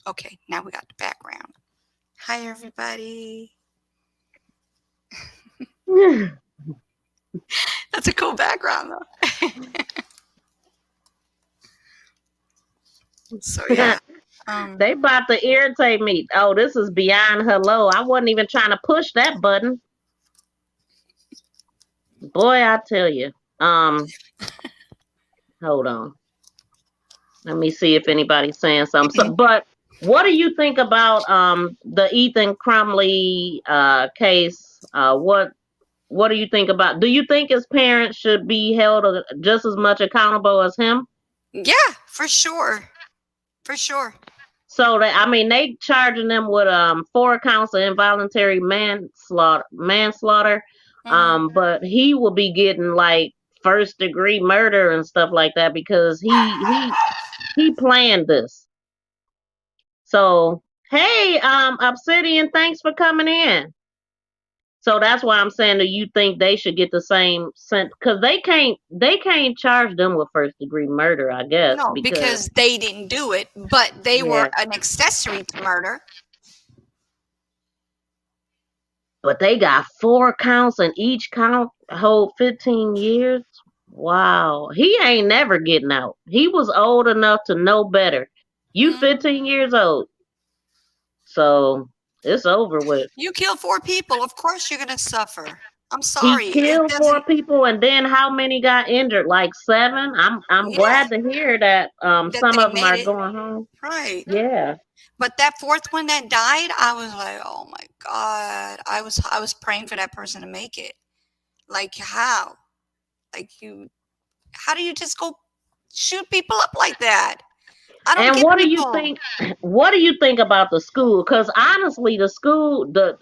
Okay, now we got the background. Hi, everybody. That's a cool background, though. So, yeah.
They about to irritate me. Oh, this is beyond hello. I wasn't even trying to push that button. Boy, I tell you. Hold on. Let me see if anybody's saying something. But what do you think about the Ethan Crumbley case? What do you think about? Do you think his parents should be held just as much accountable as him?
Yeah, for sure. For sure.
So they charging them with 4 counts of involuntary manslaughter. But he will be getting like first degree murder and stuff like that because he planned this. So hey, Obsidian, thanks for coming in. So that's why I'm saying that you think they should get the same sentence because they can't charge them with first degree murder, I guess.
No, because they didn't do it, but they were an accessory to murder.
But they got 4 counts and each count hold 15 years. Wow. He ain't never getting out. He was old enough to know better. You 15 years old. So it's over with.
You kill 4 people, of course you're gonna suffer. I'm sorry.
He killed 4 people, and then how many got injured? Like 7. I'm glad to hear that some of them are going home.
Right.
Yeah.
But that 4th one that died, I was like, oh my God. I was praying for that person to make it. Like how? How do you just go shoot people up like that? I don't get
what do
people.
you think? What do you think about the school? Because honestly, the school, the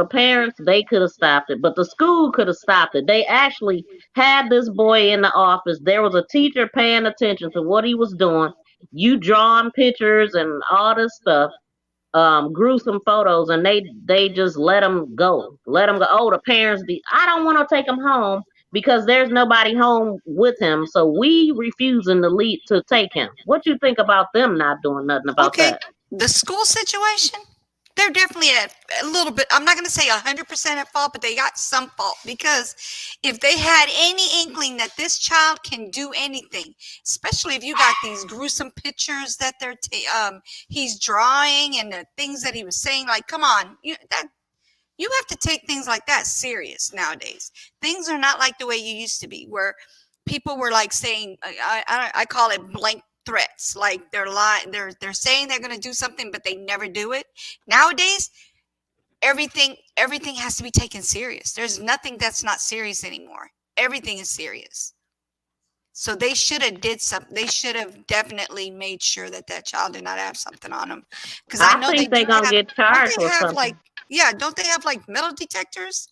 parents, they could have stopped it, but the school could have stopped it. They actually had this boy in the office. There was a teacher paying attention to what he was doing. You drawing pictures and all this stuff, gruesome photos, and they just let him go. Let him go. Oh, the parents, I don't want to take him home. because there's nobody home with him. So we refusing to take him. What you think about them not doing nothing about
Okay,
that?
the school situation, they're definitely at a little bit, I'm not going to say 100% at fault, but they got some fault, because if they had any inkling that this child can do anything, especially if you got these gruesome pictures that he's drawing and the things that he was saying, like, come on, you have to take things like that serious nowadays. Things are not like the way you used to be, where people were like saying, I call it blank threats, like they're lying, they're saying they're going to do something, but they never do it. Nowadays, everything has to be taken serious. There's nothing that's not serious anymore. Everything is serious. So they should have did something. They should have definitely made sure that child did not have something on them, because I
I
know they
think
do
they're gonna
have.
get
Don't
charged
they
with
have
something.
like, yeah? Don't they have like metal detectors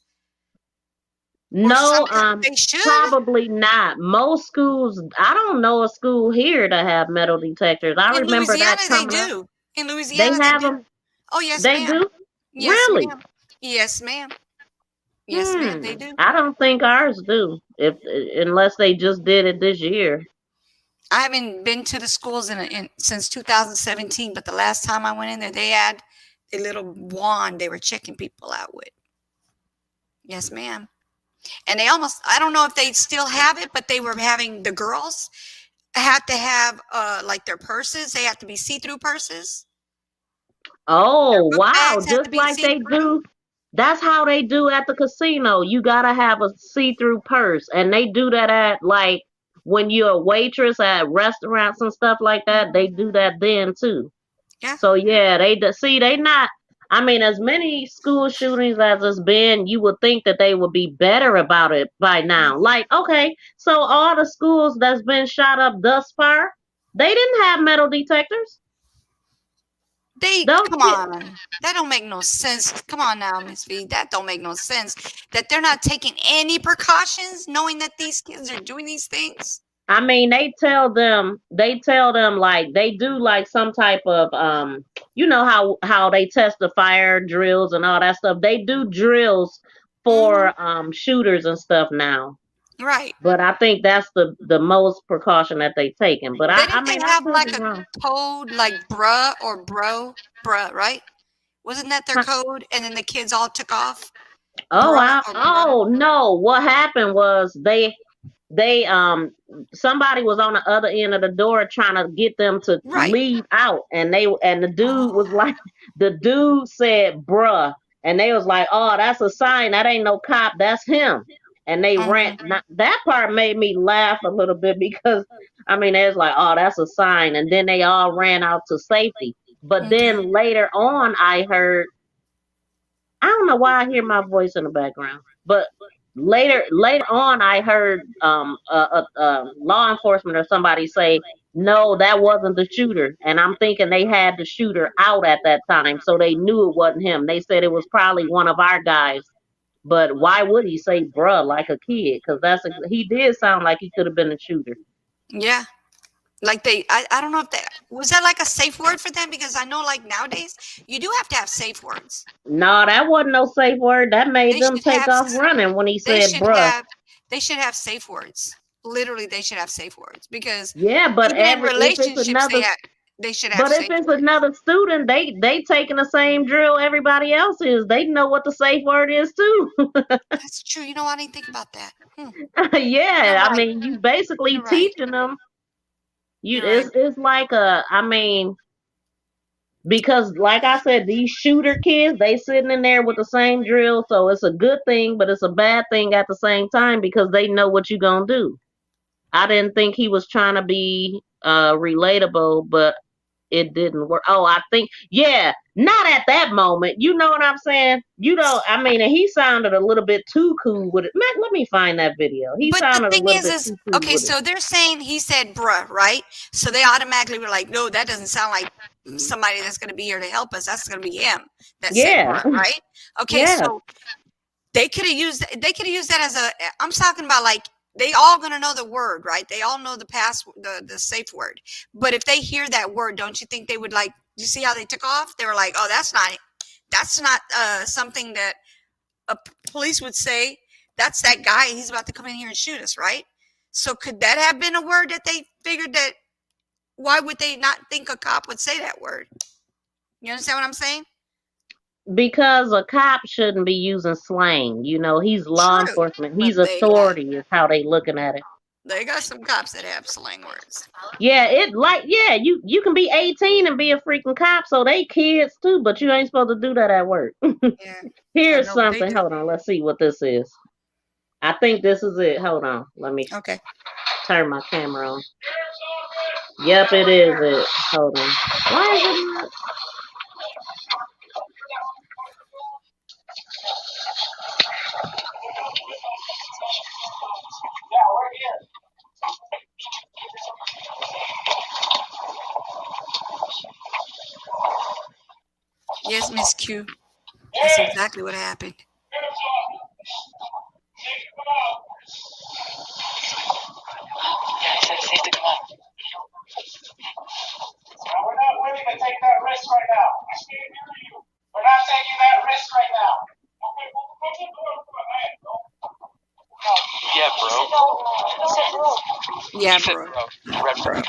or
No,
something? They should.
probably not. Most schools, I don't know a school here to have metal detectors. I
In
remember
Louisiana,
that
they
coming up.
do. In
They
Louisiana, they
have
do.
them.
Oh, yes,
They
ma'am.
do.
Yes,
Really?
ma'am. Yes, ma'am. Yes, ma'am. They do.
I don't think ours do. If unless they just did it this year.
I haven't been to the schools since 2017, but the last time I went in there, they had a little wand they were checking people out with. Yes, ma'am. And I don't know if they still have it, but they were having, the girls had to have like their purses. They have to be see-through purses. Their
Oh
book
wow!
bags have to
Just
be
like they
see-through.
do. That's how they do at the casino. You gotta have a see-through purse, and they do that at like when you're a waitress at restaurants and stuff like that. They do that then too.
Yeah.
So yeah, see they not. I mean, as many school shootings as it's been, you would think that they would be better about it by now. Like, okay, so all the schools that's been shot up thus far, they didn't have metal detectors. Those
Come
kids,
on. That don't make no sense. Come on now, Miss V. That don't make no sense. That they're not taking any precautions, knowing that these kids are doing these things.
I mean, they tell them like they do like some type of you know how they test the fire drills and all that stuff. They do drills for shooters and stuff now.
Right.
But I think that's the most precaution that they taken. But I
Didn't they
mean I
have
could
like
be
a
wrong.
code, like bruh or bruh, right? Wasn't that their code? And then the kids all took off? Bruh or bruh?
Oh no, what happened was they somebody was on the other end of the door trying to get them to
Right.
leave out, and the dude was like, the dude said bruh, and they was like, oh, that's a sign, that ain't no cop, that's him. And they ran. That part made me laugh a little bit because I mean they was like, oh, that's a sign, and then they all ran out to safety. But then later on I heard, I don't know why I hear my voice in the background, but later on I heard law enforcement or somebody say, no, that wasn't the shooter. And I'm thinking they had the shooter out at that time, so they knew it wasn't him. They said it was probably one of our guys. But why would he say bruh like a kid? Because he did sound like he could have been a shooter.
Yeah. Like I don't know if was that like a safe word for them? Because I know like nowadays you do have to have safe words.
No, that wasn't no safe word. That made them take off running when he said bruh.
They should have safe words. Literally, they should have safe words, because
yeah, but
even in
if it's
relationships
another,
they should have
but if
safe
it's
words.
another student, they taking the same drill everybody else is. They know what the safe word is too.
That's true. You know, I didn't think about that.
Yeah, I mean, you basically teaching them. It's like I mean, because like I said, these shooter kids, they sitting in there with the same drill, so it's a good thing, but it's a bad thing at the same time because they know what you gonna do. I didn't think he was trying to be relatable, but it didn't work. Oh, I think, yeah, not at that moment. You know what I'm saying? You know, I mean, and he sounded a little bit too cool with it. Man, let me find that video. He
But the
sounded a
thing
little bit
is
too cool
okay,
with it.
so they're saying he said bruh, right? So they automatically were like, no, that doesn't sound like somebody that's going to be here to help us. That's going to be him that said
Yeah.
bruh, right? Okay,
Yeah.
so they could have used that as a, I'm talking about like, they all going to know the word, right? They all know the safe word. But if they hear that word, don't you think they would like, you see how they took off? They were like, oh, that's not something that a police would say. that's that guy. He's about to come in here and shoot us, right? So could that have been a word that they figured that? Why would they not think a cop would say that word? You understand what I'm saying?
Because a cop shouldn't be using slang. You know, he's law
True,
enforcement.
but
He's authority is how they looking at it.
they got some cops that have slang words.
Yeah, you can be 18 and be a freaking cop, so they kids too, but you ain't supposed to do that at work.
Yeah, I
Here's
know what they
something.
do.
Hold on, let's see what this is. I think this is it. Hold on. Let me turn my camera on. Yep, it is it. Hold on. Why is it not?
Yes, Miss Q. That's exactly what happened.
We're not willing to take that risk right now. I can't hear you. We're not taking that risk right now. Okay,
Yeah, bro.
He said bro.
Yeah,
He said
bro.
bro. Red bro.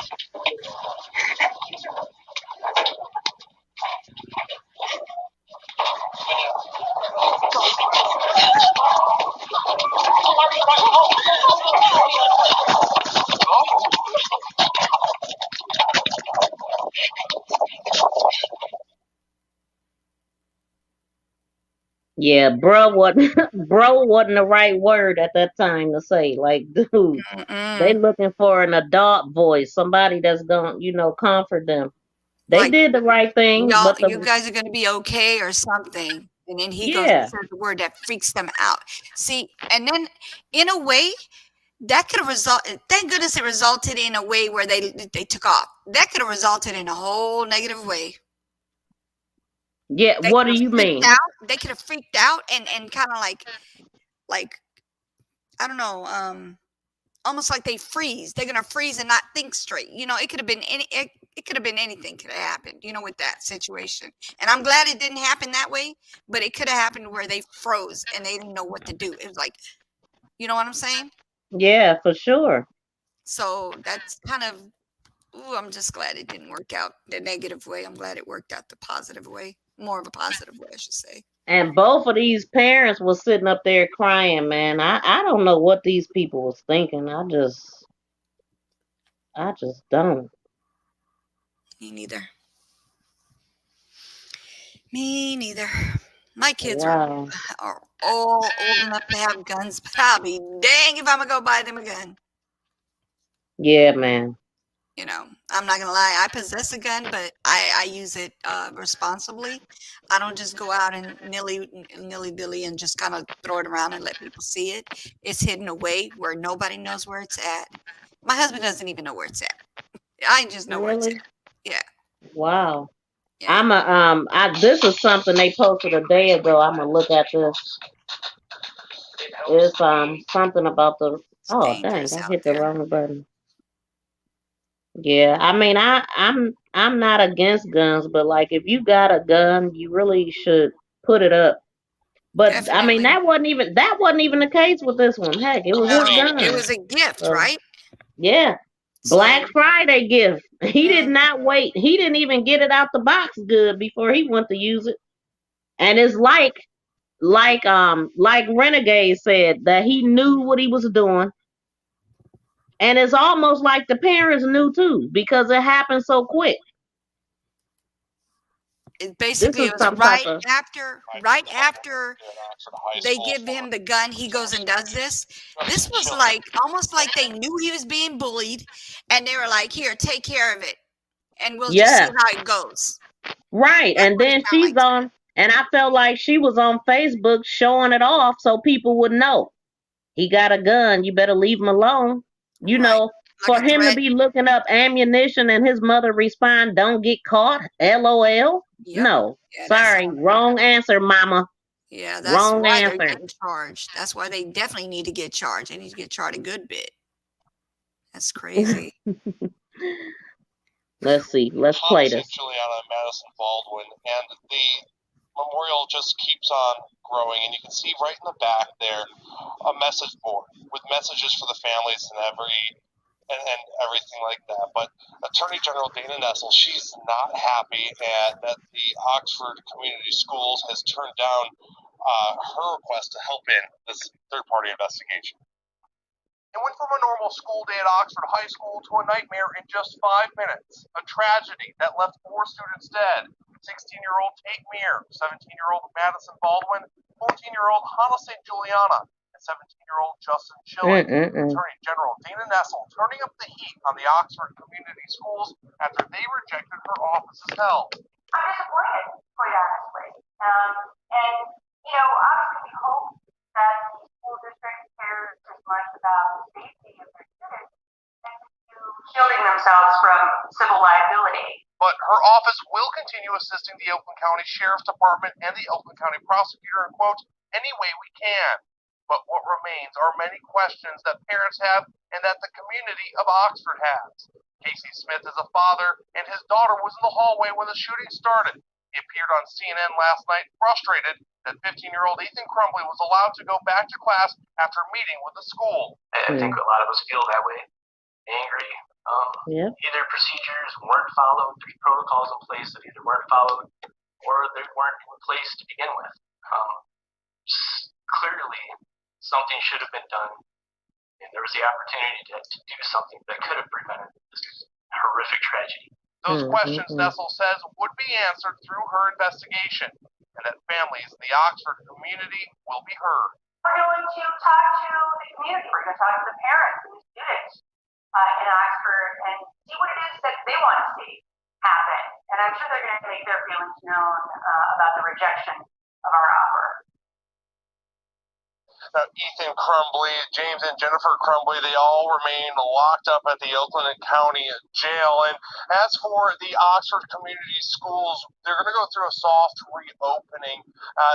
Yeah, bro wasn't bro wasn't the right word at that time to say. Like, dude, they looking for an adult voice, somebody that's gonna, comfort them. They
Like,
did the right thing,
y'all,
but
you guys are going to be okay or something. And then he goes and
yeah,
says the word that freaks them out. See, and then in a way, that could have resulted. Thank goodness it resulted in a way where they took off. That could have resulted in a whole negative way.
yeah.
They
What
could
do
have
you
freaked
mean?
out. They could have freaked out and kind of like I don't know, almost like they freeze. They're gonna freeze and not think straight. It could have been it could have been anything could have happened, with that situation. And I'm glad it didn't happen that way, but it could have happened where they froze and they didn't know what to do. It was like, you know what I'm saying?
Yeah, for sure.
So that's kind of, I'm just glad it didn't work out the negative way. I'm glad it worked out the positive way, more of a positive way, I should say.
And both of these parents was sitting up there crying, man. I don't know what these people was thinking. I just don't.
Me neither. Me neither. My kids
Wow.
are all old enough to have guns, but I'll be dang if I'm gonna go buy them a gun.
Yeah, man.
I'm not gonna lie. I possess a gun, but I use it responsibly. I don't just go out and nilly-dilly and just kind of throw it around and let people see it. It's hidden away where nobody knows where it's at. My husband doesn't even know where it's at. I just know where it's
Really?
at. Yeah.
Wow.
Yeah.
This is something they posted a day ago. I'm gonna look at this. It's something about the.
It's
Oh dang!
dangerous
I
out
hit the
there.
wrong button. Yeah, I mean, I'm not against guns, but like if you got a gun, you really should put it up. But I mean,
Definitely.
that wasn't even the case with this one. Heck, it was his
No, it
gun.
was a gift,
So
right?
yeah, Black
So,
Friday gift. He did
mm,
not wait. He didn't even get it out the box good before he went to use it. And it's like Renegade said that he knew what he was doing. And it's almost like the parents knew too because it happened so quick. This
basically
is
it was
some type of
right after they give him the gun, he goes and does this. This was like almost like they knew he was being bullied, and they were like, "Here, take care of it, and we'll just see
yeah,
how it goes."
right.
That's
And
what it
then
sounded
she's
like to me.
on, and I felt like she was on Facebook showing it off so people would know he got a gun. You better leave him alone. You
Right,
know,
like
for
a
him to
threat.
be looking up ammunition and his mother respond, "Don't get caught." LOL.
Yep.
No,
Yeah,
sorry, wrong answer, Mama.
yeah, that's
Wrong
why they're
answer.
getting charged. That's why they definitely need to get charged. They need to get charged a good bit. That's crazy.
Let's see. Let's play this.
Juliana Madison Baldwin, and the
memorial just keeps on growing, and you can see right in the back there a message board with messages for the families and everything like that. But Attorney General Dana Nessel, she's not happy that the Oxford Community Schools has turned down her request to help in this third-party investigation. It went from a normal school day at Oxford High School to a nightmare in just 5 minutes. A tragedy that left 4 students dead. 16-year-old Tate Meir, 17-year-old Madison Baldwin, 14-year-old Hannah St. Juliana, and 17-year-old Justin Schilling. Attorney General Dana Nessel turning up the heat on the Oxford Community Schools after they rejected her office's help.
I'm disappointed, quite honestly. Obviously we hope that the school district cares as much about the safety of their students as to shielding themselves from civil liability.
But her office will continue assisting the Oakland County Sheriff's Department and the Oakland County Prosecutor in, quote, any way we can. But what remains are many questions that parents have and that the community of Oxford has. Casey Smith is a father, and his daughter was in the hallway when the shooting started. He appeared on CNN last night, frustrated that 15-year-old Ethan Crumbley was allowed to go back to class after meeting with the school.
I think a lot of us feel that way, angry. Either procedures weren't followed, there's protocols in place that either weren't followed or they weren't in place to begin with. Clearly, something should have been done, and there was the opportunity to do something that could have prevented this horrific tragedy.
Those questions, Nessel says, would be answered through her investigation, and that families in the Oxford community will be heard.
We're going to talk to the community. We're going to talk to the parents and the students in Oxford and see what it is that they want to see happen. And I'm sure they're going to make their feelings known about the rejection of our offer.
Now, Ethan Crumbley, James and Jennifer Crumbley, they all remain locked up at the Oakland County Jail. And as for the Oxford Community Schools, they're going to go through a soft reopening.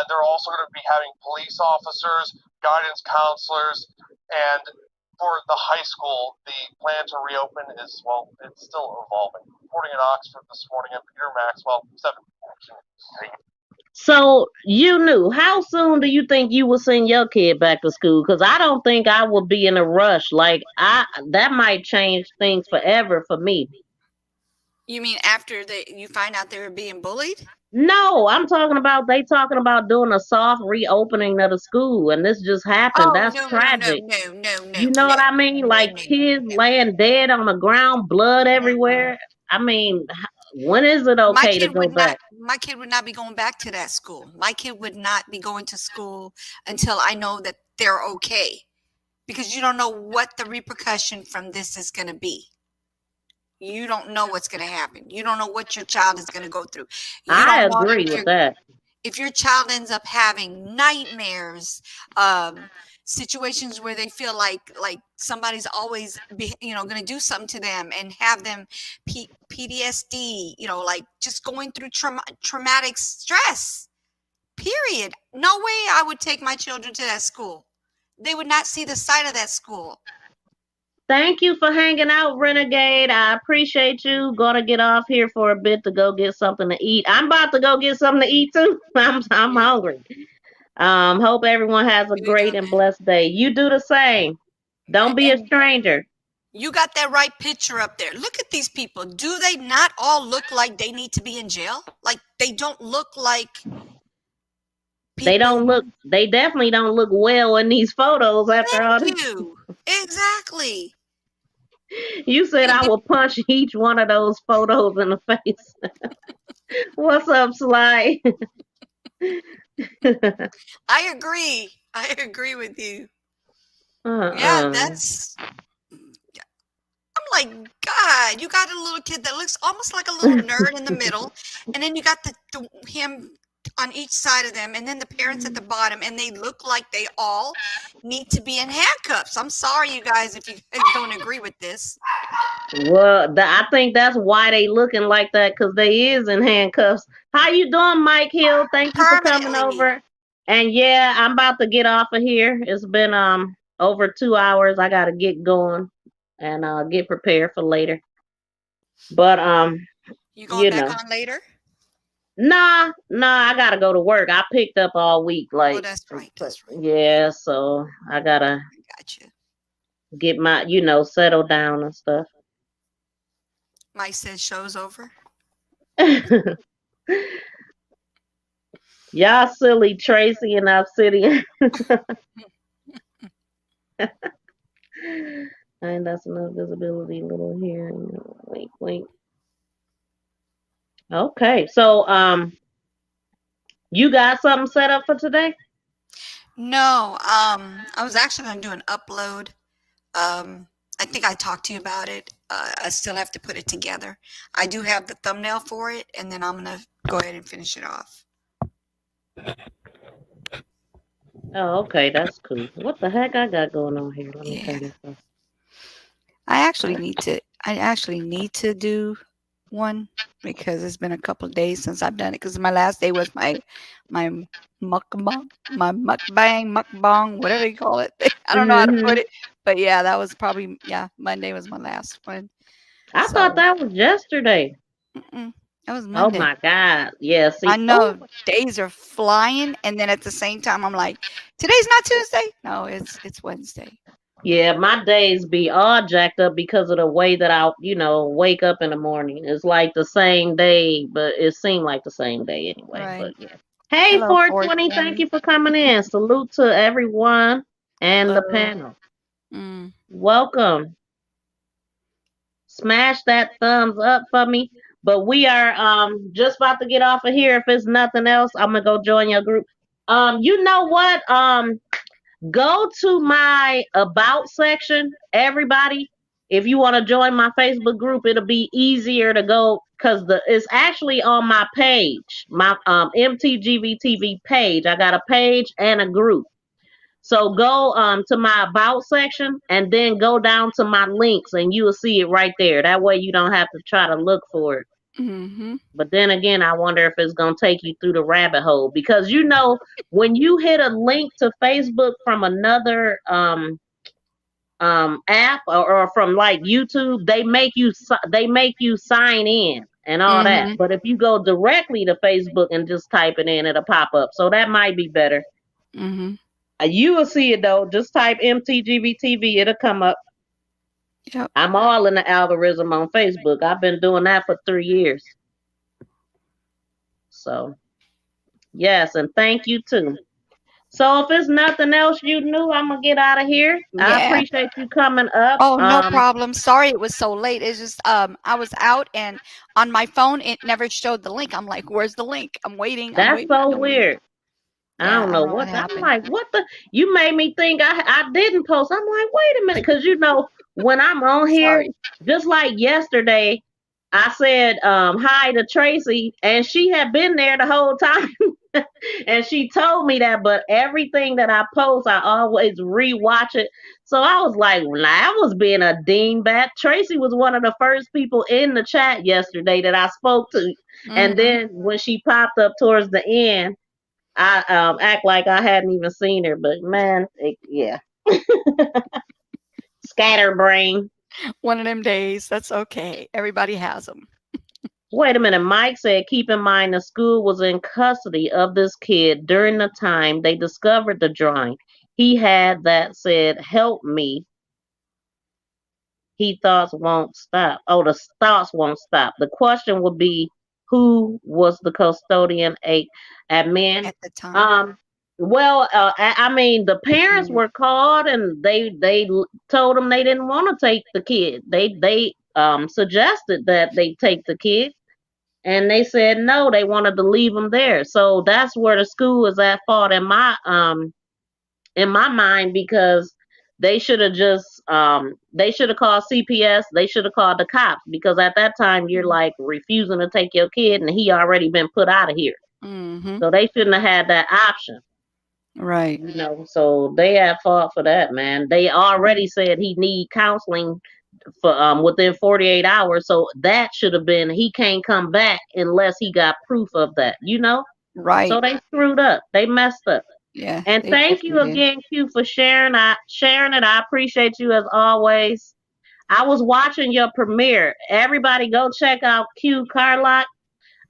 They're also going to be having police officers, guidance counselors, and for the high school, the plan to reopen is, well, it's still evolving. Reporting in Oxford this morning, I'm Peter Maxwell, 7 Action.
So you knew. How soon do you think you will send your kid back to school? Because I don't think I would be in a rush. That might change things forever for me.
You mean after you find out they were being bullied?
No, I'm talking about they talking about doing a soft reopening of the school, and this just happened. That's tragic.
No.
You know what I mean? Like kids laying dead on the ground, blood everywhere. I mean, when is it okay to go back?
My kid would not be going back to that school. My kid would not be going to school until I know that they're okay. Because you don't know what the repercussion from this is going to be. You don't know what's going to happen. You don't know what your child is going to go through.
I agree with that.
If your child ends up having nightmares, situations where they feel like somebody's always going to do something to them and have them PTSD, like just going through traumatic stress, period. No way I would take my children to that school. They would not see the sight of that school.
Thank you for hanging out, Renegade. I appreciate you. Gonna get off here for a bit to go get something to eat. I'm about to go get something to eat too. I'm hungry. Hope everyone has a great and blessed day. You do the same. Don't be a stranger.
You got that right picture up there. Look at these people. Do they not all look like they need to be in jail? Like they don't look like people.
They definitely don't look well in these photos after all this.
Exactly.
You said I will punch each one of those photos in the face. What's up, Sly?
I agree with you. Yeah, that's. I'm like, God, you got a little kid that looks almost like a little nerd in the middle, and then you got him on each side of them, and then the parents at the bottom, and they look like they all need to be in handcuffs. I'm sorry, you guys, if you don't agree with this.
Well, I think that's why they looking like that, because they is in handcuffs. How you doing, Mike Hill? Thank you for coming over. And yeah, I'm about to get off of here. It's been over 2 hours. I gotta get going and get prepared for later. But
you going back on later?
Nah, I gotta go to work. I picked up all week,
Oh,
like,
that's right. That's right.
yeah. So I gotta
I got you.
get my, settle down and stuff.
Mike said show's over.
Y'all silly, Tracy and Obsidian. And that's enough visibility, little here. Wait, wait. Okay, so you got something set up for today?
No, I was actually gonna do an upload. I think I talked to you about it. I still have to put it together. I do have the thumbnail for it, and then I'm gonna go ahead and finish it off.
Oh, okay, that's cool. What the heck I got going on here? Let me turn
Yeah.
this off.
I actually need to do one because it's been a couple of days since I've done it. Because my last day was my mukbang, mukbang, whatever you call it. I don't know how to put
Mm-hmm.
it, but yeah, that was probably Monday was my last one.
I thought
So
that was yesterday.
that was
Oh
Monday.
my God. Yeah,
I
see. Oh,
know days are flying, and then at the same time, I'm like, today's not Tuesday. No, it's Wednesday.
yeah, my days be all jacked up because of the way that I, wake up in the morning. It's like the same day, but it seemed like the same day anyway. But
Right.
yeah. Hey,
Hello,
420, thank
420.
you for coming in. Salute to everyone and the
Hello.
panel. Welcome. Smash that thumbs up for me. But we are just about to get off of here. If it's nothing else, I'm gonna go join your group. You know what? Go to my about section, everybody. If you want to join my Facebook group, it'll be easier to go because it's actually on my page, my MTGVTV page. I got a page and a group. So go to my about section and then go down to my links and you will see it right there. That way you don't have to try to look for it.
Mm-hmm.
But then again, I wonder if it's gonna take you through the rabbit hole because when you hit a link to Facebook from another app or from like YouTube, they make you sign in and all that.
Mm-hmm.
But if you go directly to Facebook and just type it in, it'll pop up. So that might be better.
Mm-hmm.
You will see it though. Just type MTGVTV, it'll come up.
Yep.
I'm all in the algorithm on Facebook. I've been doing that for 3 years. So yes, and thank you too. So if it's nothing else you knew, I'm gonna get out of here. I
Yeah.
appreciate you coming up.
Oh, no problem. Sorry it was so late. It's just I was out and on my phone it never showed the link. I'm like, where's the link? I'm waiting.
That's so
No link.
weird. I
Yeah,
don't
I
know
don't know what
what. I'm
happened.
like, what the? You made me think I didn't post. I'm like, wait a minute, because when I'm on here,
Sorry.
just like yesterday, I said hi to Tracy, and she had been there the whole time, and she told me that. But everything that I post, I always rewatch it. So I was like, well, I was being a dingbat. Tracy was one of the first people in the chat yesterday that I spoke to, and
Mm-hmm.
then when she popped up towards the end. I act like I hadn't even seen her, but man, yeah, scatterbrain.
One of them days. That's okay. Everybody has them.
Wait a minute. Mike said, keep in mind the school was in custody of this kid during the time they discovered the drawing. He had that said, help me. He thoughts won't stop. Oh, the thoughts won't stop. The question would be, who was the custodian admin?
At the time.
Well, I mean, the parents were called and they told them they didn't want to take the kid. They suggested that they take the kid, and they said no. They wanted to leave them there. So that's where the school is at fault in my mind because they should have called CPS. They should have called the cops because at that time you're like refusing to take your kid and he already been put out of here.
Mm-hmm.
So they shouldn't have had that option.
Right.
So they at fault for that, man. They already said he need counseling for within 48 hours. So that should have been he can't come back unless he got proof of that,
Right.
So they screwed up. They messed up.
Yeah.
And
They
thank you
definitely did.
again, Q, for sharing it. I appreciate you as always. I was watching your premiere. Everybody go check out Q Carlock.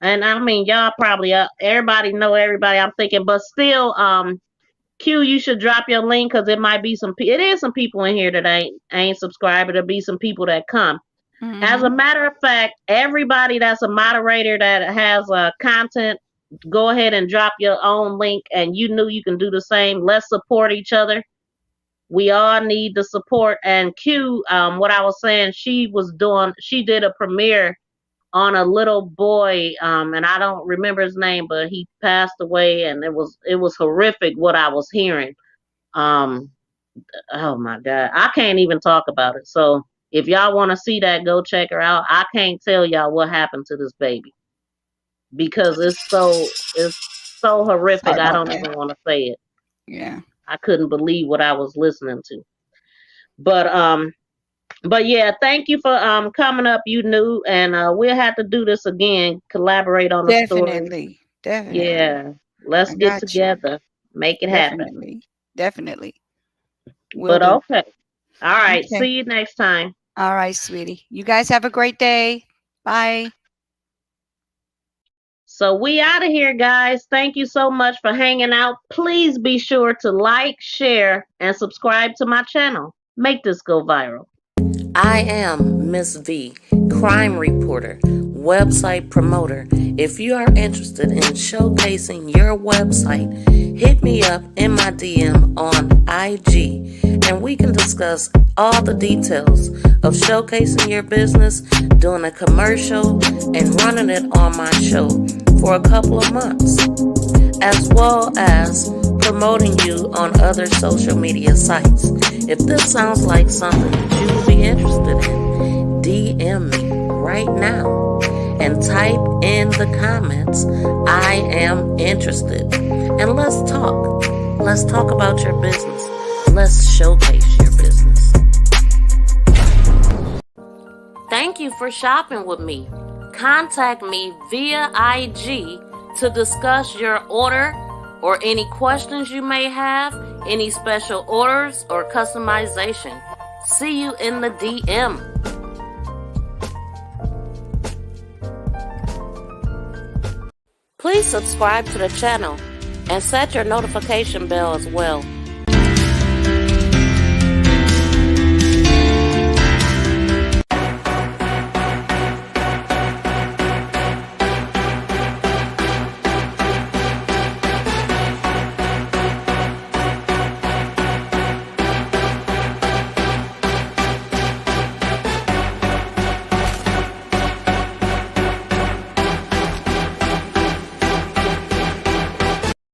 And I mean, y'all probably everybody know everybody. I'm thinking, but still, Q, you should drop your link because it might be it is some people in here that ain't subscribed. There'll be some people that come. As a matter of fact, everybody that's a moderator that has content, go ahead and drop your own link, and you can do the same. Let's support each other. We all need the support. And Q, what I was saying, she did a premiere on a little boy, and I don't remember his name, but he passed away, and it was horrific what I was hearing. Um, oh my God, I can't even talk about it. So if y'all want to see that, go check her out. I can't tell y'all what happened to this baby because it's so horrific.
Sorry
I
about
don't
that.
even want to say it.
Yeah.
I couldn't believe what I was listening to. But yeah, thank you for coming up, you knew, and we'll have to do this again, collaborate on a story.
Definitely. Definitely.
Yeah, let's
I
get
got you.
together, make it happen.
Definitely. Definitely. Will
But
do.
okay. All right,
Okay.
see you next time.
All right, sweetie. You guys have a great day. Bye.
So we out of here, guys. Thank you so much for hanging out. Please be sure to like, share, and subscribe to my channel. Make this go viral. I am Miss V, crime reporter, website promoter. If you are interested in showcasing your website, hit me up in my DM on IG, and we can discuss all the details of showcasing your business, doing a commercial, and running it on my show for a couple of months, as well as promoting you on other social media sites. If this sounds like something that you would be interested in, DM me right now and type in the comments, I am interested. And let's talk. Let's talk about your business. Let's showcase your business. Thank you for shopping with me. Contact me via IG to discuss your order or any questions you may have, any special orders or customization. See you in the DM. Please subscribe to the channel and set your notification bell as well.